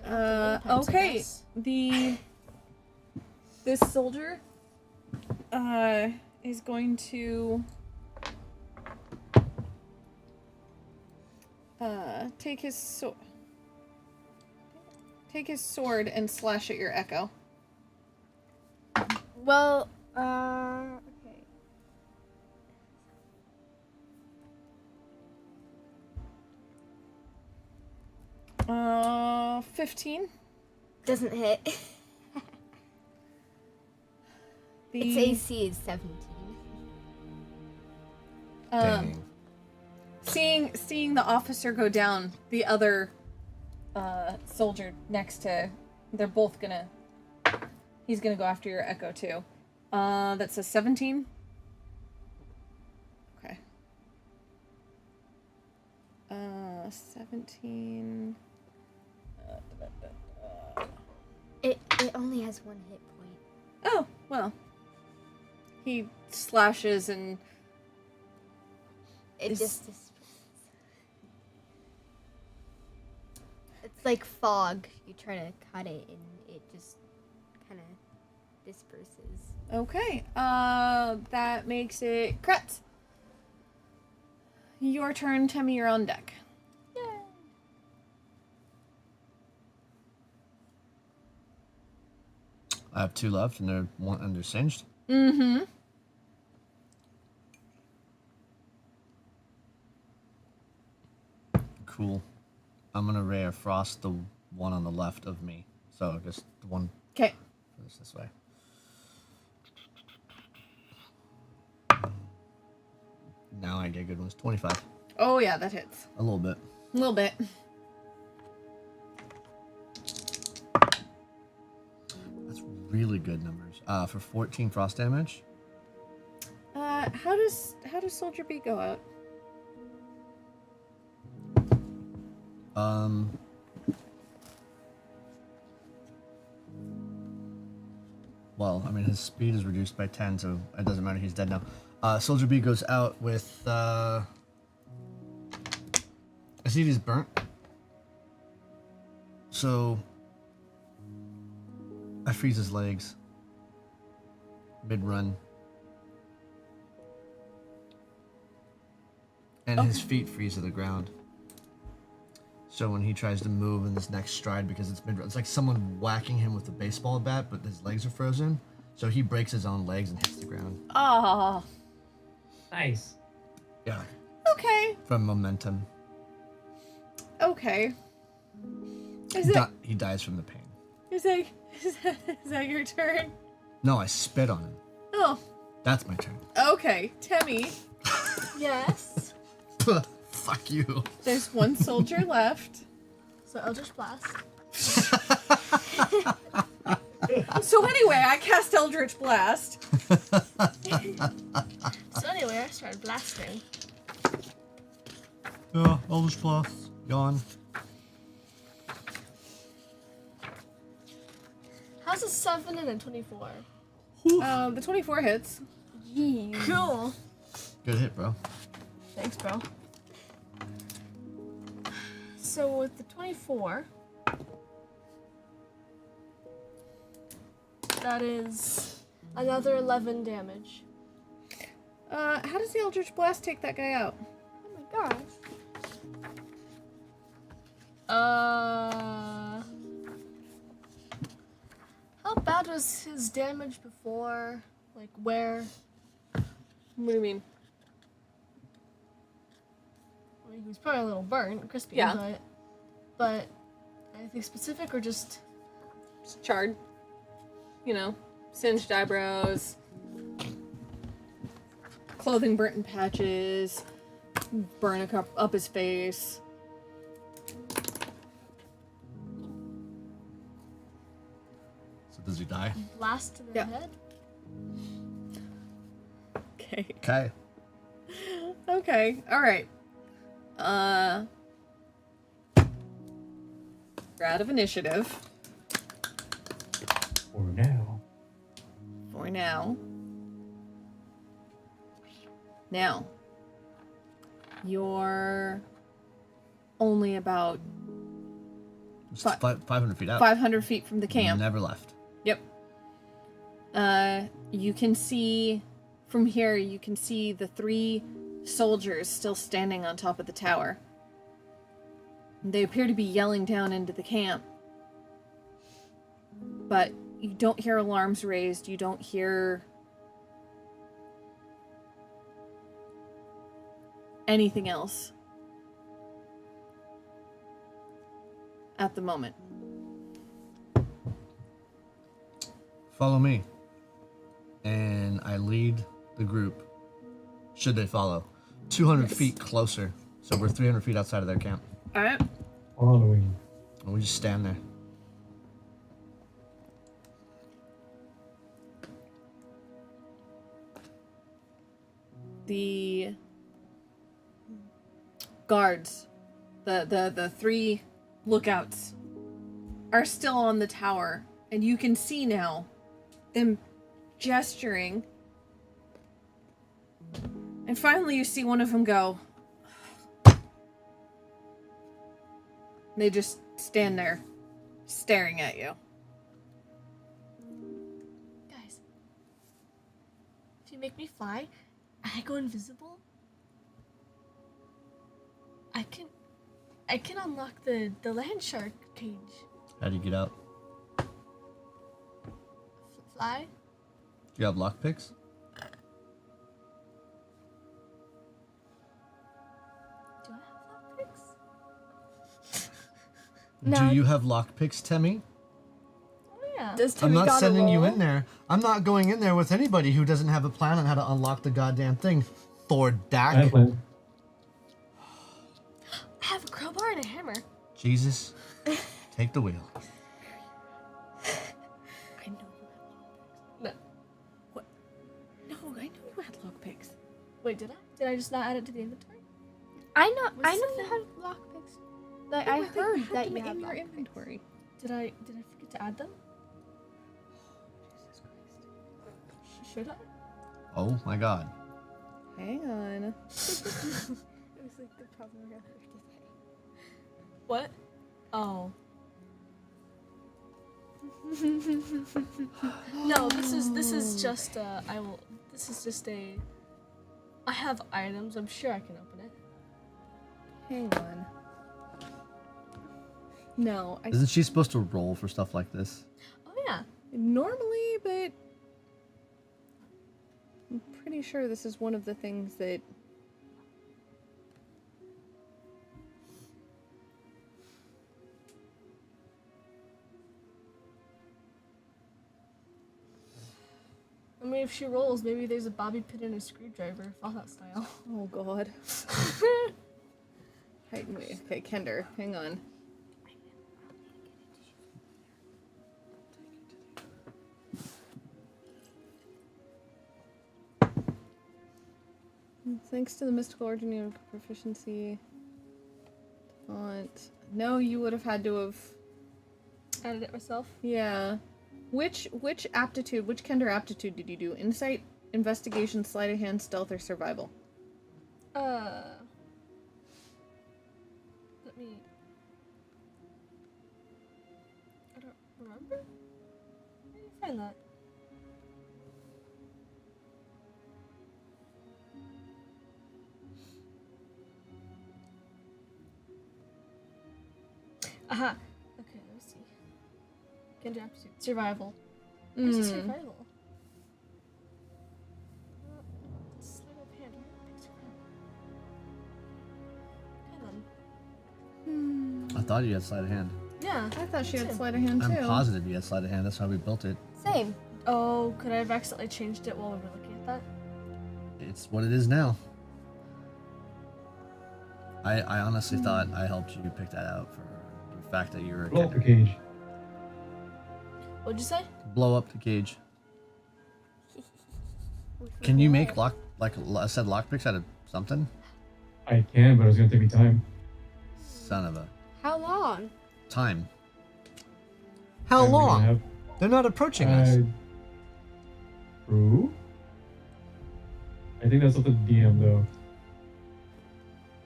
Okay. This soldier is going to take his sword and slash at your echo.
Well, okay.
15.
Doesn't hit. Its AC is 17.
Dang.
Seeing the officer go down, the other soldier next to, he's gonna go after your echo too. That's a 17. 17.
It only has 1 hit point.
Oh, well. He slashes and
It
Is-
just disperses. It's like fog. You try to cut it and it just kind of disperses.
okay. That makes it Kretz. Your turn, Temmie, you're on deck.
I have 2 left, and they're singed.
Mm-hmm.
Cool. I'm gonna ray of frost the one on the left of me. So just the one
Okay.
this way. Now I get good ones. 25.
Oh, yeah, that hits.
A little bit.
A little bit.
That's really good numbers. For 14 frost damage.
How does Soldier B go out?
Well, I mean, his speed is reduced by 10, so it doesn't matter. He's dead now. Soldier B goes out with, I see he's burnt. So, I freeze his legs. Mid-run. And his feet freeze to the ground. So when he tries to move in this next stride, because it's mid-run, it's like someone whacking him with a baseball bat, but his legs are frozen. So he breaks his own legs and hits the ground.
Oh.
Nice.
Yeah.
Okay.
From momentum.
Okay. Is it?
He dies from the pain.
Is that your turn?
No, I spit on him.
Oh.
That's my turn.
Okay, Temmie.
Yes.
Fuck you.
There's one soldier left.
So Eldritch Blast.
So anyway, I cast Eldritch Blast.
So anyway, I started blasting.
Yeah, Eldritch Blast. Yawn.
How's a 7 and a 24?
The 24 hits.
Cool.
Good hit, bro.
Thanks, bro. So with the 24, that is another 11 damage.
How does the Eldritch Blast take that guy out?
Oh my gosh.
How bad was his damage before? Like where?
What do you mean?
I mean, he was probably a little burnt, crispy,
Yeah.
but anything specific or just?
Just charred. You know, singed eyebrows, clothing burnt in patches, burn a cup up his face.
So does he die?
Blast to the
Yeah.
head?
Okay.
Okay.
Okay. All right. We're out of initiative
For now.
for now. Now, you're only about
It's
Fi-
500 feet out.
500 feet from the camp.
Never left.
Yep. You can see from here, you can see the 3 soldiers still standing on top of the tower. They appear to be yelling down into the camp. But you don't hear alarms raised. You don't hear anything else at the moment.
Follow me. And I lead the group. Should they follow? 200 feet closer. So we're 300 feet outside of their camp.
All right.
Following.
And we just stand there.
The guards The three lookouts are still on the tower, and you can see now them gesturing. And finally you see one of them go. They just stand there, staring at you.
Guys, if you make me fly and I go invisible, I can unlock the land shark cage.
How do you get out?
Fly?
Do you have lockpicks?
Do I have lockpicks?
No.
Do you have lockpicks, Temmie?
Oh yeah.
Does
I'm
Timmy
not
gotta
sending you
roll?
in there. I'm not going in there with anybody who doesn't have a plan on how to unlock the goddamn thing.
I have a
Thordak.
plan.
I have a crowbar and a hammer.
Jesus. Take the wheel.
I know you had lockpicks.
No.
What? No, I know you had lockpicks.
Wait, did I? Did I just not add it to the inventory?
I know
What's
you
the
had lockpicks. Like I heard that you had
in your
lockpicks.
inventory.
Did I forget to add them?
Jesus Christ.
Should I?
Oh my god.
Hang on.
It was like the problem we're gonna have to say.
What? Oh. No, this is just I have items. I'm sure I can open it.
Hang on. No, I
Isn't she supposed to roll for stuff like this?
Oh yeah.
normally, but I'm pretty sure this is one of the things that
I mean, if she rolls, maybe there's a bobby pin and a screwdriver, Fallout style.
oh god. Heighten me. Okay, Kender, hang on. Thanks to the mystical origin of proficiency font. No, you would have had to have.
Added it myself.
Yeah. Which aptitude? Which Kender aptitude did you do? Insight, investigation, sleight of hand, stealth, or survival?
Let me. I don't remember. Where did you find that? Aha. Okay, let's see. Gender aptitude. Survival. Where's the survival? Sleight of hand. Where did I pick survival? Hang on.
I thought you had sleight of hand.
Yeah.
I thought she had
Too.
sleight of hand too.
I'm positive you had sleight of hand. That's how we built it.
Same.
Oh, could I have accidentally changed it while we were looking at that?
It's what it is now. I honestly thought I helped you pick that out for the fact that you were a
Blow up the
kid.
cage.
What'd you say?
Blow up the cage. Can you make I said lockpicks out of something?
I can, but it's gonna take me time.
Son of a
How long?
time. How
And we're gonna
long?
have-
They're not approaching us.
True. I think that's up to the DM though.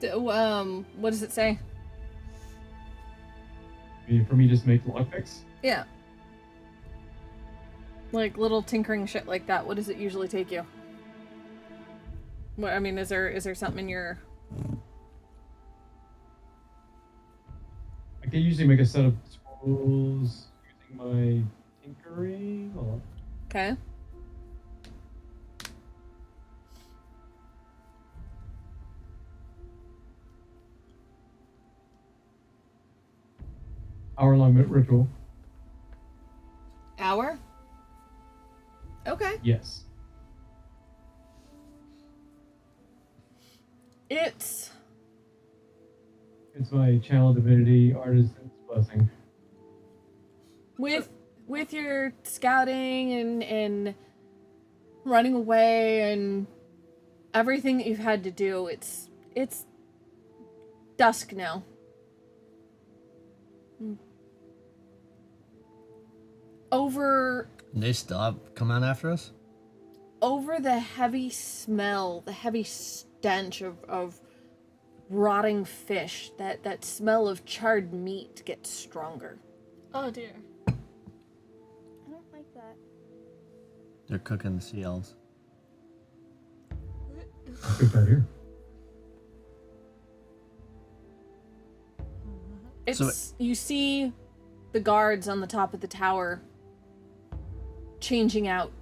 What does it say?
For me, just make lockpicks.
Yeah. Like little tinkering shit like that. What does it usually take you? What I mean, is there something in your?
I can usually make a set of tools using my tinkering. Hold on.
Okay.
Hour-long ritual.
Hour. Okay.
Yes.
It's
It's my channel divinity artisan's blessing.
with your scouting and running away and everything that you've had to do. It's dusk now. over
They still come out after us?
the heavy smell, the heavy stench of rotting fish, that smell of charred meat gets stronger.
Oh dear.
I don't like that.
They're cooking the sea elves.
Good that here.
It's you see the guards on the top of the tower changing out.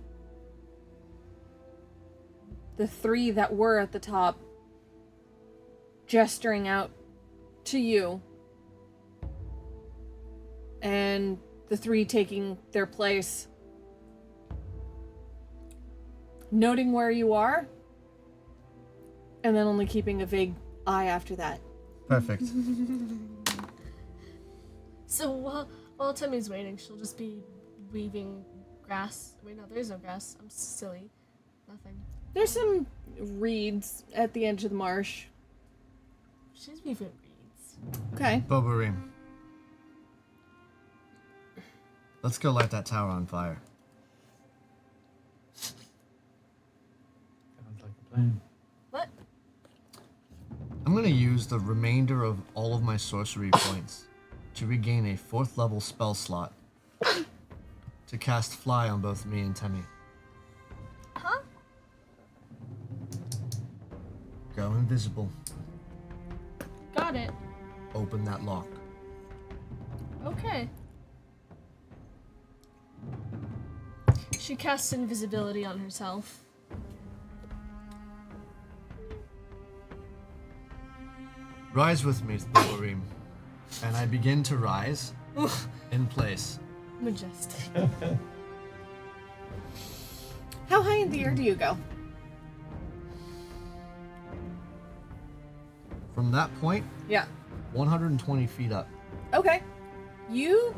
The 3 that were at the top gesturing out to you, and the 3 taking their place, noting where you are, and then only keeping a vague eye after that.
Perfect.
So while Timmy's waiting, she'll just be weaving grass. Wait, no, there's no grass. I'm silly. Nothing.
There's some reeds at the edge of the marsh.
She's weaving reeds.
Okay.
Bobarim. Let's go light that tower on fire.
Sounds like a plan.
What?
I'm going to use the remainder of all of my sorcery points to regain a 4th level spell slot to cast Fly on both me and Temmie.
Huh?
Go invisible.
Got it.
Open that lock.
Okay. She casts invisibility on herself.
Rise with me, Bobarim. And I begin to rise in place.
Majestic.
How high in the air do you go?
From that point,
Yeah.
120 feet up.
Okay. You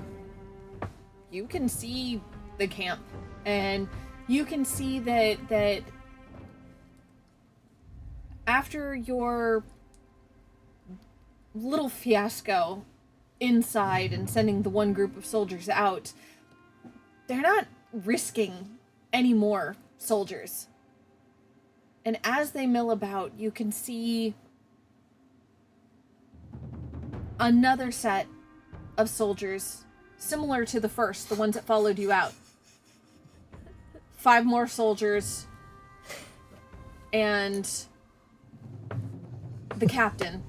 can see the camp, and you can see that after your little fiasco inside and sending the one group of soldiers out, they're not risking any more soldiers. And as they mill about, you can see another set of soldiers similar to the first, the ones that followed you out. 5 more soldiers and the captain.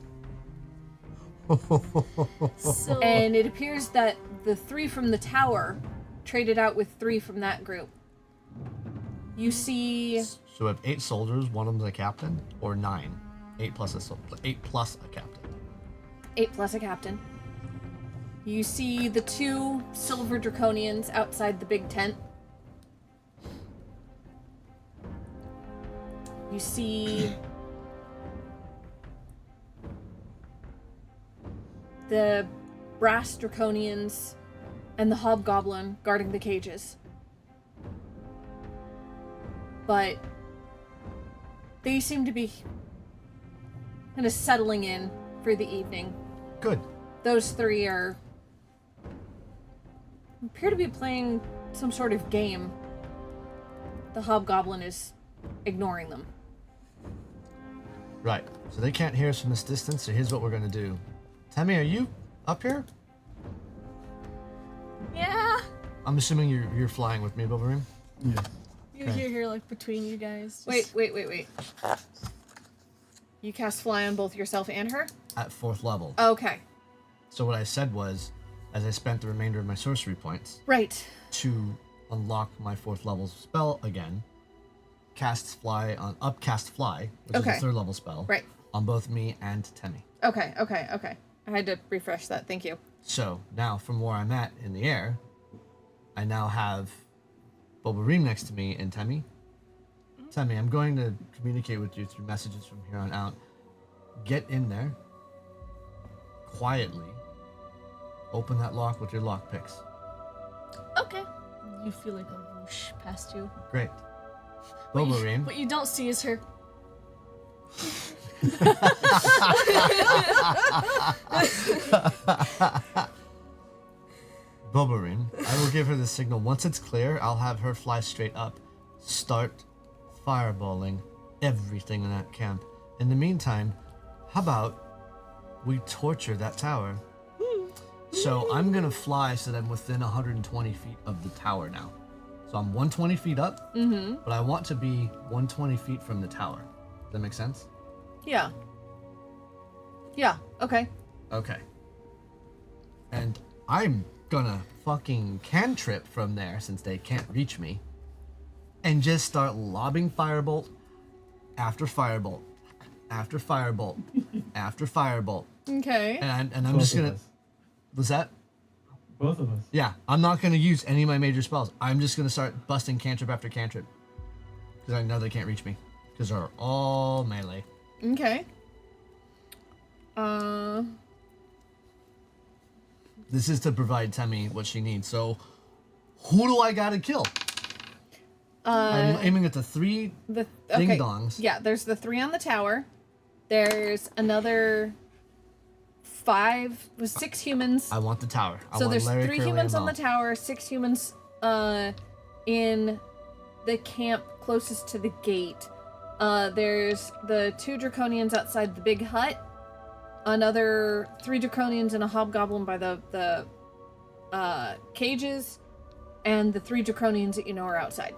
So
And it appears that the 3 from the tower traded out with 3 from that group. You see
So we have 8 soldiers, one of them's a captain, or 9. 8 plus a captain.
8 plus a captain. You see the 2 silver draconians outside the big tent. You see the brass draconians and the hobgoblin guarding the cages. But they seem to be kind of settling in for the evening.
Good.
Those 3 appear to be playing some sort of game. The hobgoblin is ignoring them.
Right. So they can't hear us from this distance, so here's what we're gonna do. Temmie, are you up here?
yeah,
I'm assuming you're flying with me, Bobarim?
Yes.
you're
Okay.
here like between you guys.
Wait. You cast fly on both yourself and her?
At 4th level.
Okay.
So what I said was, as I spent the remainder of my sorcery points
Right.
to unlock my 4th level spell again, upcast fly, which
Okay.
is a 3rd level spell,
Right.
on both me and Temmie.
Okay. I had to refresh that. Thank you.
So now, from where I'm at in the air, I now have Bobarim next to me and Temmie. Temmie, I'm going to communicate with you through messages from here on out. Get in there, quietly, open that lock with your lock picks.
Okay. You feel like a whoosh past you.
Great.
What you-
Bobarim,
What you don't see is her.
Bobarin, I will give her the signal. Once it's clear, I'll have her fly straight up. Start fireballing everything in that camp. In the meantime, how about we torture that tower? So I'm gonna fly so that I'm within 120 feet of the tower now. So I'm 120 feet up, but I want to be 120 feet from the tower. Does that make sense?
Yeah. Yeah, okay.
Okay. And I'm gonna fucking cantrip from there since they can't reach me. And just start lobbing firebolt after firebolt after firebolt after firebolt.
Okay.
And I'm
Both
just
of
gonna.
us.
Was that?
Both of us.
Yeah, I'm not gonna use any of my major spells. I'm just gonna start busting cantrip after cantrip. Because I know they can't reach me. Because they're all melee.
Okay.
This is to provide Temmie what she needs. So, who do I gotta kill? I'm aiming at the 3
The
ding dongs.
Yeah, there's the 3 on the tower. There's another 6 humans.
I want the tower. I
So
want
there's
Larry,
3
Curly,
humans
and
on the
Mo.
tower, 6 humans in the camp closest to the gate. There's the 2 draconians outside the big hut. Another 3 draconians and a hobgoblin by the cages, and the 3 draconians that you know are outside.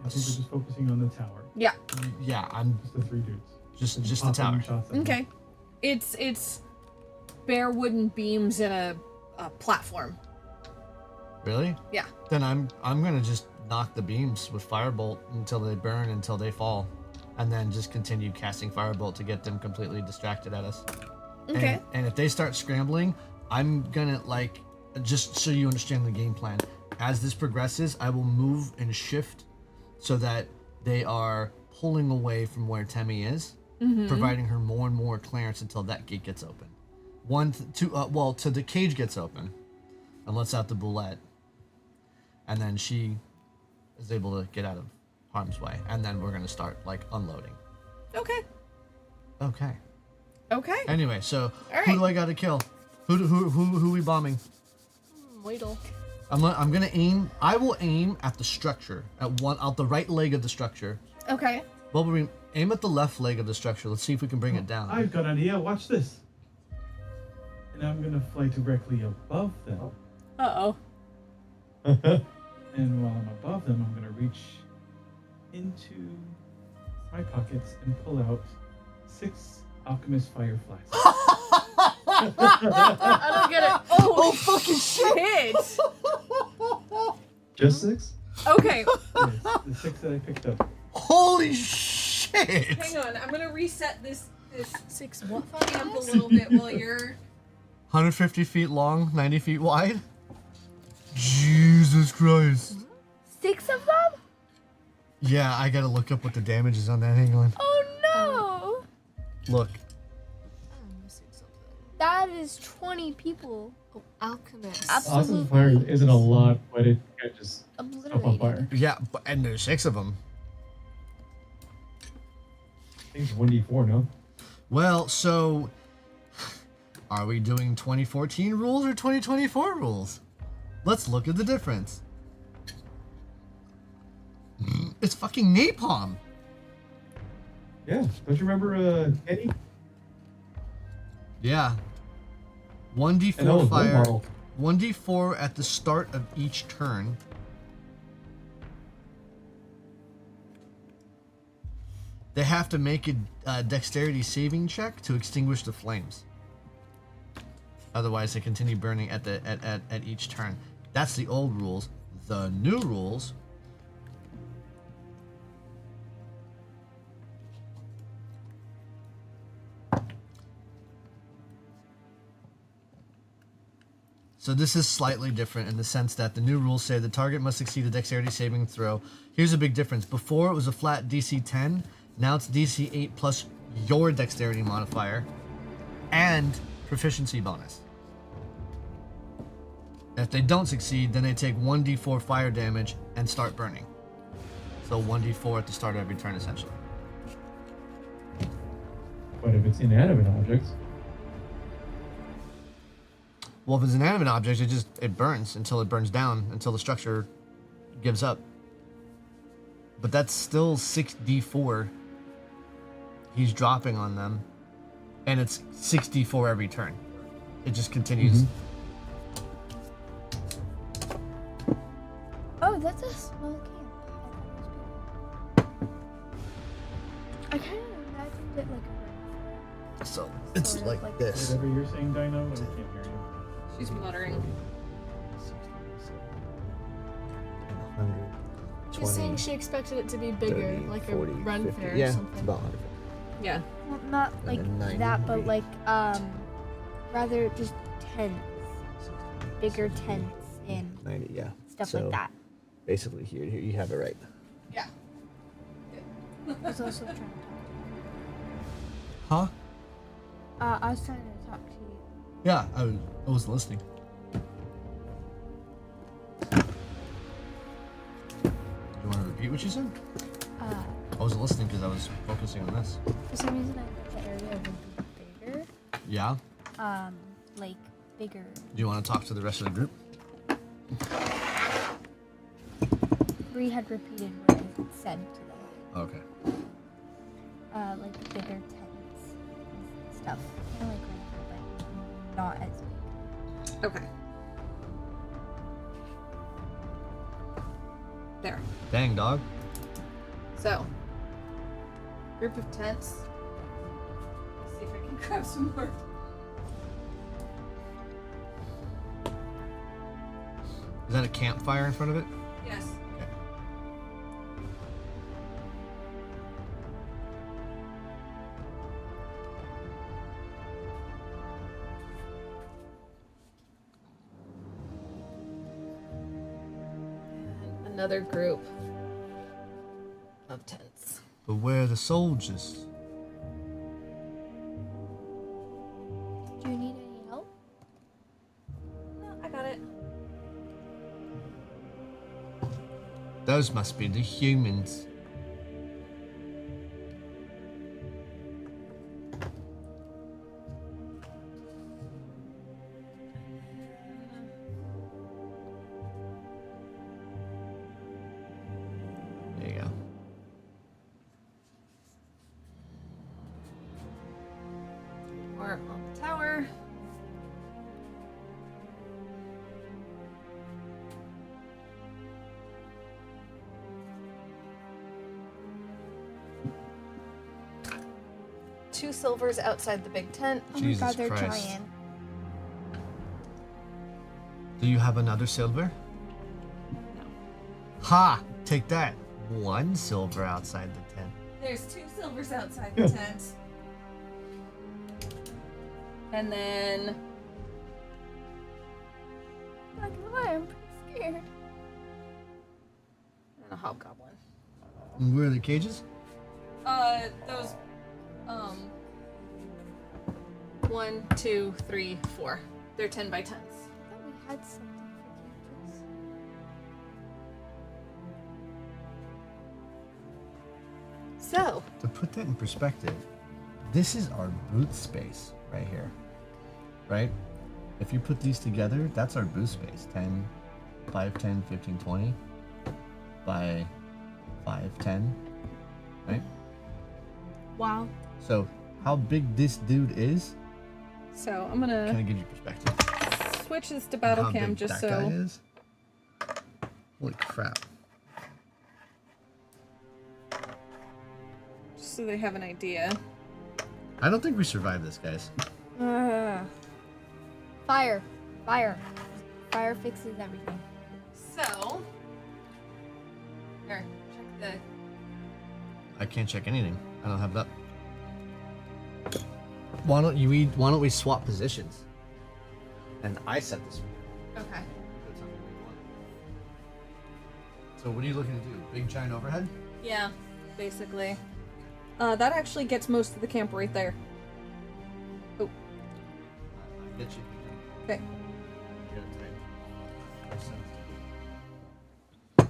I think we're just focusing on the tower.
Yeah.
Yeah, I'm
Just the 3 dudes.
just the
Popping
tower.
shots at them.
Okay. It's bare wooden beams and a platform.
Really?
Yeah.
Then I'm gonna just knock the beams with firebolt until they burn, until they fall, and then just continue casting firebolt to get them completely distracted at us.
Okay.
And if they start scrambling, I'm gonna just so you understand the game plan. As this progresses, I will move and shift so that they are pulling away from where Temmie is, providing her more and more clearance until that gate gets open. Till the cage gets open, and lets out the boulette, and then she is able to get out of harm's way, and then we're gonna start unloading.
Okay.
Okay.
Okay.
Anyway, so
All
who
right.
do I gotta kill? Who we bombing?
Weedle.
I'm gonna aim. I will aim at the structure, out the right leg of the structure.
Okay.
Wolverine, aim at the left leg of the structure. Let's see if we can bring it down.
I've got an idea. Watch this. And I'm gonna fly directly above them.
Uh-oh.
And while I'm above them, I'm gonna reach into my pockets and pull out 6 alchemist fireflies.
I don't get it.
Oh, fucking shit!
Just 6?
Okay.
Yes, the 6 that I picked up.
Holy shit!
Hang on, I'm gonna reset this
6 what?
camp a little bit while you're...
150 feet long, 90 feet wide. Jesus Christ.
6 of them?
Yeah, I gotta look up what the damage is on that. Hang on.
Oh no!
Look.
I'm missing something.
That is 20 people.
Oh, alchemist.
Absolutely.
Awesome fire isn't a lot, but it can just set up on
Obliterated.
fire.
Yeah, and there's 6 of them.
I think it's 1d4, no?
Well, so are we doing 2014 rules or 2024 rules? Let's look at the difference. It's fucking napalm.
Yeah. Don't you remember Eddie?
Yeah.
And that
1d4
was one
fire.
model.
1d4 at the start of each turn. They have to make a dexterity saving check to extinguish the flames. Otherwise, they continue burning at each turn. That's the old rules. The new rules. So this is slightly different in the sense that the new rules say the target must succeed a dexterity saving throw. Here's a big difference. Before it was a flat DC 10, now it's DC 8 plus your dexterity modifier and proficiency bonus. If they don't succeed, then they take 1d4 fire damage and start burning. So 1d4 at the start of every turn, essentially.
But if it's inanimate objects,
Well, if it's an inanimate object, it burns until it burns down, until the structure gives up. But that's still 6d4 he's dropping on them, and it's 6d4 every turn. It just continues.
Oh, that's a small camp. I kind of imagined it like a
So it's
Sort of
like
like
this.
Whatever you're saying, Dino, I can't hear you.
She's muttering.
100.
She's saying she expected it to be bigger,
30,
like
40,
a run
50.
fair
Yeah,
or
it's
something.
about 100.
Yeah.
well, not
And
like
then 90
that, but
maybe.
like rather just tents, bigger tents and
90, yeah.
stuff
So,
like that.
Basically, here you have it right.
Yeah.
I was also trying to talk
Huh?
to you. I was trying to talk to you.
Yeah, I was listening. You want to repeat what you said? I wasn't listening because I was focusing on this.
For some reason, I thought the area would be bigger.
Yeah?
Like bigger.
Do you want to talk to the rest of the group?
Bree had repeated what I said to them.
Okay.
Like bigger tents and stuff. Kind of like Renfrew, but not as big.
Okay. There.
Dang, dog.
So, group of tents. Let's see if I can grab some more.
Is that a campfire in front of it?
Yes.
Okay.
And another group of tents.
But where are the soldiers?
Do you need any help?
No, I got it.
Those must be the humans. There you go.
Or on the tower. Two silvers outside the big tent.
Oh
Jesus
my god, they're
Christ.
giant.
Do you have another silver?
No.
Ha! Take that. One silver outside the tent.
There's two silvers outside the tent. And then
Not gonna lie, I'm pretty scared.
and a hobgoblin.
And where are the cages?
Those, 1, 2, 3, 4. They're 10 by 10s.
I thought we had something for campers.
So,
To put that in perspective, this is our booth space right here. Right? If you put these together, that's our booth space. 10, 5, 10, 15, 20 by 5, 10. Right?
Wow.
So, how big this dude is,
I'm
kind
gonna
of gives you perspective.
switch this to
And
battle
how
cam
big
just
that guy
so
is.
they have an idea.
I don't think we survived this, guys.
Fire. Fire. Fire fixes everything.
So, here, check
I can't check anything. I don't have that. Why don't we swap positions? And I set this one.
the. Okay.
So what are you looking to do? Big giant overhead?
Yeah, basically. That actually gets most of the camp right there. Oh,
I get you.
okay.
Get it tight. Son of a-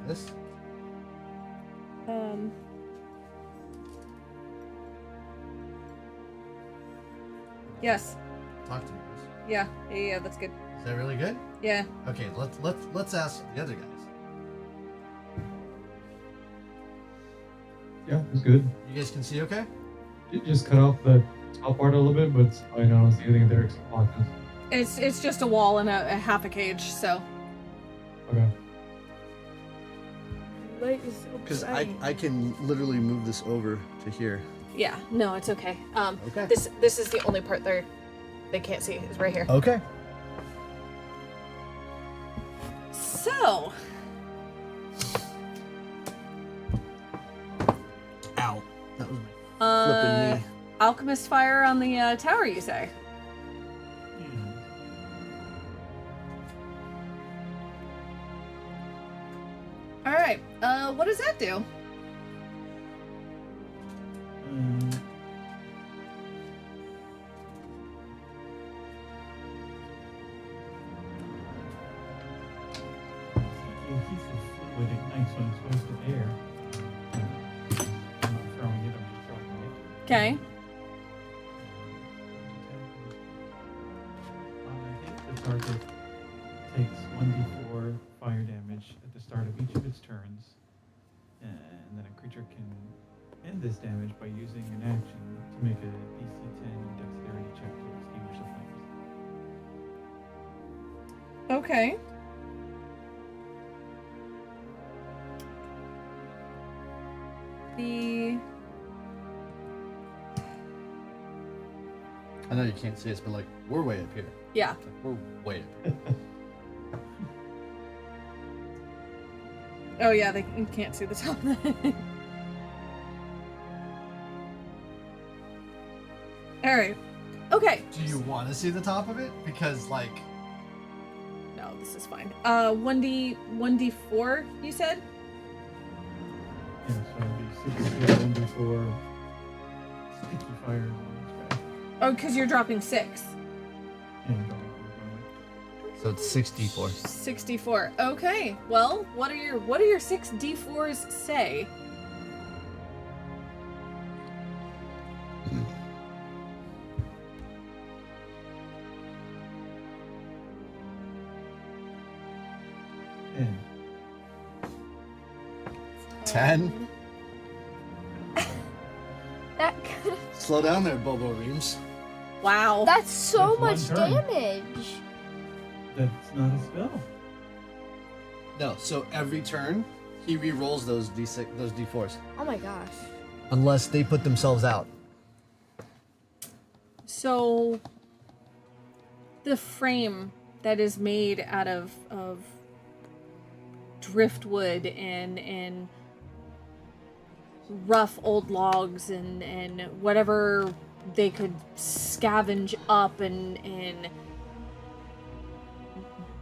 This?
Yes.
Talk to me, Chris.
Yeah, that's good.
Is that really good?
Yeah.
Okay, let's ask the other guys.
Yeah, it's good.
You guys can see okay?
Just cut off the top part a little bit, but I don't see anything there except boxes.
It's just a wall and a half a cage, so.
Okay.
Light is so
Because
bright.
I can literally move this over to here.
Yeah, no, it's okay.
Okay.
This is the only part they can't see, is right here.
Okay.
So,
Ow. That was my flipping knee.
alchemist fire on the tower, you say? All right. What does that do?
The adhesive fluid ignites when exposed to air. I'm not throwing it, I'm just dropping it.
Okay.
On a hit, the target takes 1d4 fire damage at the start of each of its turns, and then a creature can end this damage by using an action to make a DC 10 dexterity check to extinguish the flames.
Okay. The
I know you can't see it, but like we're way up here.
yeah.
Like, we're way up here.
Oh yeah, you can't see the top of that. All right. Okay.
Do you want to see the top of it? Because like
No, this is fine. 1d4, you said?
Yeah, so it'd be 6 1d4 sticky fire on each guy.
Oh, because you're dropping 6.
And going
so it's 64.
64. Okay. Well, what do your 6 d4s say?
and
10.
That could.
Slow down there, Bobo Reams.
Wow.
That's so
That's
much
one turn.
damage.
that's not a spell.
No, so every turn he re-rolls those D6, those D4s,
Oh my gosh.
unless they put themselves out.
So the frame that is made out of driftwood and rough old logs and whatever they could scavenge up and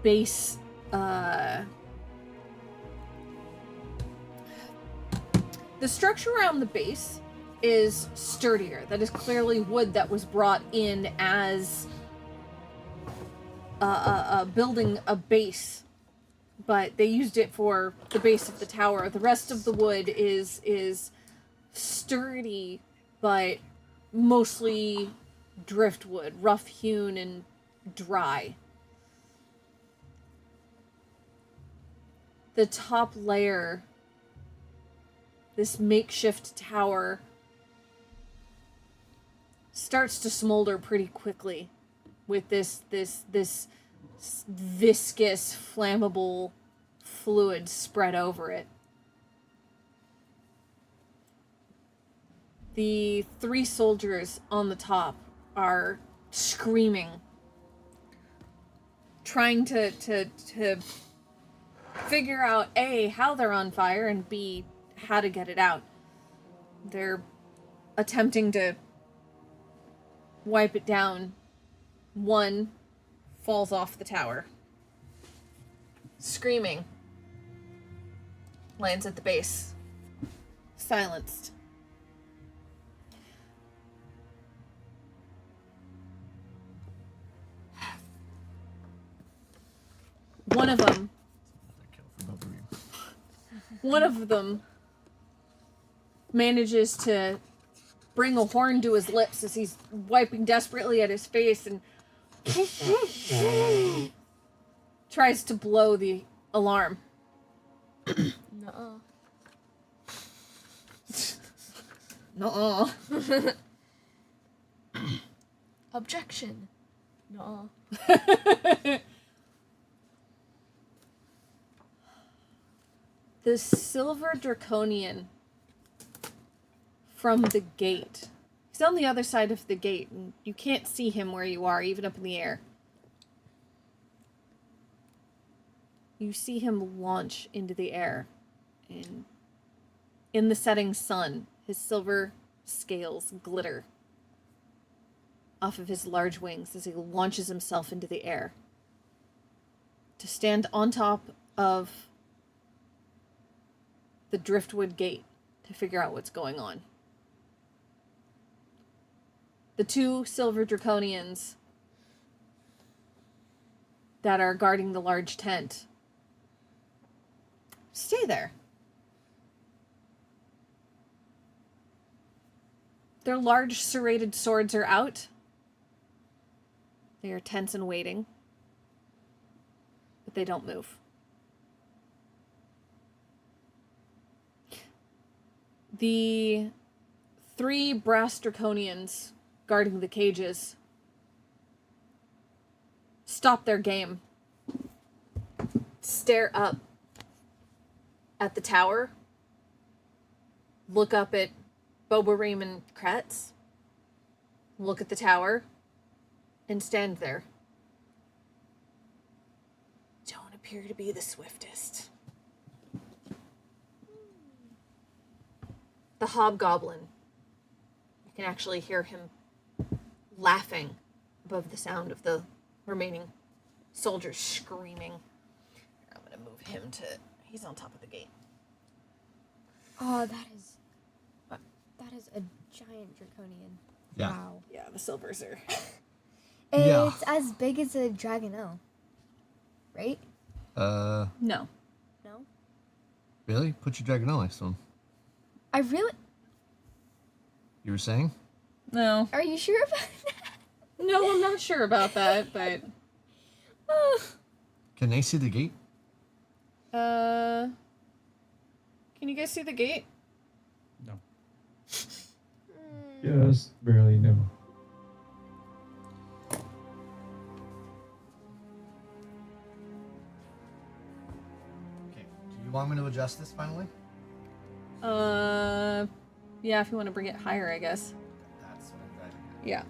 base the structure around the base is sturdier. That is clearly wood that was brought in as building a base, but they used it for the base of the tower. The rest of the wood is sturdy, but mostly driftwood, rough hewn and dry. The top layer, this makeshift tower, starts to smolder pretty quickly with this viscous, flammable fluid spread over it. The 3 soldiers on the top are screaming, trying to figure out A, how they're on fire, and B, how to get it out. They're attempting to wipe it down. One falls off the tower, screaming, lands at the base, silenced. One of them manages to bring a horn to his lips as he's wiping desperately at his face and tries to blow the alarm.
Nuh-uh.
Nuh-uh.
Objection. Nuh-uh.
The silver draconian from the gate. He's on the other side of the gate, and you can't see him where you are, even up in the air. You see him launch into the air, and in the setting sun, his silver scales glitter off of his large wings as he launches himself into the air to stand on top of the driftwood gate to figure out what's going on. The two silver draconians that are guarding the large tent stay there. Their large serrated swords are out. They are tense and waiting, but they don't move. The 3 brass draconians guarding the cages stop their game, stare up at the tower, look up at Bobareem and Kretz, look at the tower, and stand there. Don't appear to be the swiftest. The hobgoblin, you can actually hear him laughing above the sound of the remaining soldiers screaming. I'm gonna move him to, he's on top of the gate.
Oh, that is a giant draconian.
Yeah.
Wow.
Yeah, the silvers are.
Yeah.
It's as big as a Dragonelle, right?
No.
No.
Really? Put your Dragonlance next to him.
I really.
You were saying?
No.
Are you sure about that?
No, I'm not sure about that, but
Can they see the gate?
can you guys see the gate?
No.
Just barely no.
Okay. Do you want me to adjust this finally?
Yeah, if you want to bring it higher, I guess.
That's what I'm driving at.
Yeah.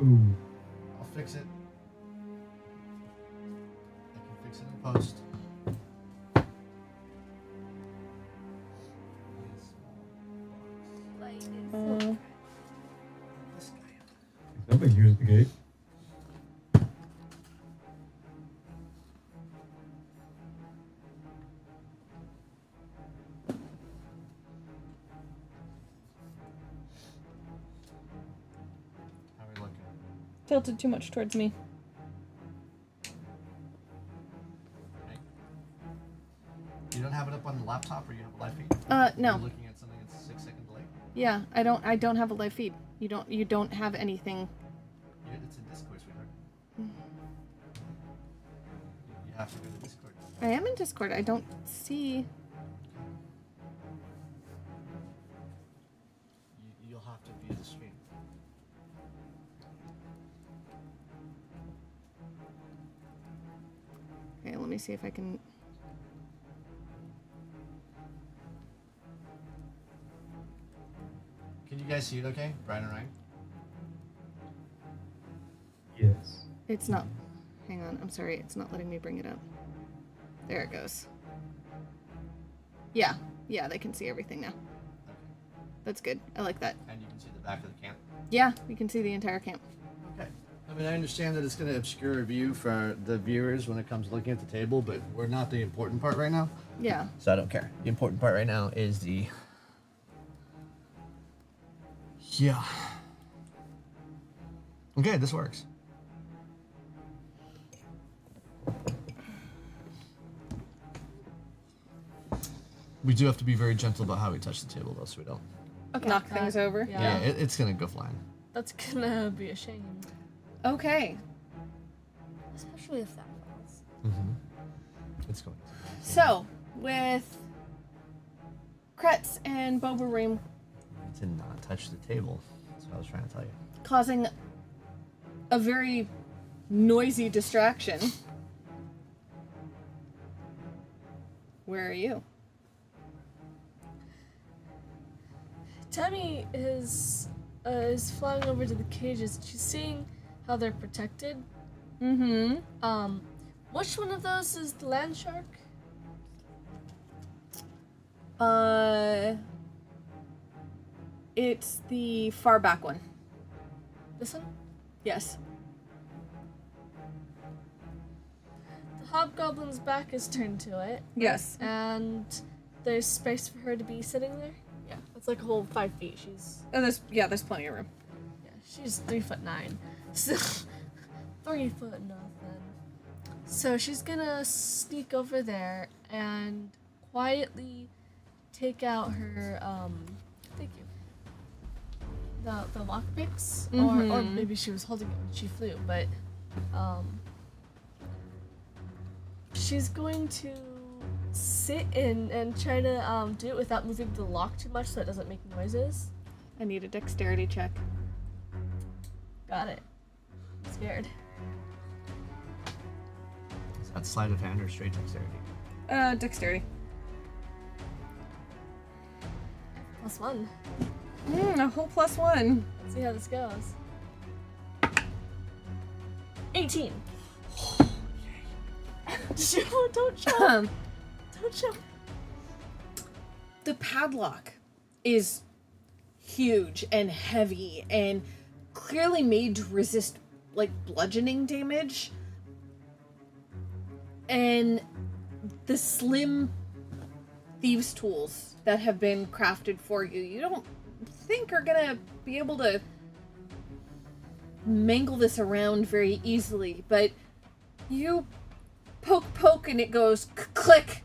Ooh.
I'll fix it. I can fix it in post. This guy.
Nobody hears the gate.
How are we looking?
Tilted too much towards me.
Okay. You don't have it up on the laptop, or you have a live feed?
No.
You're looking at something that's a 6-second delay.
Yeah, I don't have a live feed. You don't have anything.
Yeah, it's in Discord, sweetheart. You have to go to Discord.
I am in Discord. I don't see.
You'll have to view the stream.
Okay, let me see if I can.
Can you guys see it okay? Brian and Ryan?
Yes.
It's not. Hang on. I'm sorry. It's not letting me bring it up. There it goes. Yeah. Yeah, they can see everything now.
Okay.
That's good. I like that.
And you can see the back of the camp?
Yeah, you can see the entire camp.
Okay. I mean, I understand that it's going to obscure a view for the viewers when it comes to looking at the table, but we're not the important part right now.
Yeah.
So I don't care. The important part right now is the... Yeah. Okay, this works. We do have to be very gentle about how we touch the table, though, so we don't.
Okay.
Knock things over.
Yeah.
It's gonna go flying.
That's gonna be a shame.
Okay.
Especially if that falls.
Mm-hmm. It's going.
So, with Kretz and Bobarim
To not touch the table. That's what I was trying to tell you.
causing a very noisy distraction. Where are you?
Tammy is flying over to the cages. She's seeing how they're protected.
Mm-hmm.
Which one of those is the land shark?
It's the far back one.
This one?
Yes.
The hobgoblin's back is turned to it,
Yes.
and there's space for her to be sitting there. Yeah, it's like a whole 5 feet. She's
There's plenty of room.
she's 3'9", so 3 foot nothing. So she's gonna sneak over there and quietly take out her thank you. The lockpicks, or maybe she was holding it when she flew, but she's going to sit in and try to do it without moving the lock too much so it doesn't make noises.
I need a dexterity check.
Got it. I'm scared.
Is that sleight of hand or straight dexterity?
Dexterity.
+1.
A whole +1.
Let's see how this goes. 18. Don't show. Don't show.
The padlock is huge and heavy and clearly made to resist like bludgeoning damage. And the slim thieves' tools that have been crafted for you, you don't think are gonna be able to mangle this around very easily, but you poke and it goes click.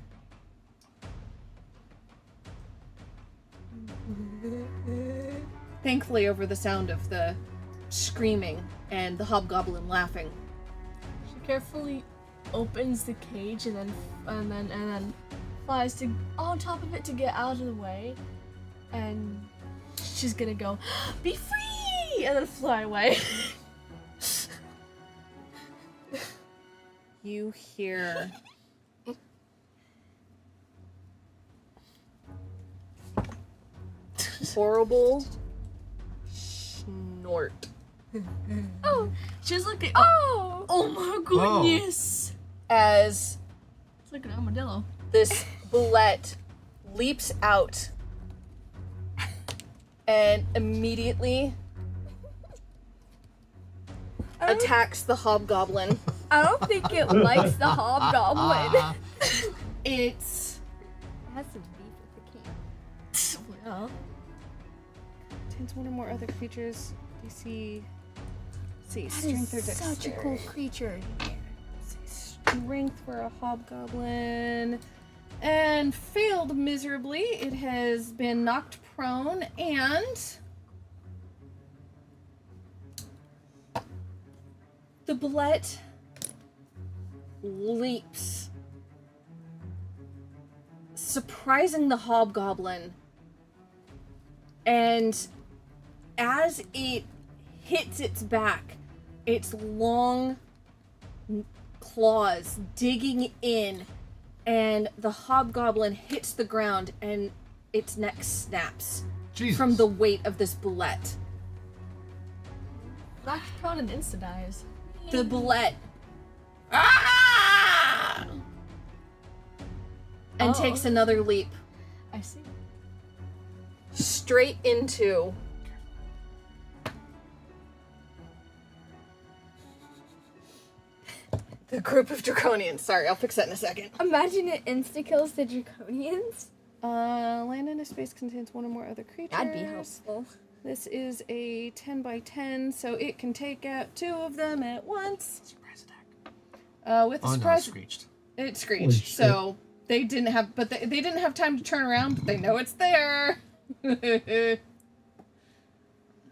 Thankfully, over the sound of the screaming and the hobgoblin laughing.
She carefully opens the cage and then flies to on top of it to get out of the way, and she's gonna go, "Be free!" and then fly away.
You hear horrible snort.
Oh, she's looking. Oh my goodness!
As
It's like an armadillo.
this bullet leaps out and immediately attacks the hobgoblin.
I don't think it likes the hobgoblin.
It's
It has some beef with the king.
Yeah.
contains one or more other creatures. DC. See,
That
strength or
is such a cool
dexterity.
creature.
Strength for a hobgoblin. And failed miserably. It has been knocked prone and the bullet leaps, surprising the hobgoblin. And as it hits its back, its long claws digging in, and the hobgoblin hits the ground and its neck snaps
Jesus.
from the weight of this bullet.
Knocked prone and insta dies.
The bullet and
Oh.
takes another leap
I see.
straight into the group of draconians. Sorry, I'll fix that in a second.
Imagine it insta-kills the draconians.
Land in a space contains one or more other creatures.
That'd be helpful.
This is a 10 by 10, so it can take out 2 of them at once.
Surprise attack.
With the
Oh no,
surprise,
screeched.
it
Holy
screeched.
shit.
So They didn't have, but they didn't have time to turn around, but they know it's there.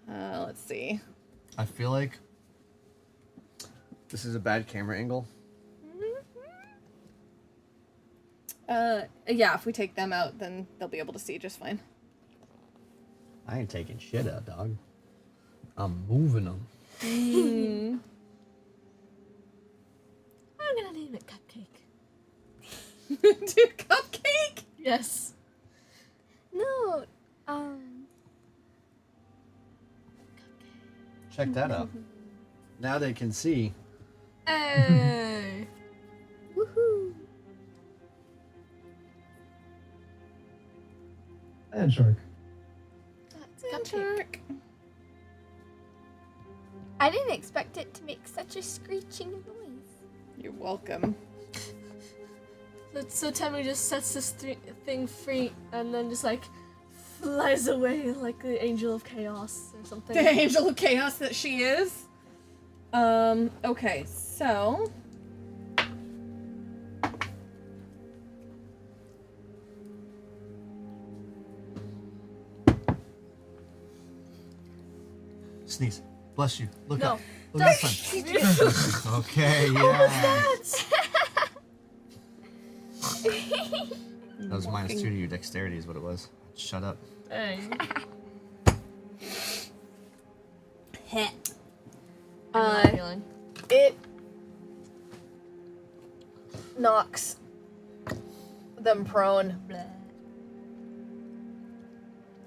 Let's see.
I feel like this is a bad camera angle.
Yeah, if we take them out, then they'll be able to see just fine.
I ain't taking shit out, dog. I'm moving them.
I'm gonna name it Cupcake.
Dude, Cupcake?
Yes.
No,
Check that out. Now they can see.
Hey.
woohoo!
And shark.
That's Cupcake.
I didn't expect it to make such a screeching noise.
You're welcome.
So Temmie just sets this thing free and then just like flies away like the angel of chaos or something.
The angel of chaos that she is. Okay, so...
Sneeze. Bless you. Look
No.
up. Look up front. Okay, yeah. That was -2 to your dexterity is what it was. Shut up.
Hey.
Hit.
Feeling.
It knocks them prone.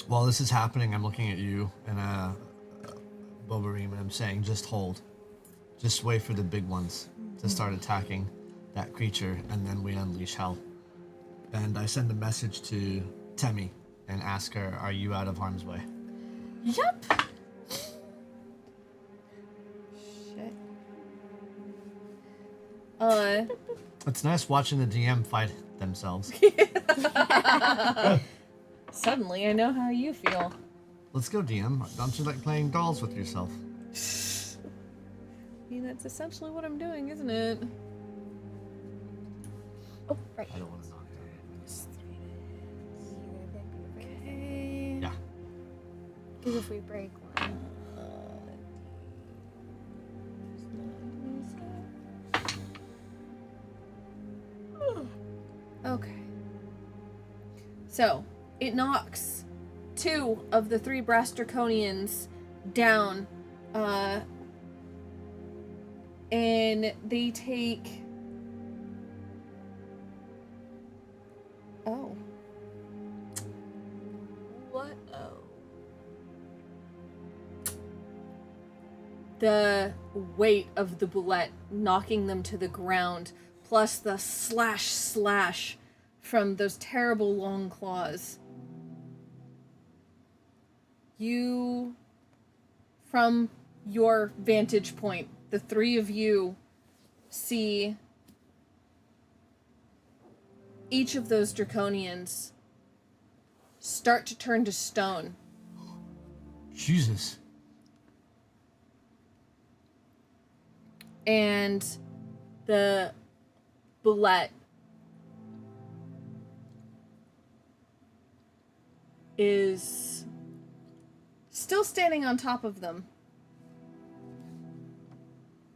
While this is happening, I'm looking at you and Bobareem, and I'm saying, just hold. Just wait for the big ones to start attacking that creature, and then we unleash hell. And I send a message to Temmie and ask her, are you out of harm's way?
Yep.
Shit.
It's nice watching the DM fight themselves.
Suddenly I know how you feel.
Let's go, DM. Don't you like playing dolls with yourself?
I mean, that's essentially what I'm doing, isn't it?
Oh, right.
I don't want to knock down.
Okay.
Yeah.
Because if we break one.
Okay. So, it knocks 2 of the 3 brass draconians down, and they take... Oh.
What? Oh.
The weight of the bullet knocking them to the ground, plus the slash from those terrible long claws. You, from your vantage point, the 3 of you see each of those draconians start to turn to stone.
Jesus.
And the bullet is still standing on top of them.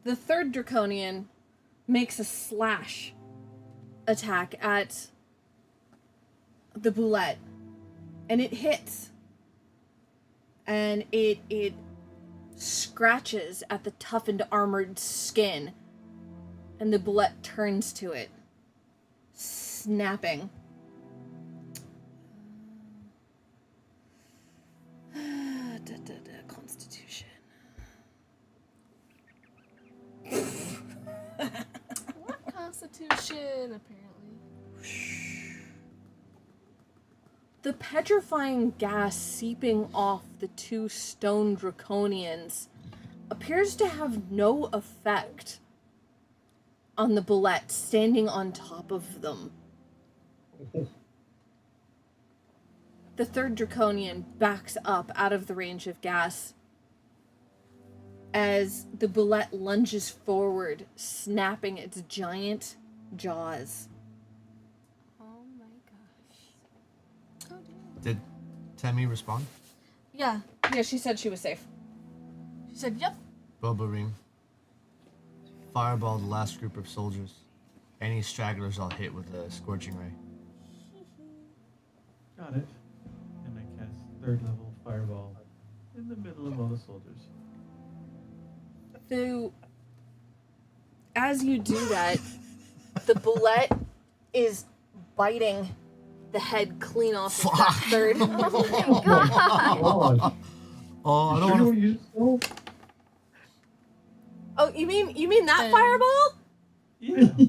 The 3rd draconian makes a slash attack at the bullet, and it hits, and it scratches at the toughened armored skin, and the bullet turns to it, snapping. Constitution.
What constitution, apparently.
The petrifying gas seeping off the 2 stone draconians appears to have no effect on the bullet standing on top of them. The 3rd draconian backs up out of the range of gas as the bullet lunges forward, snapping its giant jaws.
Oh.
Did Temmie respond?
Yeah.
Yeah, she said she was safe.
She said, yep.
Bobareem. Fireball the last group of soldiers. Any stragglers I'll hit with a scorching ray.
Got it. And I cast 3rd level fireball in the middle of all the soldiers.
So, as you do that, the bullet is biting the head clean off of that third.
Oh my god!
God.
Oh, I
You
don't
sure
want
you use no?
Oh, you mean that
And-
fireball?
Yeah.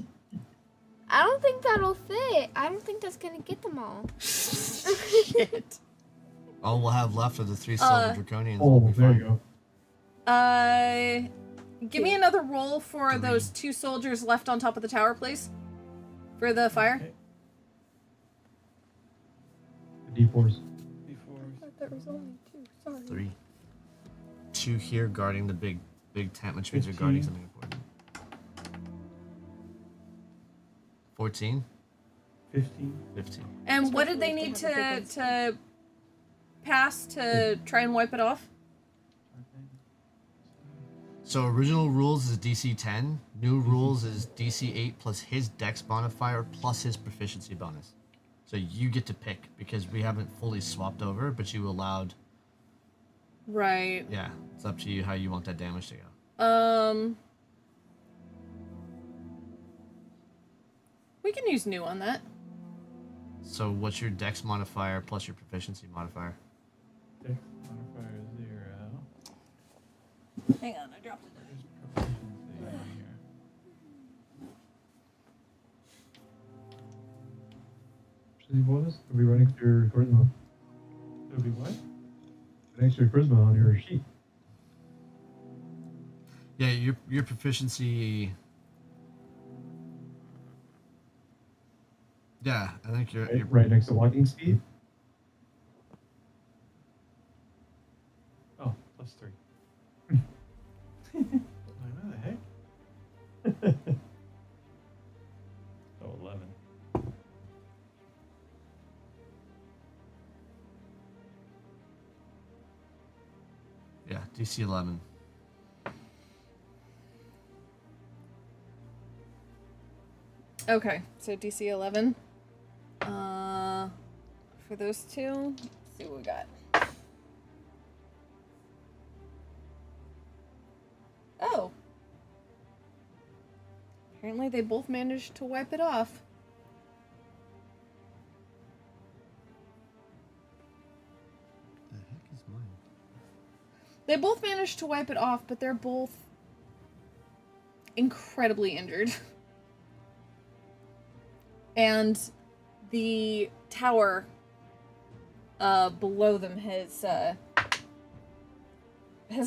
I don't think that'll fit. I don't think that's gonna get them all.
Shit.
All we'll have left are the 3 silver draconians.
Oh,
We'll be
there you
fine.
go.
Give me another roll for
3.
those 2 soldiers left on top of the tower, please. For the fire.
Okay.
The D4s.
Before
There was only 2. Sorry.
3. 2 here guarding the big tent, which means they're guarding
15.
something important. 14?
15.
15.
And what did
Especially
they
if they
need
have a big
to pass to try and wipe it off?
So original rules is DC 10. New rules is DC 8 plus his dex modifier plus his proficiency bonus. So you get to pick because we haven't fully swapped over, but you allowed.
Right.
Yeah, it's up to you how you want that damage to go.
We can use new on that.
So what's your dex modifier plus your proficiency modifier?
Dex modifier 0.
Hang on, I dropped it.
There's proficiency in here.
Actually, bonus? It'll be right next to your charisma.
It'll be what?
Next to your charisma on your sheet.
Yeah, your proficiency. Yeah, I think you're
Right next to walking speed.
Oh, +3. Like, what the heck? Oh, 11.
yeah, DC 11.
Okay, so DC 11. For those 2, let's see what we got. Oh. Apparently they both managed to wipe it off.
The heck is mine?
They both managed to wipe it off, but they're both incredibly injured. And the tower below them has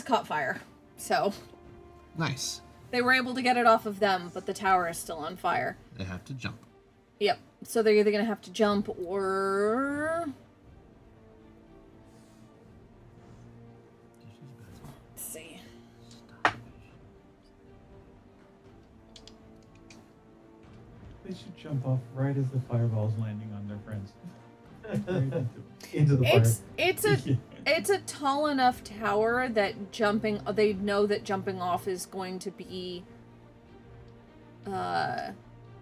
caught fire. So
Nice.
they were able to get it off of them, but the tower is still on fire.
They have to jump.
Yep. So they're either gonna have to jump or let's see.
They should jump off right as the fireball's landing on their friends. Right into them.
Into the fire.
It's a tall enough tower that they know that jumping off is going to be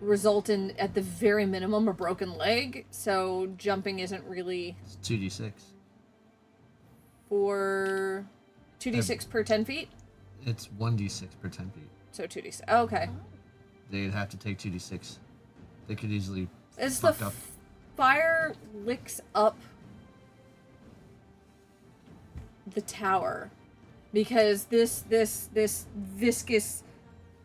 result in, at the very minimum, a broken leg. So jumping isn't really
It's 2d6.
for 2d6 per 10 feet.
It's 1d6 per 10 feet.
So 2d6. Okay.
They'd have to take 2d6. They could easily
As the
fuck up.
fire licks up the tower, because this viscous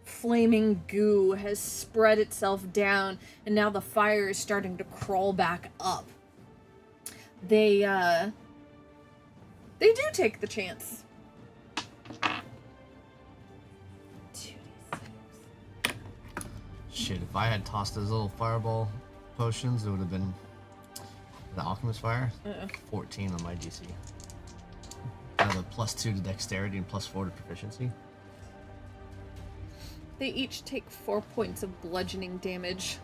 flaming goo has spread itself down, and now the fire is starting to crawl back up. They do take the chance. 2d6.
Shit, if I had tossed those little fireball potions, it would have been the alchemist fire. 14 on my DC. I have a +2 to dexterity and +4 to proficiency.
They each take 4 points of bludgeoning damage.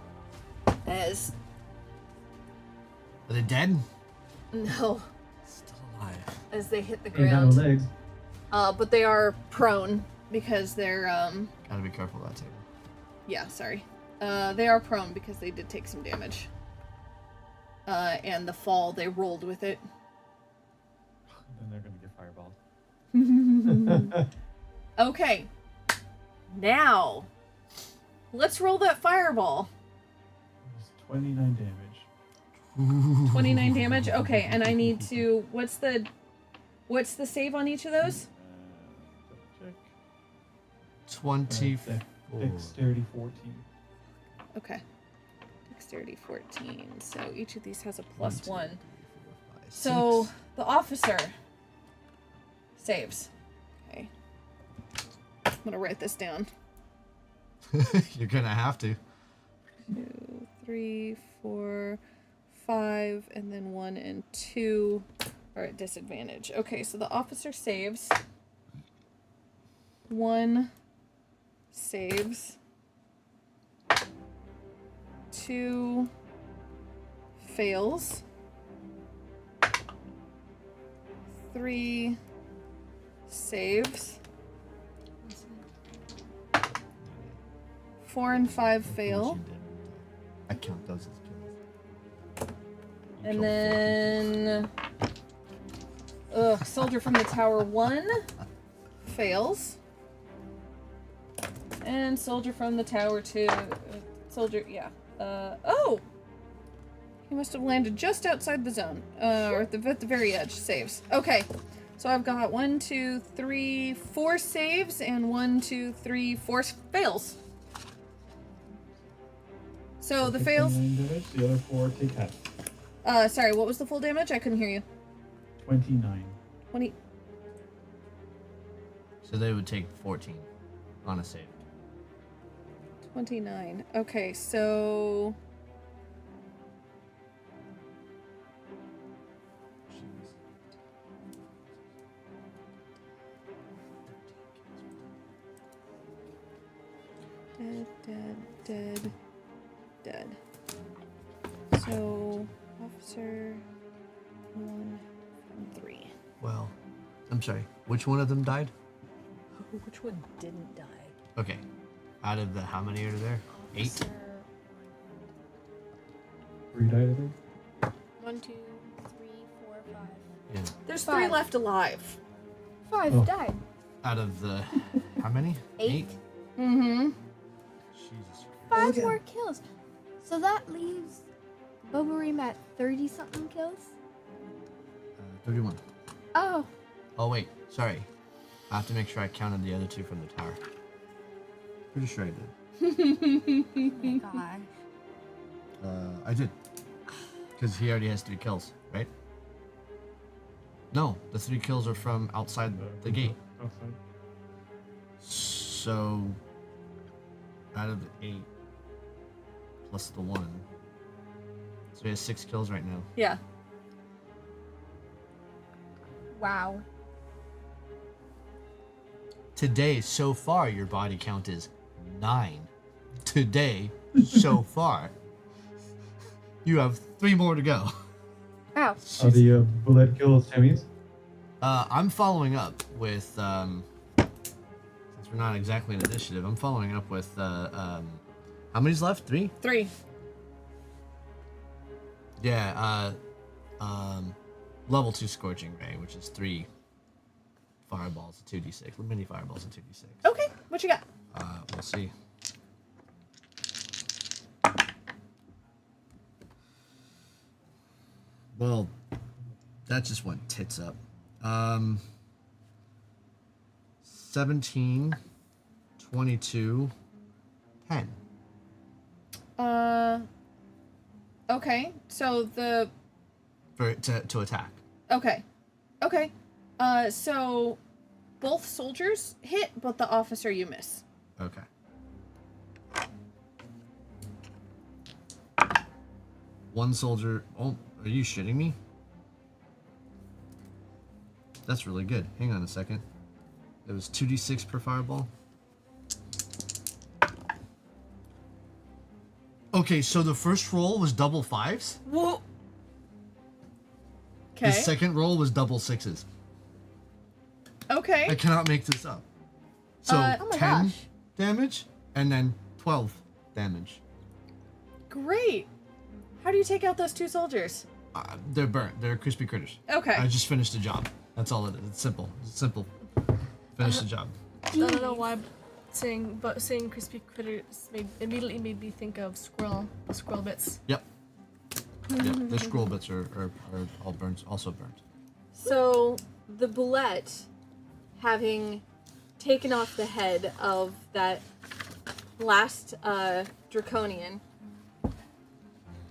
As
Are they dead?
No,
Still alive.
as they hit the
Ain't got no
ground.
legs.
But they are prone because they're
Gotta be careful of that table.
yeah, sorry. They are prone because they did take some damage. And the fall, they rolled with it.
Then they're gonna get fireballs.
Okay. Now, let's roll that fireball.
It's 29 damage.
29 damage. Okay, and I need to. What's the save on each of those?
Double check.
24.
Dexterity 14.
Okay. Dexterity 14. So each of these has a plus 1. So the officer saves. Okay. I'm gonna write this down.
You're gonna have to.
2, 3, 4, 5, and then 1 and 2 are at disadvantage. Okay, so the officer saves. 1 saves. 2 fails. 3 saves. 4 and 5 fail.
I count those as kills. You
And
killed
then, soldier from the tower 1 fails, and soldier from the tower 2, oh, he must have landed just outside the zone, or at the very edge. Saves. Okay, so I've got 1, 2, 3, 4 saves, and 1, 2, 3, 4 fails. So the
Take
fails.
29 damage, the other 4 take half.
Sorry, what was the full damage? I couldn't hear you.
29.
20.
So they would take 14 on a save.
29. Okay, so dead. So officer 1 and 3.
Well, I'm sorry. Which one of them died?
Which one didn't die?
Okay. Out of the how many are there? 8?
Officer
3 died, I think.
1, 2, 3, 4, 5.
Yeah.
There's 3
5.
left alive.
5
Oh.
died.
Out of the how many?
8.
Mm-hmm.
Jesus.
5 more kills. So that leaves Bobarim at 30 something kills.
31.
Oh,
Oh wait, sorry. I have to make sure I counted the other 2 from the tower. Pretty sure I did.
oh my gosh.
I did. Because he already has 3 kills, right? No, the 3 kills are from outside the gate.
Outside.
So, out of the 8 plus the 1, so he has 6 kills right now.
Yeah.
Wow.
Today, so far, your body count is 9. Today, so far, you have 3 more to go.
Ow.
Are the bullet kills Hemis?
I'm following up with, since we're not exactly in initiative, I'm following up with, how many's left? 3?
3.
Yeah, level 2 Scorching Ray, which is 3 fireballs, 2d6, mini fireballs, and 2d6.
Okay, what you got?
We'll see. Well, that just went tits up. 17, 22, 10.
Okay, so the
To attack.
Okay. So both soldiers hit, but the officer you miss.
Okay. One soldier. Oh, are you shitting me? That's really good. Hang on a second. It was 2d6 per fireball. Okay, so the first roll was double 5s?
Whoa. Okay.
His second roll was double sixes.
Okay.
I cannot make this up. So
Oh
my
10
gosh.
damage and then 12 damage.
Great. How do you take out those 2 soldiers?
They're burnt. They're crispy critters.
Okay.
I just finished the job. That's all it is. It's simple. It's simple. Finish the job.
I don't know why, saying crispy critters immediately made me think of the squirrel bits.
Yep. Yep. The scroll bits are all burnt. Also burnt.
So the bullet, having taken off the head of that last draconian,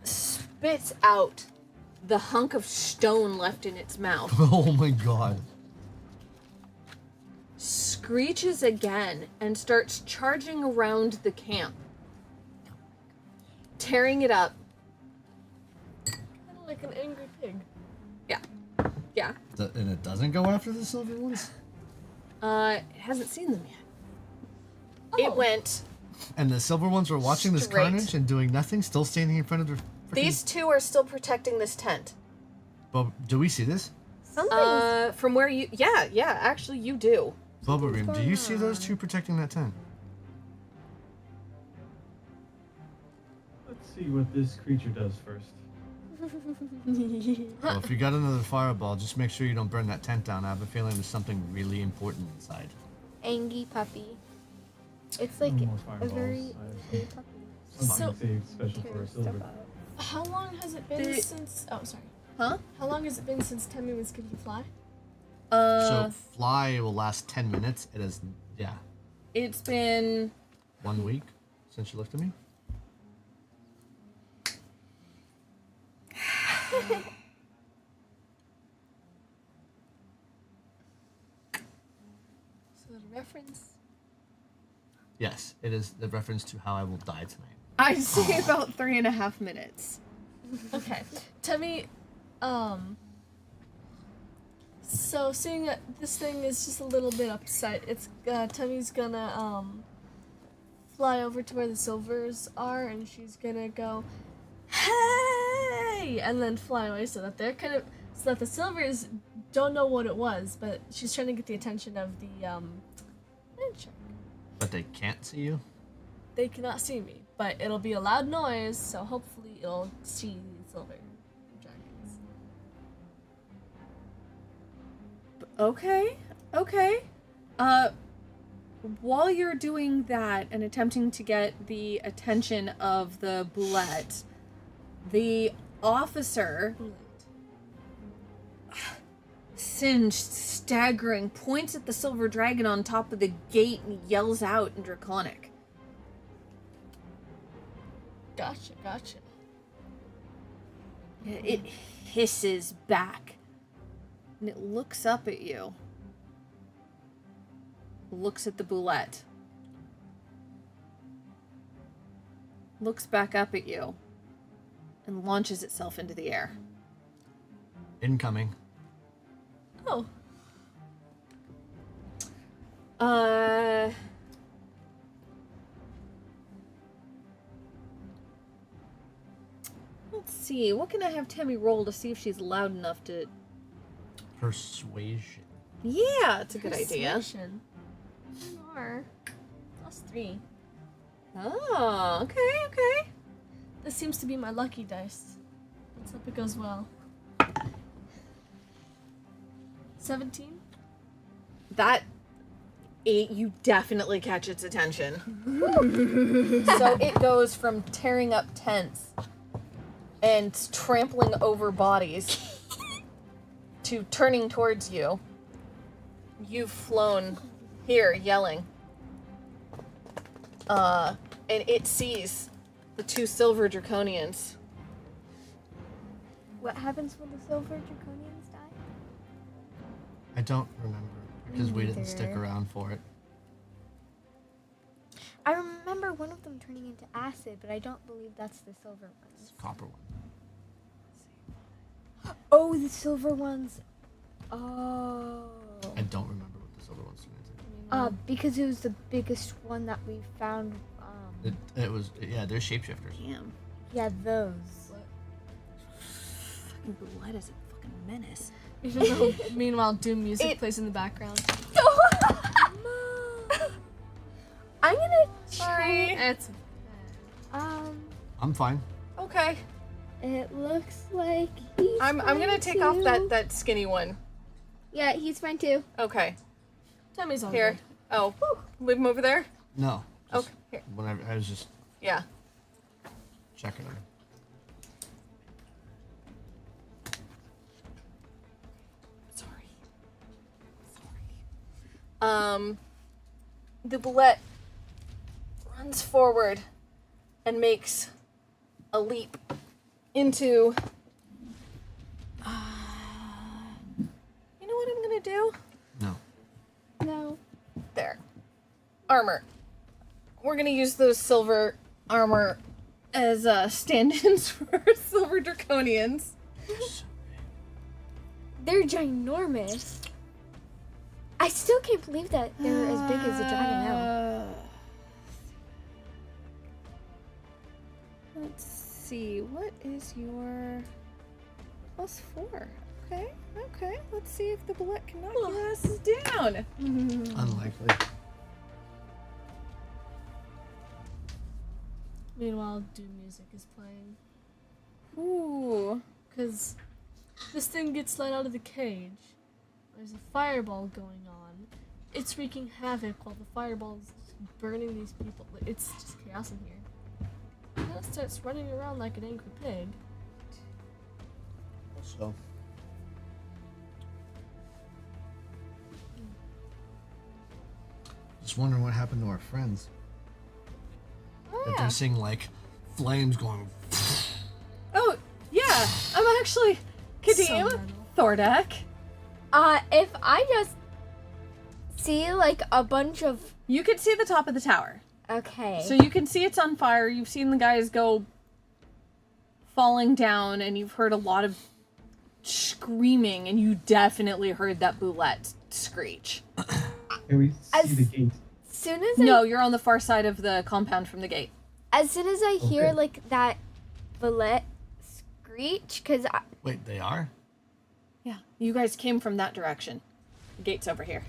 spits out the hunk of stone left in its mouth,
Oh my god.
screeches again, and starts charging around the camp, tearing it up.
Kind of like an angry pig.
Yeah.
And it doesn't go after the silver ones?
It hasn't seen them yet.
Oh.
It went.
And the silver ones were watching this
Straight.
carnage and doing nothing, still standing in front of their frickin'
These 2 are still protecting this tent.
But do we see this?
Something's
From where you. Yeah, actually, you do.
Bubba Ream, do
going
you see those
on.
2 protecting that tent?
Let's see what this creature does first.
Well, if you got another fireball, just make sure you don't burn that tent down. I have a feeling there's something really important inside.
Angie puppy. It's like
No more
a
fireballs.
very
I
big puppy.
have
So-
something saved special for a
Tears stuff
silver.
up.
How long has it been
The-
since? Oh, sorry.
Huh?
How long has it been since Temmie was good to fly?
So fly will last 10 minutes. It is, yeah,
It's been
1 week since you looked at me.
So the reference.
Yes, it is the reference to how I will die tonight.
I'd say about 3.5 minutes.
Okay, Temmie, so seeing that this thing is just a little bit upset, it's Temmie's gonna fly over to where the silvers are, and she's gonna go, "Hey!" and then fly away, so that the silvers don't know what it was, but she's trying to get the attention of the land shark.
But they can't see you?
They cannot see me, but it'll be a loud noise, so hopefully it'll see the silver dragons.
Okay. While you're doing that and attempting to get the attention of the bullet, the officer, singed, staggering, points at the silver dragon on top of the gate and yells out in Draconic.
Gotcha.
It hisses back, and it looks up at you. Looks at the boulette. Looks back up at you, and launches itself into the air.
Incoming.
Oh,
Let's see. What can I have Temmie roll to see if she's loud enough to...
Persuasion.
Yeah, it's a good idea.
persuasion. Or +3.
Oh, okay.
This seems to be my lucky dice. Let's hope it goes well. 17?
That... you definitely catch its attention. So it goes from tearing up tents and trampling over bodies to turning towards you. You've flown here yelling. And it sees the 2 silver draconians.
What happens when the silver draconians die?
I don't remember because we didn't
neither.
stick around for it.
I remember one of them turning into acid, but I don't believe that's the silver ones.
Copper one.
Oh, the silver ones. Oh.
I don't remember what the silver ones turned into.
Because it was the biggest one that we found.
It was, yeah, they're shapeshifters.
Damn.
Yeah, those.
Fucking Bulette isn't
fucking menace.
Even though, meanwhile, Doom music
It-
plays in the background.
I'm gonna
Sorry.
It's
I'm fine.
Okay.
It looks like he's
I'm gonna
fine
take off
too.
that skinny one.
Yeah, he's fine too.
Okay.
Tammy's all
Here.
good.
Oh, leave him over there.
No. just
Okay. Here.
Whenever I was just
Yeah.
checking him.
Sorry. The bullet runs forward and makes a leap into. You know what I'm gonna do?
No.
No.
There. Armor. We're gonna use those silver armor as stand-ins for silver draconians.
They're ginormous. I still can't believe that they're as big as a Dragonelle.
Let's see. What is your +4? Okay. Okay. Let's see if the bullet can knock your asses down.
Unlikely.
Meanwhile, Doom music is playing.
Ooh.
Because this thing gets let out of the cage. There's a fireball going on. It's wreaking havoc while the fireball's burning these people. It's just chaos in here. And then it starts running around like an angry pig.
So. Just wondering what happened to our friends.
Oh,
That
yeah.
they're seeing like flames going.
Oh, yeah. I'm actually Kadim,
metal.
Thordak.
If I just see like a bunch of
You can see the top of the tower.
okay.
So you can see it's on fire. You've seen the guys go falling down, and you've heard a lot of screaming, and you definitely heard that boulette screech.
Can we see
As-
the gate?
soon as
No, you're on the far side of the compound from the gate.
as soon as I hear
Okay.
like that bullet screech, because
Wait, they are?
Yeah. You guys came from that direction. The gate's over here.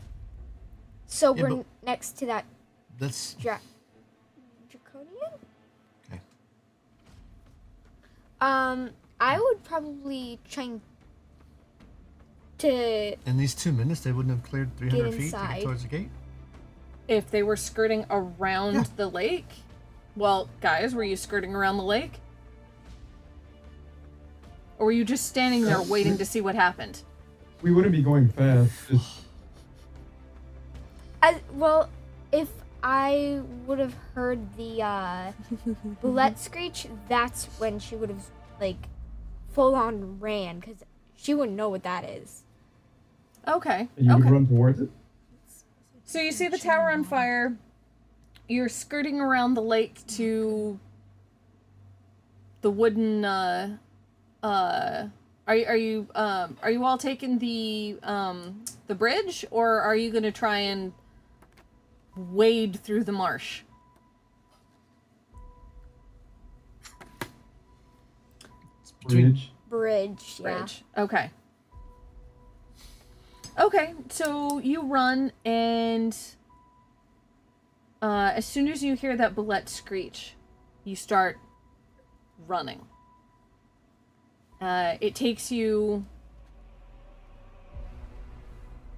so
Yeah,
we're
but-
next to that
That's
draconian.
okay.
I would probably try to
In these 2 minutes, they wouldn't have cleared 300 feet to
inside.
get towards the gate.
If they were skirting around the lake, well, guys, were you skirting around the lake? Or were you just standing there waiting to see what happened?
We wouldn't be going fast. Just
well, if I would have heard the bullet screech, that's when she would have like full on ran because she wouldn't know what that is.
Okay.
and you would
Okay.
run towards it.
So you see the tower on fire. You're skirting around the lake to the wooden. Are you all taking the bridge, or are you gonna try and wade through the marsh?
Bridge.
Bridge, yeah.
Bridge. Okay. Okay, so you run, and as soon as you hear that bullet screech, you start running. It takes you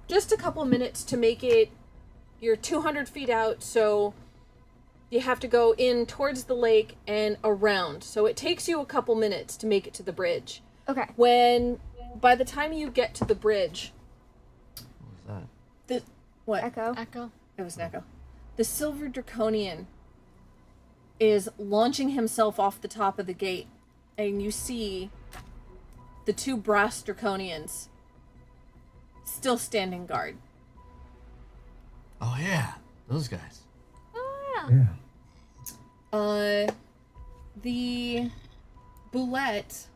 just a couple minutes to make it. You're 200 feet out, so you have to go in towards the lake and around. So it takes you a couple minutes to make it to the bridge.
Okay.
By the time you get to the bridge,
What was that?
what?
Echo.
Echo.
It was an echo. The Silver Draconian is launching himself off the top of the gate, and you see the two brass Draconians still standing guard.
Oh yeah, those guys.
Yeah.
The Boulette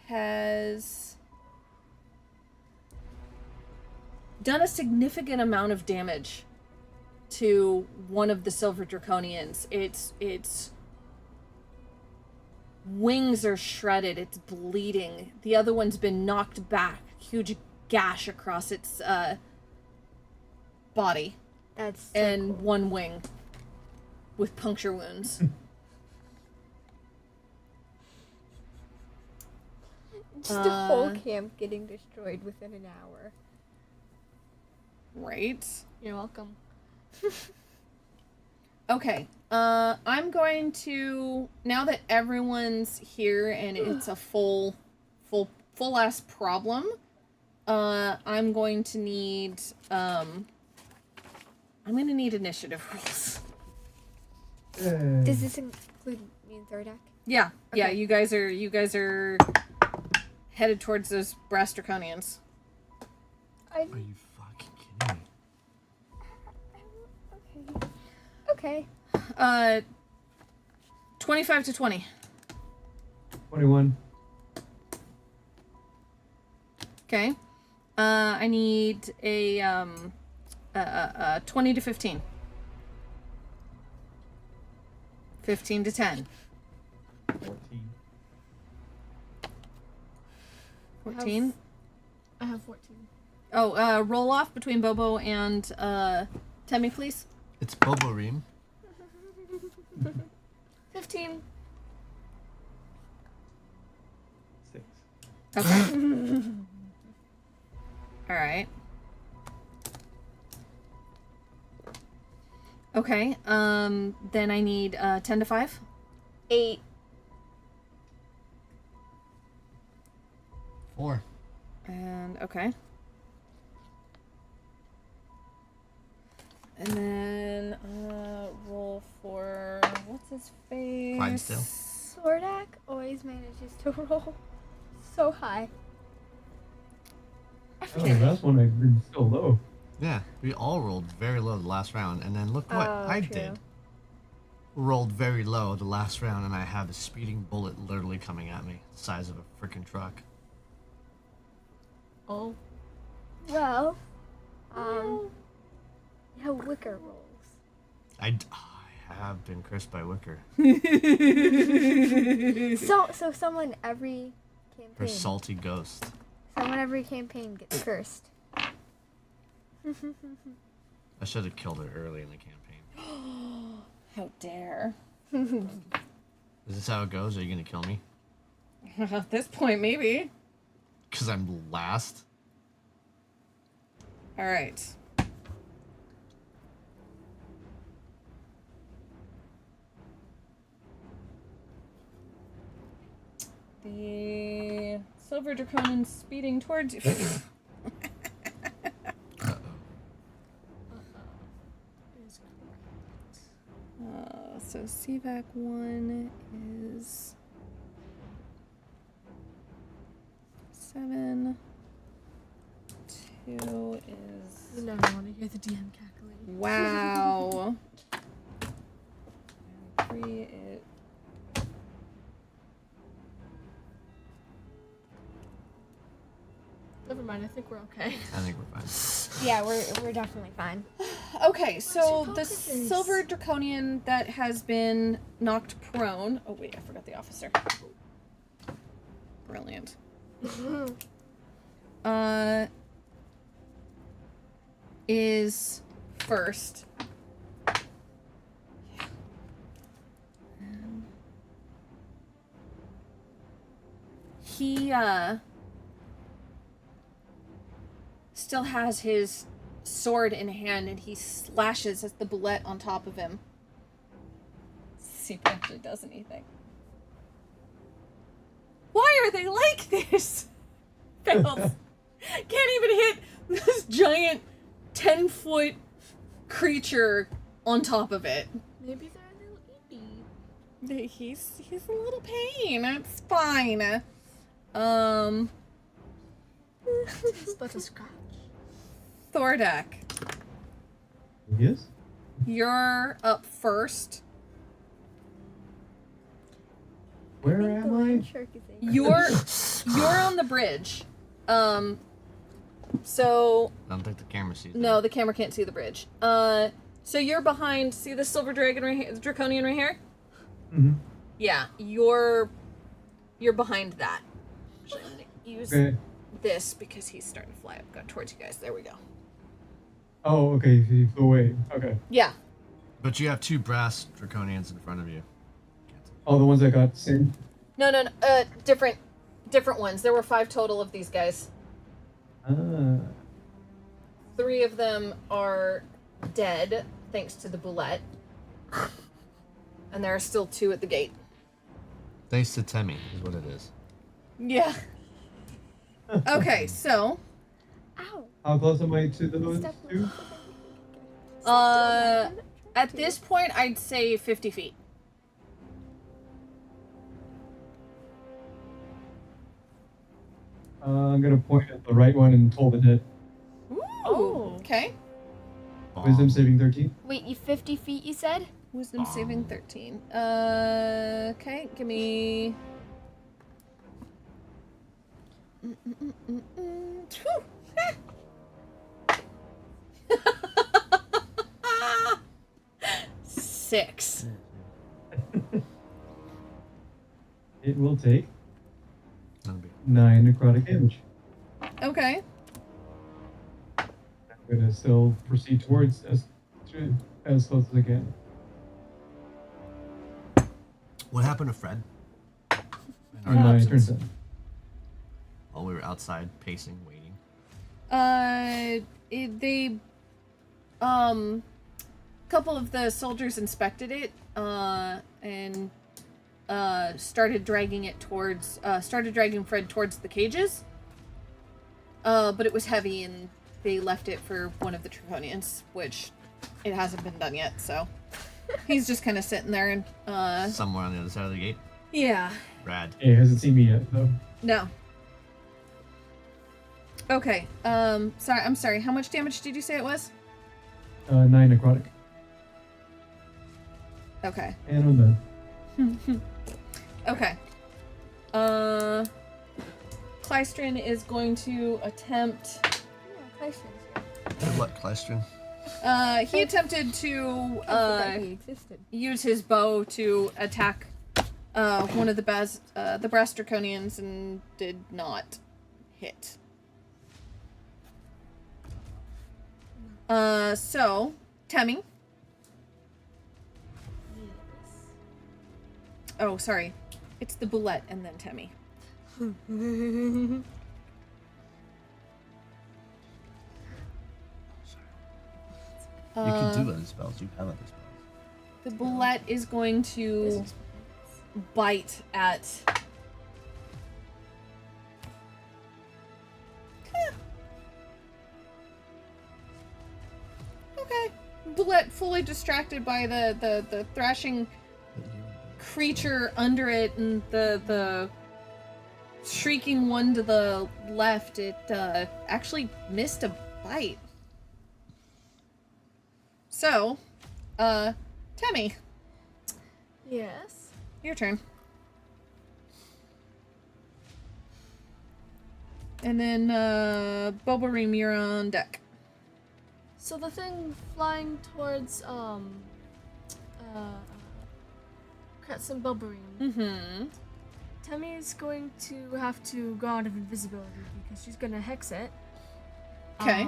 has done a significant amount of damage to one of the silver draconians. Its wings are shredded. It's bleeding. The other one's been knocked back. Huge gash across its body.
That's so
And
cool.
one wing with puncture wounds.
Just a whole camp getting destroyed within an hour.
Right.
You're welcome.
Okay. I'm going to, now that everyone's here and it's a full ass problem, I'm going to need initiative rolls.
Does this include me and Thordak?
Yeah. Yeah,
Okay.
you guys are headed towards those brass draconians.
Are you fucking kidding me?
Okay.
25 to 20.
21.
Okay. I need a 20 to 15. 15 to 10.
14.
14.
I have 14.
Oh, roll off between Bobo and Temmie, please.
It's Bobo Reem.
15.
6.
Okay. All right. Okay. Then I need 10 to 5.
8.
4.
And okay. And then roll for what's his face?
Clydesdale.
Thordak always manages to roll so high.
Oh, the last one I've been so low.
Yeah, we all rolled very low the last round, and then look what
Oh,
I
true.
did. Rolled very low the last round, and I have a speeding bullet literally coming at me, the size of a freaking truck.
Oh.
Well, how Wicker rolls.
I have been cursed by Wicker.
So someone every
Her
campaign.
salty ghost.
Someone every campaign gets cursed.
I should have killed her early in the campaign.
How dare.
Is this how it goes? Are you gonna kill me?
At this point, maybe.
Because I'm last?
All right. The silver draconian speeding towards you.
Uh-oh.
So CVAC 1 is 7. 2 is...
You never want to hear the DM cackling.
Wow. And 3 is...
Never mind, I think we're okay.
I think we're fine.
Yeah, we're definitely fine.
Okay, so
your
the
focus?
silver draconian that has been knocked prone... Oh wait, I forgot the officer. Brilliant. Is first. And he still has his sword in hand, and he slashes at the bullet on top of him. See if he actually does anything. Why are they like this? Fails. Can't even hit this giant 10-foot creature on top of it.
Maybe they're a little itty.
He's a little pain. It's fine.
It's but a scratch.
Thordak,
Yes?
you're up first.
Where
The
am
land
I?
shark is angry.
You're on the bridge. So
I don't think the camera sees
no,
me.
the camera can't see the bridge. So you're behind. See the silver dragon right here, the draconian right here?
Mm-hmm.
Yeah, you're behind that. Actually, I'm gonna use this because he's starting to fly up, go towards you guys. There we go.
Oh, okay. He flew away. Okay.
Yeah.
But you have 2 brass draconians in front of you.
Oh, the ones that got sent.
No. Different ones. There were 5 total of these guys. 3 of them are dead, thanks to the boulette. And there are still 2 at the gate.
Thanks to Temmie, is what it is.
Yeah. Okay, so
Ow.
How close am I to those
Step
two?
at this point I'd say 50 feet.
I'm gonna point at the right one and toll the hit.
Ooh. Okay.
Wisdom saving 13.
Wait, you 50 feet, you said?
Wisdom saving 13. Okay, give me. Whew. 6.
It will take
That'll be
9 necrotic damage.
Okay.
I'm gonna still proceed towards as close as I can.
What happened to Fred? In our
In my
absence?
turn then.
While we were outside pacing, waiting.
Couple of the soldiers inspected it, and started dragging Fred towards the cages. But it was heavy, and they left it for one of the Draconians, which it hasn't been done yet. So he's just kind of sitting there, and
Somewhere on the other side of the gate.
yeah,
Rad.
He hasn't seen me yet, though.
no. Okay. Sorry. I'm sorry. How much damage did you say it was?
9 necrotic.
Okay.
And I'm done.
Okay. Klystron is going to attempt.
Yeah, questions.
What, Klystron?
He attempted to
That he existed.
use his bow to attack one of the brass draconians and did not hit. So Temmie. Oh, sorry. It's the boulette and then Temmie.
You can do other spells. You have other spells.
The boulette is going to bite at. Okay. Boulette fully distracted by the thrashing creature under it and the shrieking one to the left. It actually missed a bite. So, Temmie,
Yes.
your turn. And then, Bobareem, you're on deck.
So the thing flying towards Kretz and Bobareem.
Mm-hmm.
Temmie's going to have to go out of invisibility because she's gonna hex it.
Okay.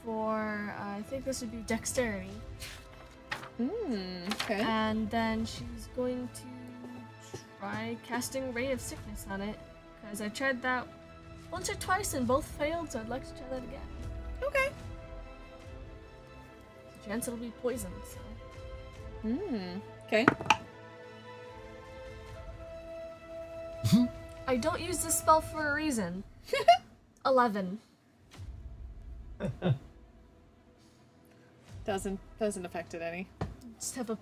For I think this would be dexterity,
Okay.
and then she's going to try casting Ray of Sickness on it because I tried that once or twice and both failed, so I'd like to try that again.
Okay.
There's a chance it'll be poisoned. So.
Okay.
I don't use this spell for a reason. 11.
Doesn't affect it any.
Just have a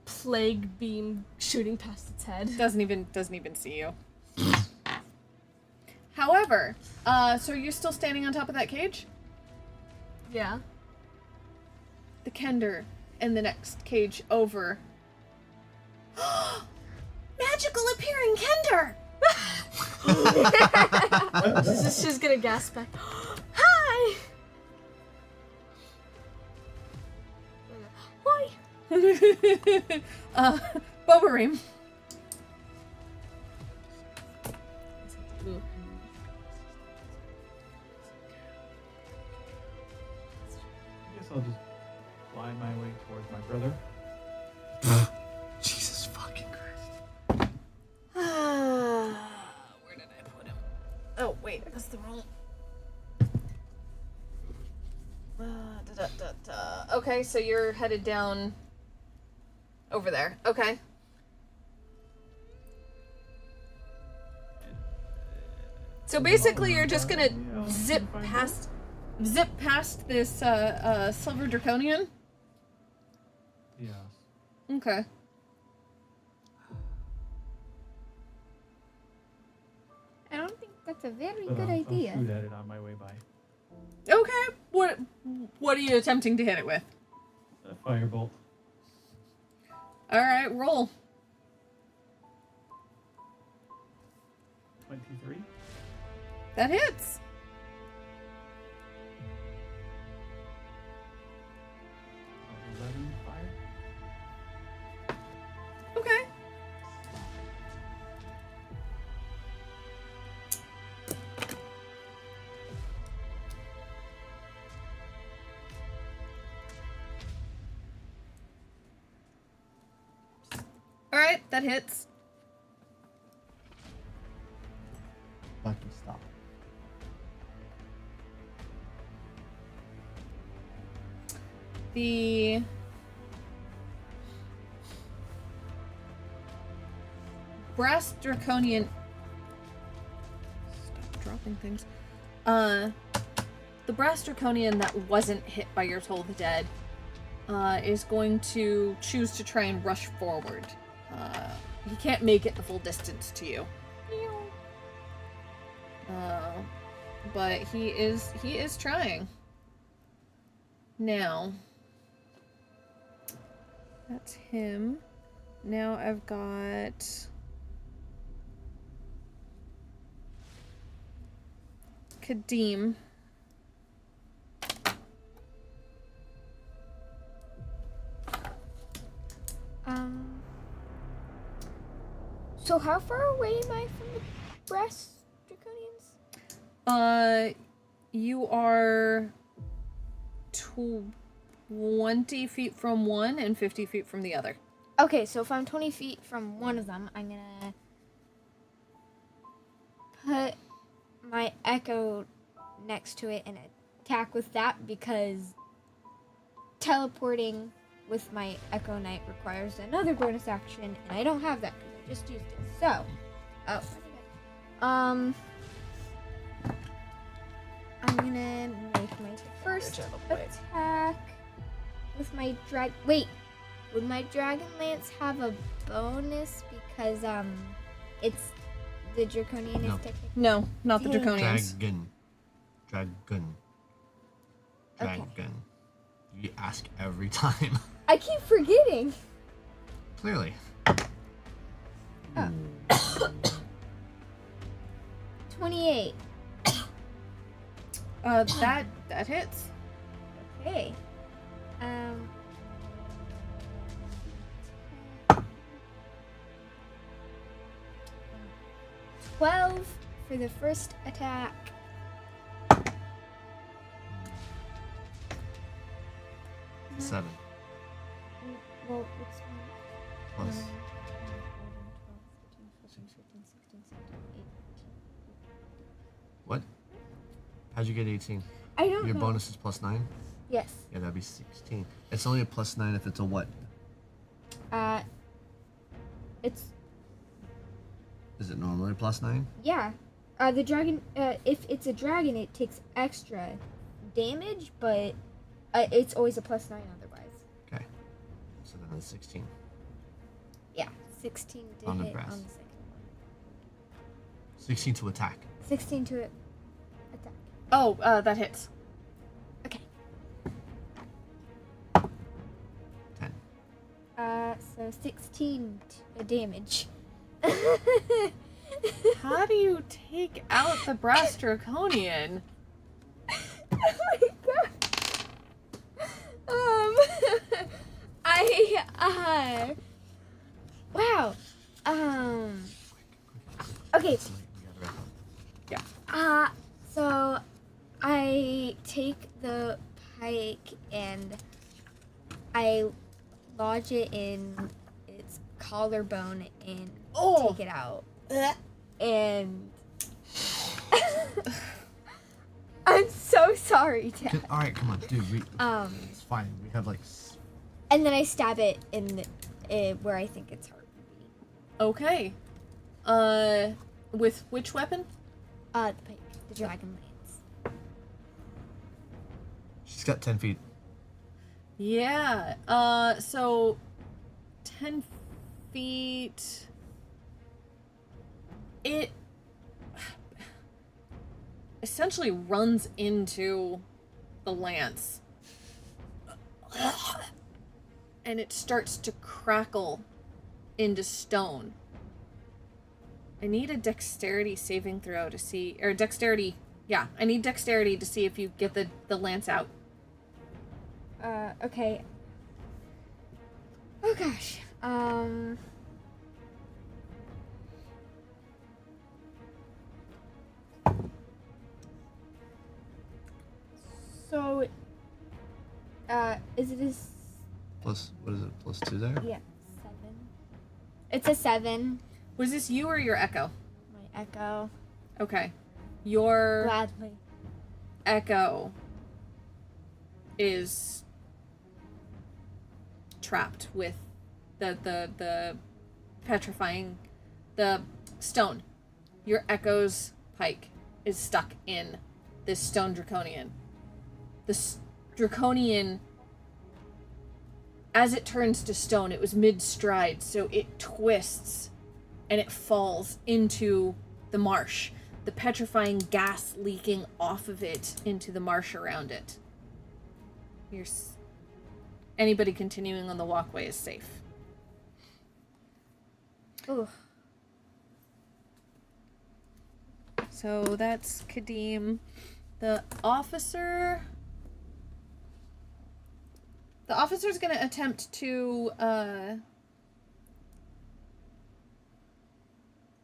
plague beam shooting past its head.
Doesn't even see you. However, so you're still standing on top of that cage?
Yeah.
The Kender in the next cage over. Magical appearing Kender!
She's gonna gasp back. Hi!
Bobarim.
I guess I'll just fly my way towards my brother.
Jesus fucking Christ.
Where did I put him? Oh, wait, that's the wrong. Okay, so you're headed down over there. Okay. So basically, you're just gonna zip past this silver draconian.
Yes.
Okay.
I don't think that's a very
But
good
I'll
idea.
shoot at it on my way by.
Okay. What are you attempting to hit it with?
A firebolt.
All right, roll.
23.
That hits.
So 11 fire.
Okay. All right, that hits.
Lucky stop.
The brass draconian. Stop dropping things. The brass draconian that wasn't hit by your Toll the Dead is going to choose to try and rush forward. He can't make it the full distance to you. But he is trying. Now, that's him. Now I've got Kadeem.
So how far away am I from the brass draconians?
You are 20 feet from one and 50 feet from the other.
Okay, so if I'm 20 feet from one of them, I'm gonna put my echo next to it and attack with that, because teleporting with my Echo Knight requires another bonus action, and I don't have that because I just used it. So, I'm gonna make my first attack with my Wait, would my Dragonlance have a bonus because it's the Draconian
No.
is technically
No, not the
Dang.
draconians.
Dragon.
Okay.
You ask every time.
I keep forgetting.
Clearly.
Oh. 28.
That hits.
Okay. 12 for the first attack.
Seven.
Well, it's
Plus.
18.
What? How'd you get 18?
I don't
Your
know.
bonus is plus 9?
Yes.
Yeah, that'd be 16. It's only a plus 9 if it's a what?
It's
Is it normally plus 9?
yeah. The dragon. If it's a dragon, it takes extra damage, but it's always a plus 9 otherwise.
Okay. So then it's 16.
Yeah, 16 to
On the
hit
brass.
on the second one.
16 to attack.
16 to attack.
Oh, that hits.
Okay.
10.
So 16 damage.
How do you take out the brass draconian?
Oh my god. Wow. Okay. So I take the pike and I lodge it in its collarbone and take it out. And I'm so sorry, Dad.
All right, come on, dude. It's fine. We have like.
And then I stab it in where I think its heart would be.
Okay. With which weapon?
The pike, the Dragonlance.
She's got 10 feet.
Yeah. So 10 feet. It essentially runs into the lance. And it starts to crackle into stone. I need a dexterity saving throw to see, or dexterity, yeah, I need dexterity to see if you get the lance out.
Okay. Oh gosh. So, is it a
Plus, what is it? Plus 2 there?
yeah, 7? It's a 7.
Was this you or your echo?
My echo.
Okay. Your
Gladly.
echo is trapped with the petrifying the stone. Your echo's pike is stuck in this stone draconian. This draconian, as it turns to stone, it was mid-stride, so it twists and it falls into the marsh, the petrifying gas leaking off of it into the marsh around it. Anybody continuing on the walkway is safe.
Ooh.
So that's Kadeem. The officer's going to attempt to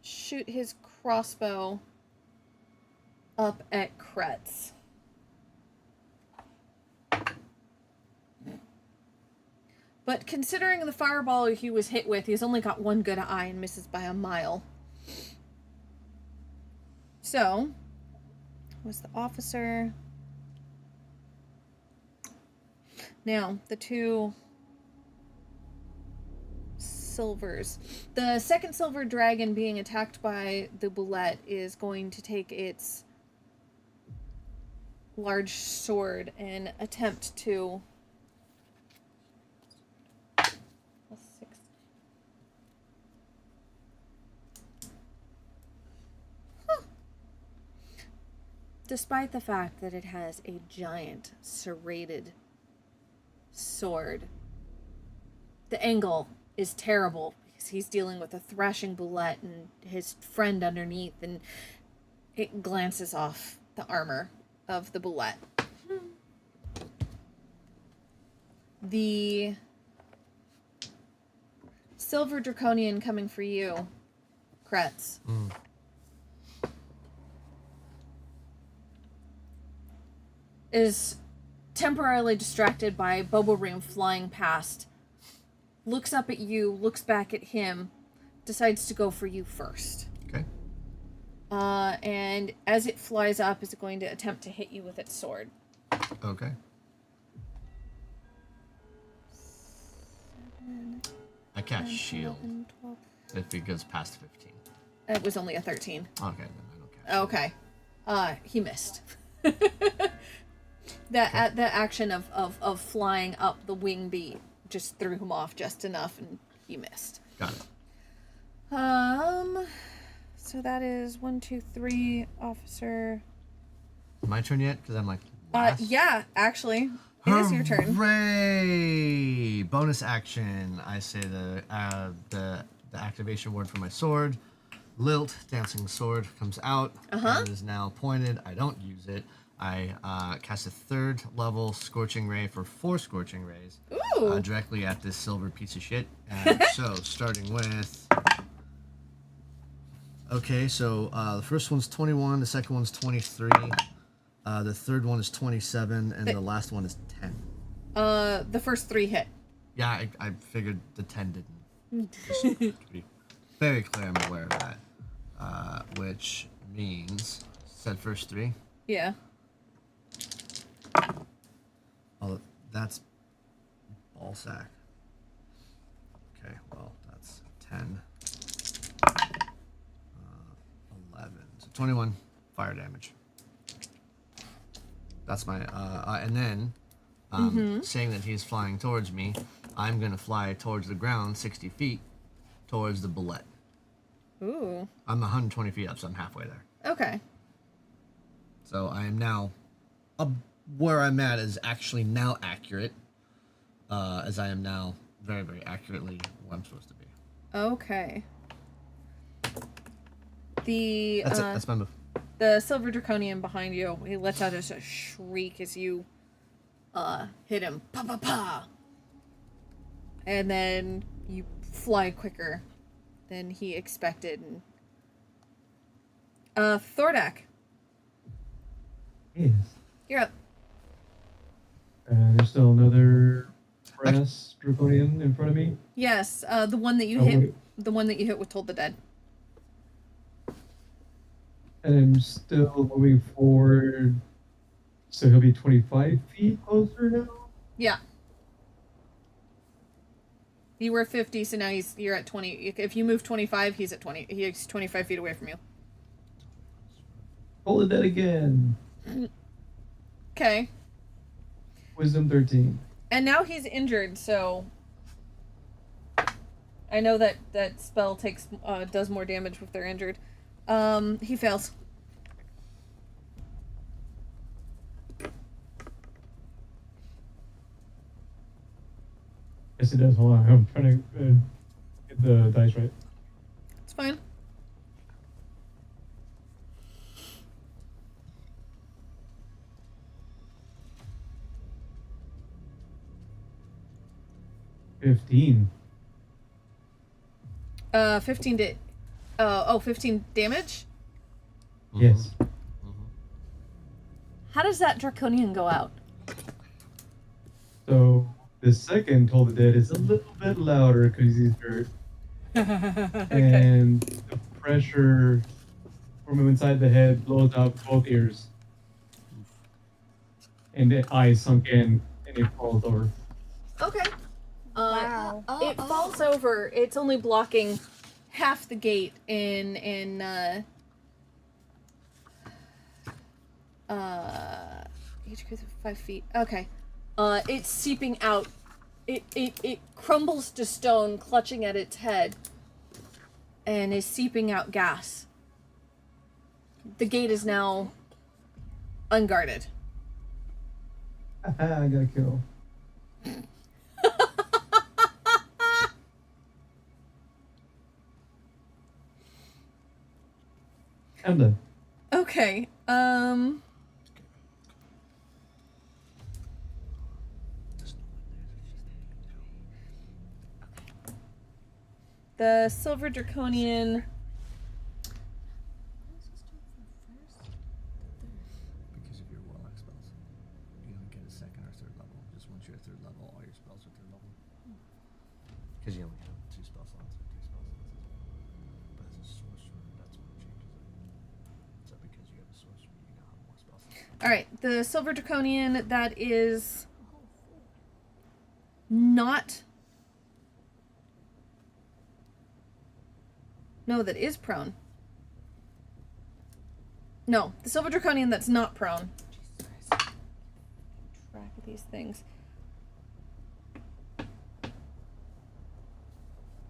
shoot his crossbow up at Kretz. But considering the fireball he was hit with, he's only got one good eye and misses by a mile. So, was the officer... Now, the two silvers. The second silver dragon being attacked by the bullet is going to take its large sword and attempt to... Despite the fact that it has a giant serrated sword, the angle is terrible because he's dealing with a thrashing bullet and his friend underneath, and it glances off the armor of the bullet. The silver draconian coming for you, Kretz. Is temporarily distracted by Boborim flying past, looks up at you, looks back at him, decides to go for you first.
Okay.
And as it flies up, is going to attempt to hit you with its sword.
Okay. I cast shield
11, 12.
if it goes past 15.
It was only a 13.
Okay, then I don't cast
Okay. He missed. The action of flying up the wing beat just threw him off just enough, and he missed.
Got it.
So that is 1, 2, 3, officer.
My turn yet? Because I'm like last.
Yeah, actually, it is your turn.
Hooray! Bonus action. I say the activation word for my sword. Lilt, dancing sword, comes out and is now pointed. I don't use it. I cast a 3rd level Scorching Ray for 4 Scorching Rays
Ooh.
directly at this silver piece of shit. And so, starting with... Okay, so the first one's 21, the second one's 23, the third one is 27, and the last one is 10.
The first 3 hit.
Yeah, I figured the 10 didn't. Just to be very clear, I'm aware of that. Which means, said first 3.
Yeah.
Oh, that's ball sack. Okay, well, that's 10. 11. So 21 fire damage. That's my, and then, saying that he's flying towards me, I'm gonna fly towards the ground 60 feet towards the bullet.
Ooh.
I'm 120 feet up, so I'm halfway there.
Okay.
So I am now, where I'm at is actually now accurate, as I am now very, very accurately where I'm supposed to be.
Okay. The
That's it. That's my move.
The silver draconian behind you, he lets out a shriek as you hit him. Pa pa pa. And then you fly quicker than he expected. Thordak,
Yes.
you're up.
There's still another brass draconian in front of me.
Yes, the one that you
Oh,
hit.
wait.
The one that you hit with Told the Dead.
And I'm still moving forward. So he'll be 25 feet closer now?
Yeah. You were 50, so now you're at 20. If you move 25, he's at 20. He's 25 feet away from you.
Hold it dead again.
Okay.
Wisdom 13.
And now he's injured, so I know that spell does more damage if they're injured. He fails.
Yes, it does. Hold on. I'm trying to get the dice right.
It's fine.
$15.
15 15 damage?
Yes.
How does that draconian go out?
So the second Toll the Dead is a little bit louder because he's hurt. And the pressure from him inside the head blows out both ears. And the eye sunk in and it falls over.
Okay.
Wow.
It falls over. It's only blocking half the gate in each goes 5 feet. Okay. It's seeping out. It crumbles to stone, clutching at its head, and is seeping out gas. The gate is now unguarded.
I got a kill. I'm done.
Okay. The silver draconian.
Because of your warlock spells, you don't get a second or third level. Just once you're at third level, all your spells are third level. Because you only have 2 spell slots, 3 spell slots. But as a sorcerer, that's what changes it. So because you have a sorcerer, you now have more spell slots.
All right, the silver draconian that is not. No, that is prone. No, the silver draconian that's not prone. Jesus Christ. Track of these things.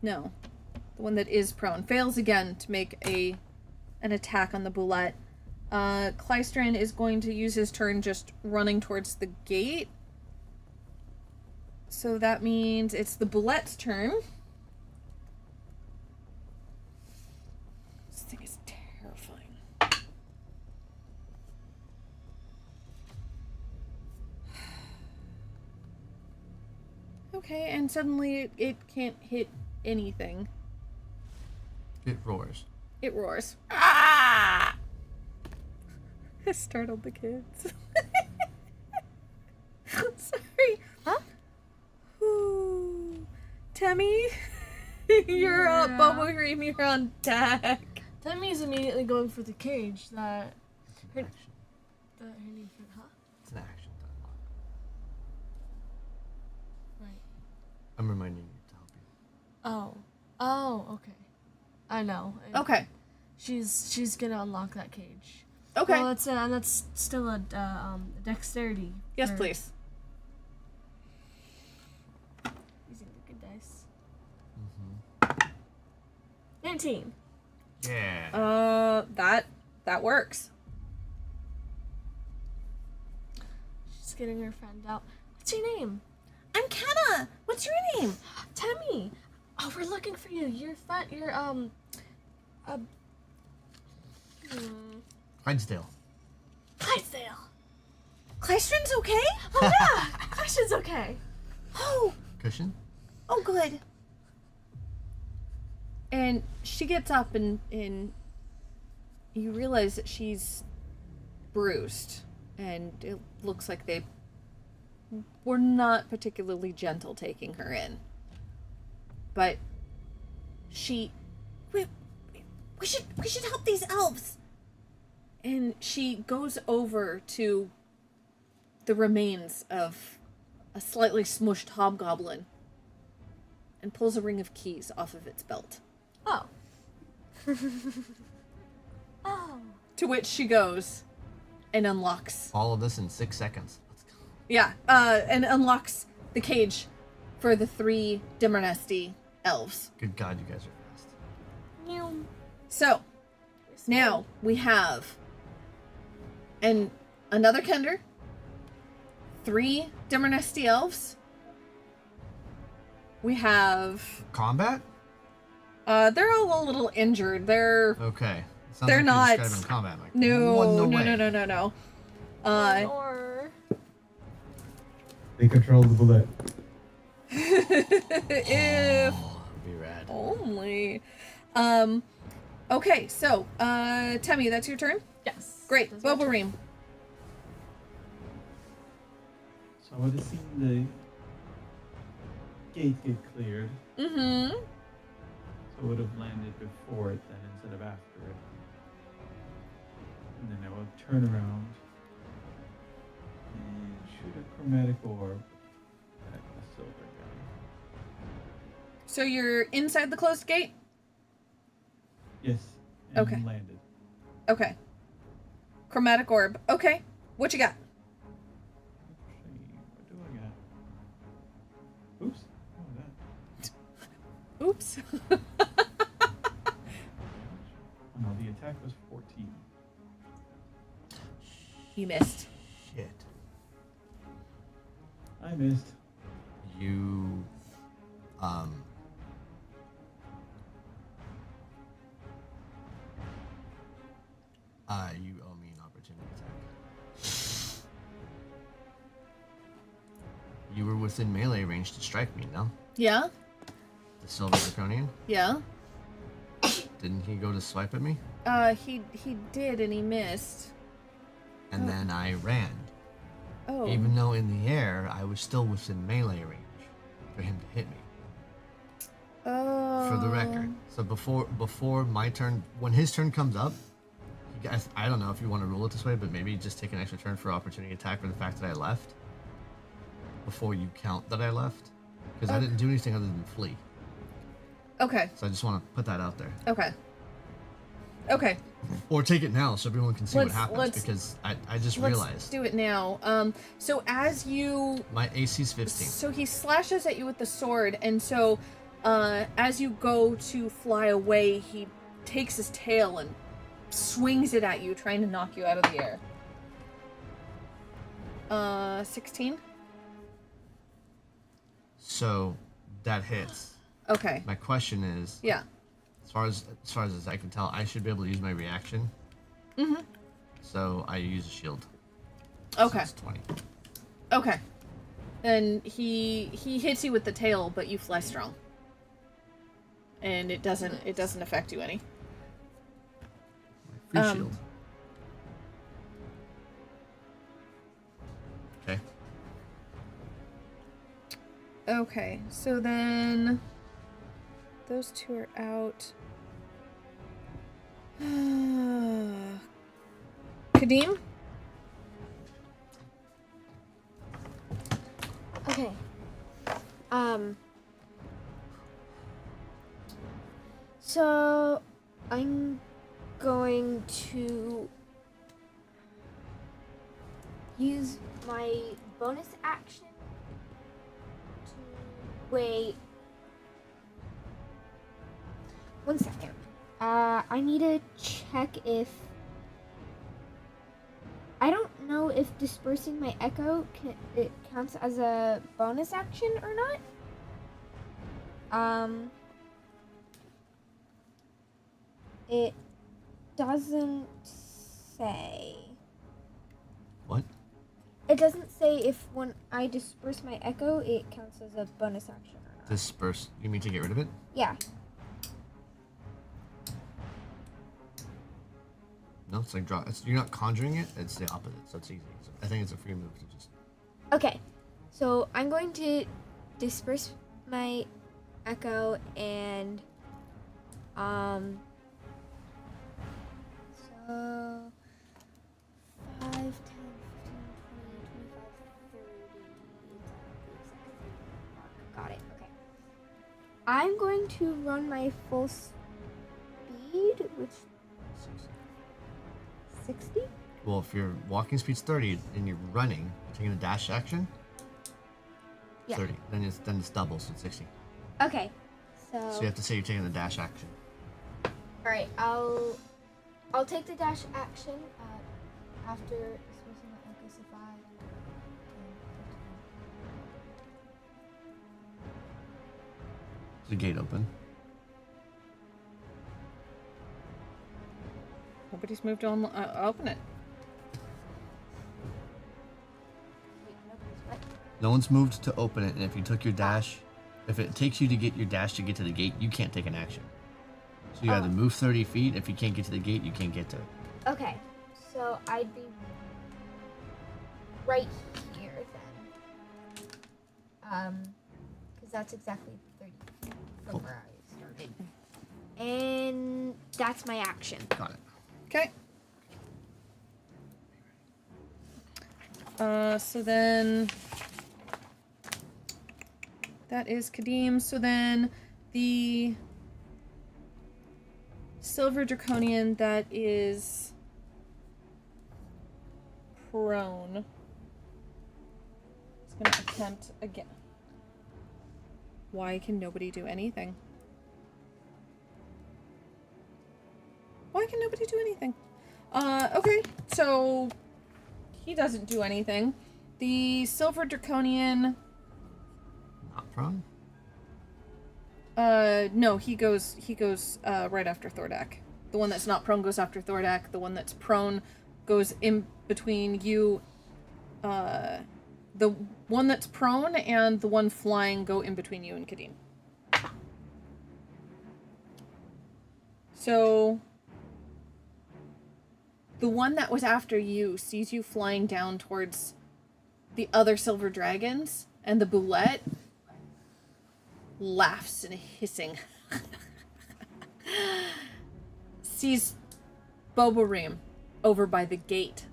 No. The one that is prone fails again to make an attack on the boulette. Clystron is going to use his turn just running towards the gate. So that means it's the boulette's turn. This thing is terrifying. Okay, and suddenly it can't hit anything.
It roars.
It roars. Ah! It startled the kids. Sorry.
Huh?
Ooh. Temmie, you're up. Bubble Cream, you're on deck.
Temmie's immediately going for the cage that
It's an
Her-
action.
her need for, huh?
It's an action to unlock.
Right.
I'm reminding you to help you.
Oh. Oh, okay. I know.
Okay.
She's gonna unlock that cage.
Okay.
Well, that's still a dexterity.
Yes,
for
please.
Using the good dice.
Mm-hmm.
19.
Yeah.
That works.
She's getting her friend out. What's your name?
I'm Kenna. What's your name?
Temmie. Oh, we're looking for you. Your friend. Your
Clydesdale.
Clydesdale.
Clystrion's okay?
Oh yeah. Question's okay.
Oh,
Cushion?
oh, good. And she gets up and you realize that she's bruised, and it looks like they were not particularly gentle taking her in. But we should help these elves. And she goes over to the remains of a slightly smushed hobgoblin and pulls a ring of keys off of its belt.
Oh. Oh.
To which she goes and unlocks.
All of this in 6 seconds. Let's go.
Yeah, and unlocks the cage for the 3 Dimmernesty elves.
Good God, you guys are fast.
Meow.
So, now we have another Kender, 3 Dimmernesty elves. We have
Combat?
they're all a little injured. They're
Okay. Sounds
They're
like
not-
you're describing combat. Like,
no,
no
no,
way.
no, no, no, no.
Or
They control the bullet.
If
Oh, that'd be rad.
only. Okay, so Temmie, that's your turn.
yes.
Great,
That's my turn.
Bobareem.
So I would have seen the gate get cleared.
Mm-hmm.
So I would have landed before it then instead of after it. And then I will turn around and shoot a chromatic orb at the silver guy.
So you're inside the closed gate?
Yes. And
Okay.
landed.
Okay. Chromatic orb. Okay. What you got?
What do I got? Oops. Oh, that.
Oops.
Oh, no, the attack was 14.
You missed.
Shit.
I missed.
You, you owe me an opportunity attack. You were within melee range to strike me, no?
Yeah?
The Silver Draconian?
Yeah?
Didn't he go to swipe at me?
He did and he missed.
And then I ran.
Oh.
Even though in the air, I was still within melee range for him to hit me. For the record. So before my turn, when his turn comes up, you guys, I don't know if you want to rule it this way, but maybe just take an extra turn for opportunity attack for the fact that I left. Before you count that I left. Because I didn't do anything other than flee.
Okay.
So I just want to put that out there.
Okay. Okay.
Or take it now so everyone can see what
Let's-
happens,
let's-
because I just
Let's
realized.
do it now. So as you
My AC's 15.
So he slashes at you with the sword, and so as you go to fly away, he takes his tail and swings it at you, trying to knock you out of the air. 16?
So that hits.
Okay.
My question is,
Yeah.
as far as I can tell, I should be able to use my reaction.
Mm-hmm.
So I use a shield. So
Okay.
it's 20.
Okay. And he hits you with the tail, but you fly strong. And it doesn't affect you any.
Free shield. Okay.
Okay, so then those two are out. Kadeem?
Okay. So I'm going to use my bonus action to wait. One second. I need to check if I don't know if dispersing my echo it counts as a bonus action or not. It doesn't say.
What?
It doesn't say if when I disperse my echo, it counts as a bonus action or not.
Disperse. You mean to get rid of it?
Yeah.
No, it's like draw. You're not conjuring it. It's the opposite, so it's easy. So I think it's a free move to just.
Okay. So I'm going to disperse my echo and so 5, 10, 15, 20, 25, 30. Got it. Okay. I'm going to run my full speed, which 60?
Well, if your walking speed's 30 and you're running, taking a dash action.
Yeah.
30. Then it's double, so it's 60.
Okay. So
So you have to say you're taking the dash action.
all right, I'll take the dash action after dispersing my echo. So 5, 10, 15.
Is the gate open?
Nobody's moved on. Open it.
Wait, nobody's what?
No one's moved to open it, and if you took your dash, if it takes you to get your dash to get to the gate, you can't take an action. So you either move 30 feet. If you can't get to the gate, you can't get to it.
Okay, so I'd be right here then. Because that's exactly 30 feet from
Cool.
where I started. And that's my action.
Got it.
Okay. So then that is Kadeem. So then the Silver Draconian that is prone is going to attempt again. Why can nobody do anything? Why can nobody do anything? Okay, so he doesn't do anything. The Silver Draconian,
Not prone?
no, he goes right after Thordak. The one that's not prone goes after Thordak. The one that's prone goes in between you. The one that's prone and the one flying go in between you and Kadeem. So the one that was after you sees you flying down towards the other silver dragons, and the boulette laughs in a hissing. Sees Boboreem over by the gate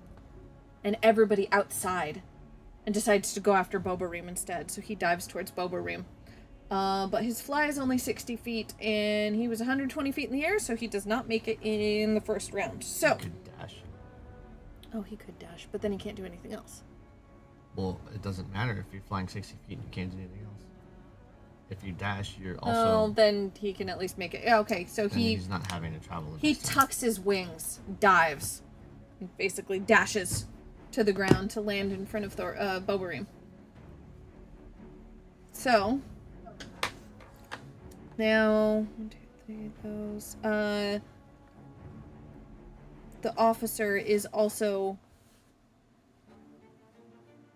and everybody outside, and decides to go after Boboreem instead, so he dives towards Boboreem. But his fly is only 60 feet, and he was 120 feet in the air, so he does not make it in the first round. So,
You could dash.
oh, he could dash, but then he can't do anything else.
Well, it doesn't matter if you're flying 60 feet and you can't do anything else. If you dash, you're
Oh,
also.
then he can at least make it. Yeah, okay, so
then
he
he's not having to travel. the
he
distance.
tucks his wings, dives, and basically dashes to the ground to land in front of Boboreem. So now 1, 2, 3 those. The officer is also.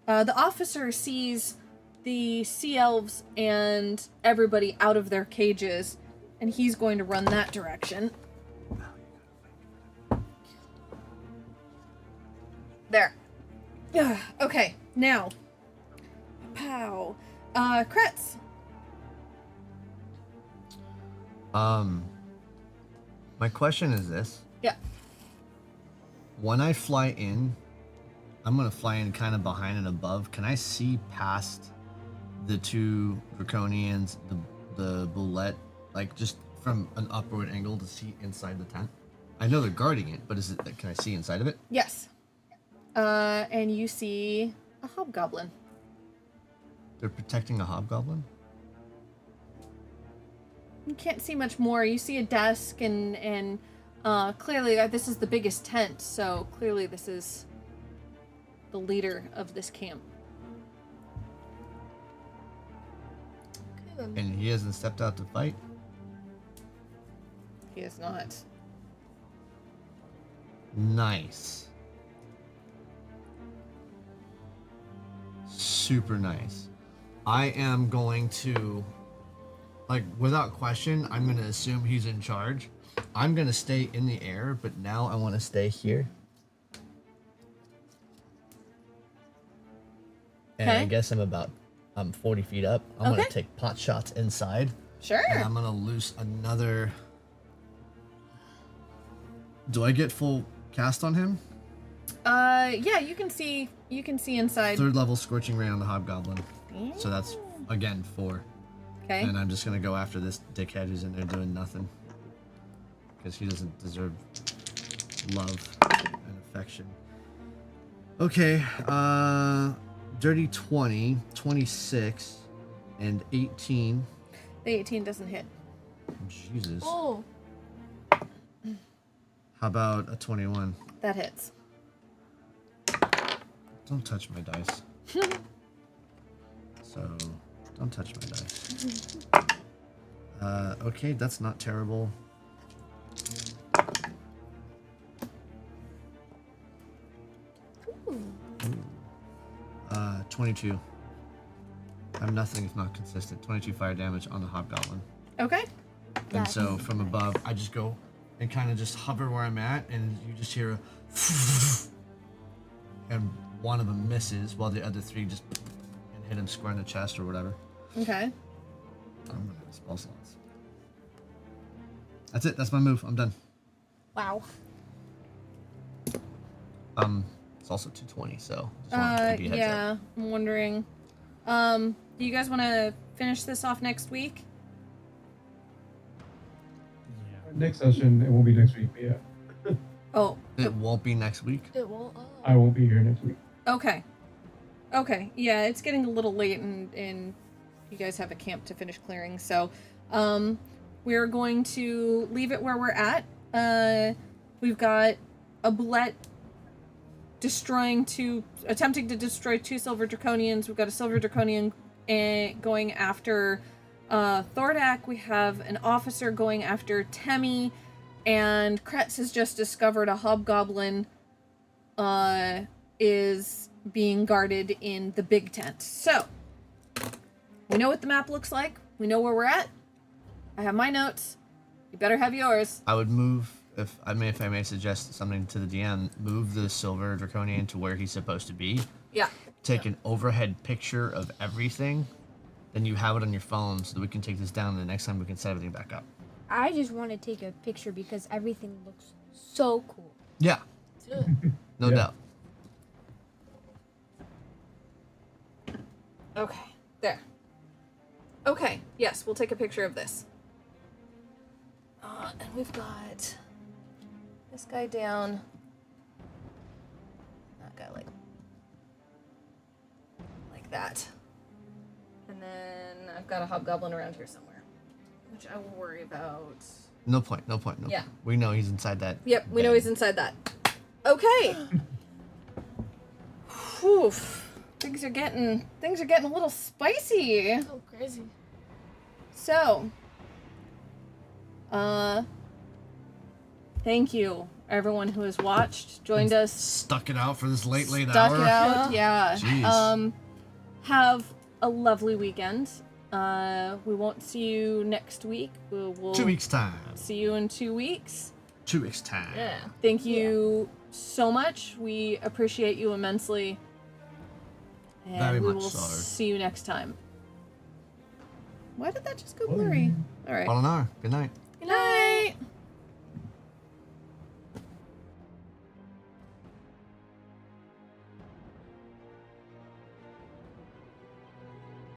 The officer sees the sea elves and everybody out of their cages, and he's going to run that direction. There. Okay, now. Pow. Kretz.
My question is this.
Yeah.
When I fly in, I'm gonna fly in kind of behind and above. Can I see past the two draconians, the bullet, like just from an upward angle to see inside the tent? I know they're guarding it, but can I see inside of it?
Yes. And you see a hobgoblin.
They're protecting a hobgoblin?
You can't see much more. You see a desk and clearly this is the biggest tent, so clearly this is the leader of this camp.
Okay, then.
And he hasn't stepped out to fight?
He is not.
Nice. Super nice. I am going to, like, without question, I'm going to assume he's in charge. I'm going to stay in the air, but now I want to stay here. And I
Okay.
guess I'm 40 feet up. I'm going
Okay.
to take pot shots inside.
Sure.
And I'm going to loose another. Do I get full cast on him?
Yeah, you can see inside.
Third level scorching ray on the hobgoblin. So that's again 4.
Okay.
And I'm just gonna go after this dickhead who's in there doing nothing. Because he doesn't deserve love and affection. Okay, dirty 20, 26, and 18.
The 18 doesn't hit.
Jesus.
Oh,
How about a 21?
That hits.
Don't touch my dice. So, don't touch my dice. Okay, that's not terrible. Ooh. 22. I'm nothing if not consistent. 22 fire damage on the hobgoblin.
Okay.
And
That's
so from above, I just go and kind of just hover where I'm at, and you just hear a and one of them misses while the other 3 just and hit him square in the chest or whatever.
Okay.
I'm gonna have spell slots. That's it. That's my move. I'm done.
Wow.
It's also 220, so just wanted to give you a heads
Yeah,
up.
I'm wondering. Do you guys want to finish this off next week?
Yeah.
Next session, it won't be next week, but yeah.
Oh,
It won't be next week.
it won't.
I won't be here next week.
okay. Okay, yeah, it's getting a little late and you guys have a camp to finish clearing, so we're going to leave it where we're at. We've got a bullet attempting to destroy 2 silver draconians. We've got a silver draconian going after Thordak. We have an officer going after Temmie, and Kretz has just discovered a hobgoblin is being guarded in the big tent. So, we know what the map looks like. We know where we're at. I have my notes. You better have yours.
I would move, if I may suggest something to the DM, move the silver draconian to where he's supposed to be.
Yeah.
Take an overhead picture of everything. Then you have it on your phone so that we can take this down, and the next time we can set everything back up.
I just want to take a picture because everything looks so cool.
Yeah, no
Yeah.
doubt.
Okay. There. Okay. Yes, we'll take a picture of this. And we've got this guy down. That guy like that. And then I've got a hobgoblin around here somewhere, which I will worry about.
No point.
Yeah.
We know he's inside that.
Yep, we know
bed.
he's inside that. Okay. Whew. Things are getting a little spicy.
Oh, crazy.
So, thank you everyone who has watched, joined us,
Stuck it out for this late
stuck
hour.
it out. Yeah.
Jeez.
Have a lovely weekend. We won't see you next week. We'll
2 weeks time.
see you in 2 weeks.
2 weeks time.
Yeah.
Thank you so much. We appreciate you immensely. And
Very
we
much
will
so.
see you next time. Why did that just go blurry? All right.
I don't know. Good night.
Good night.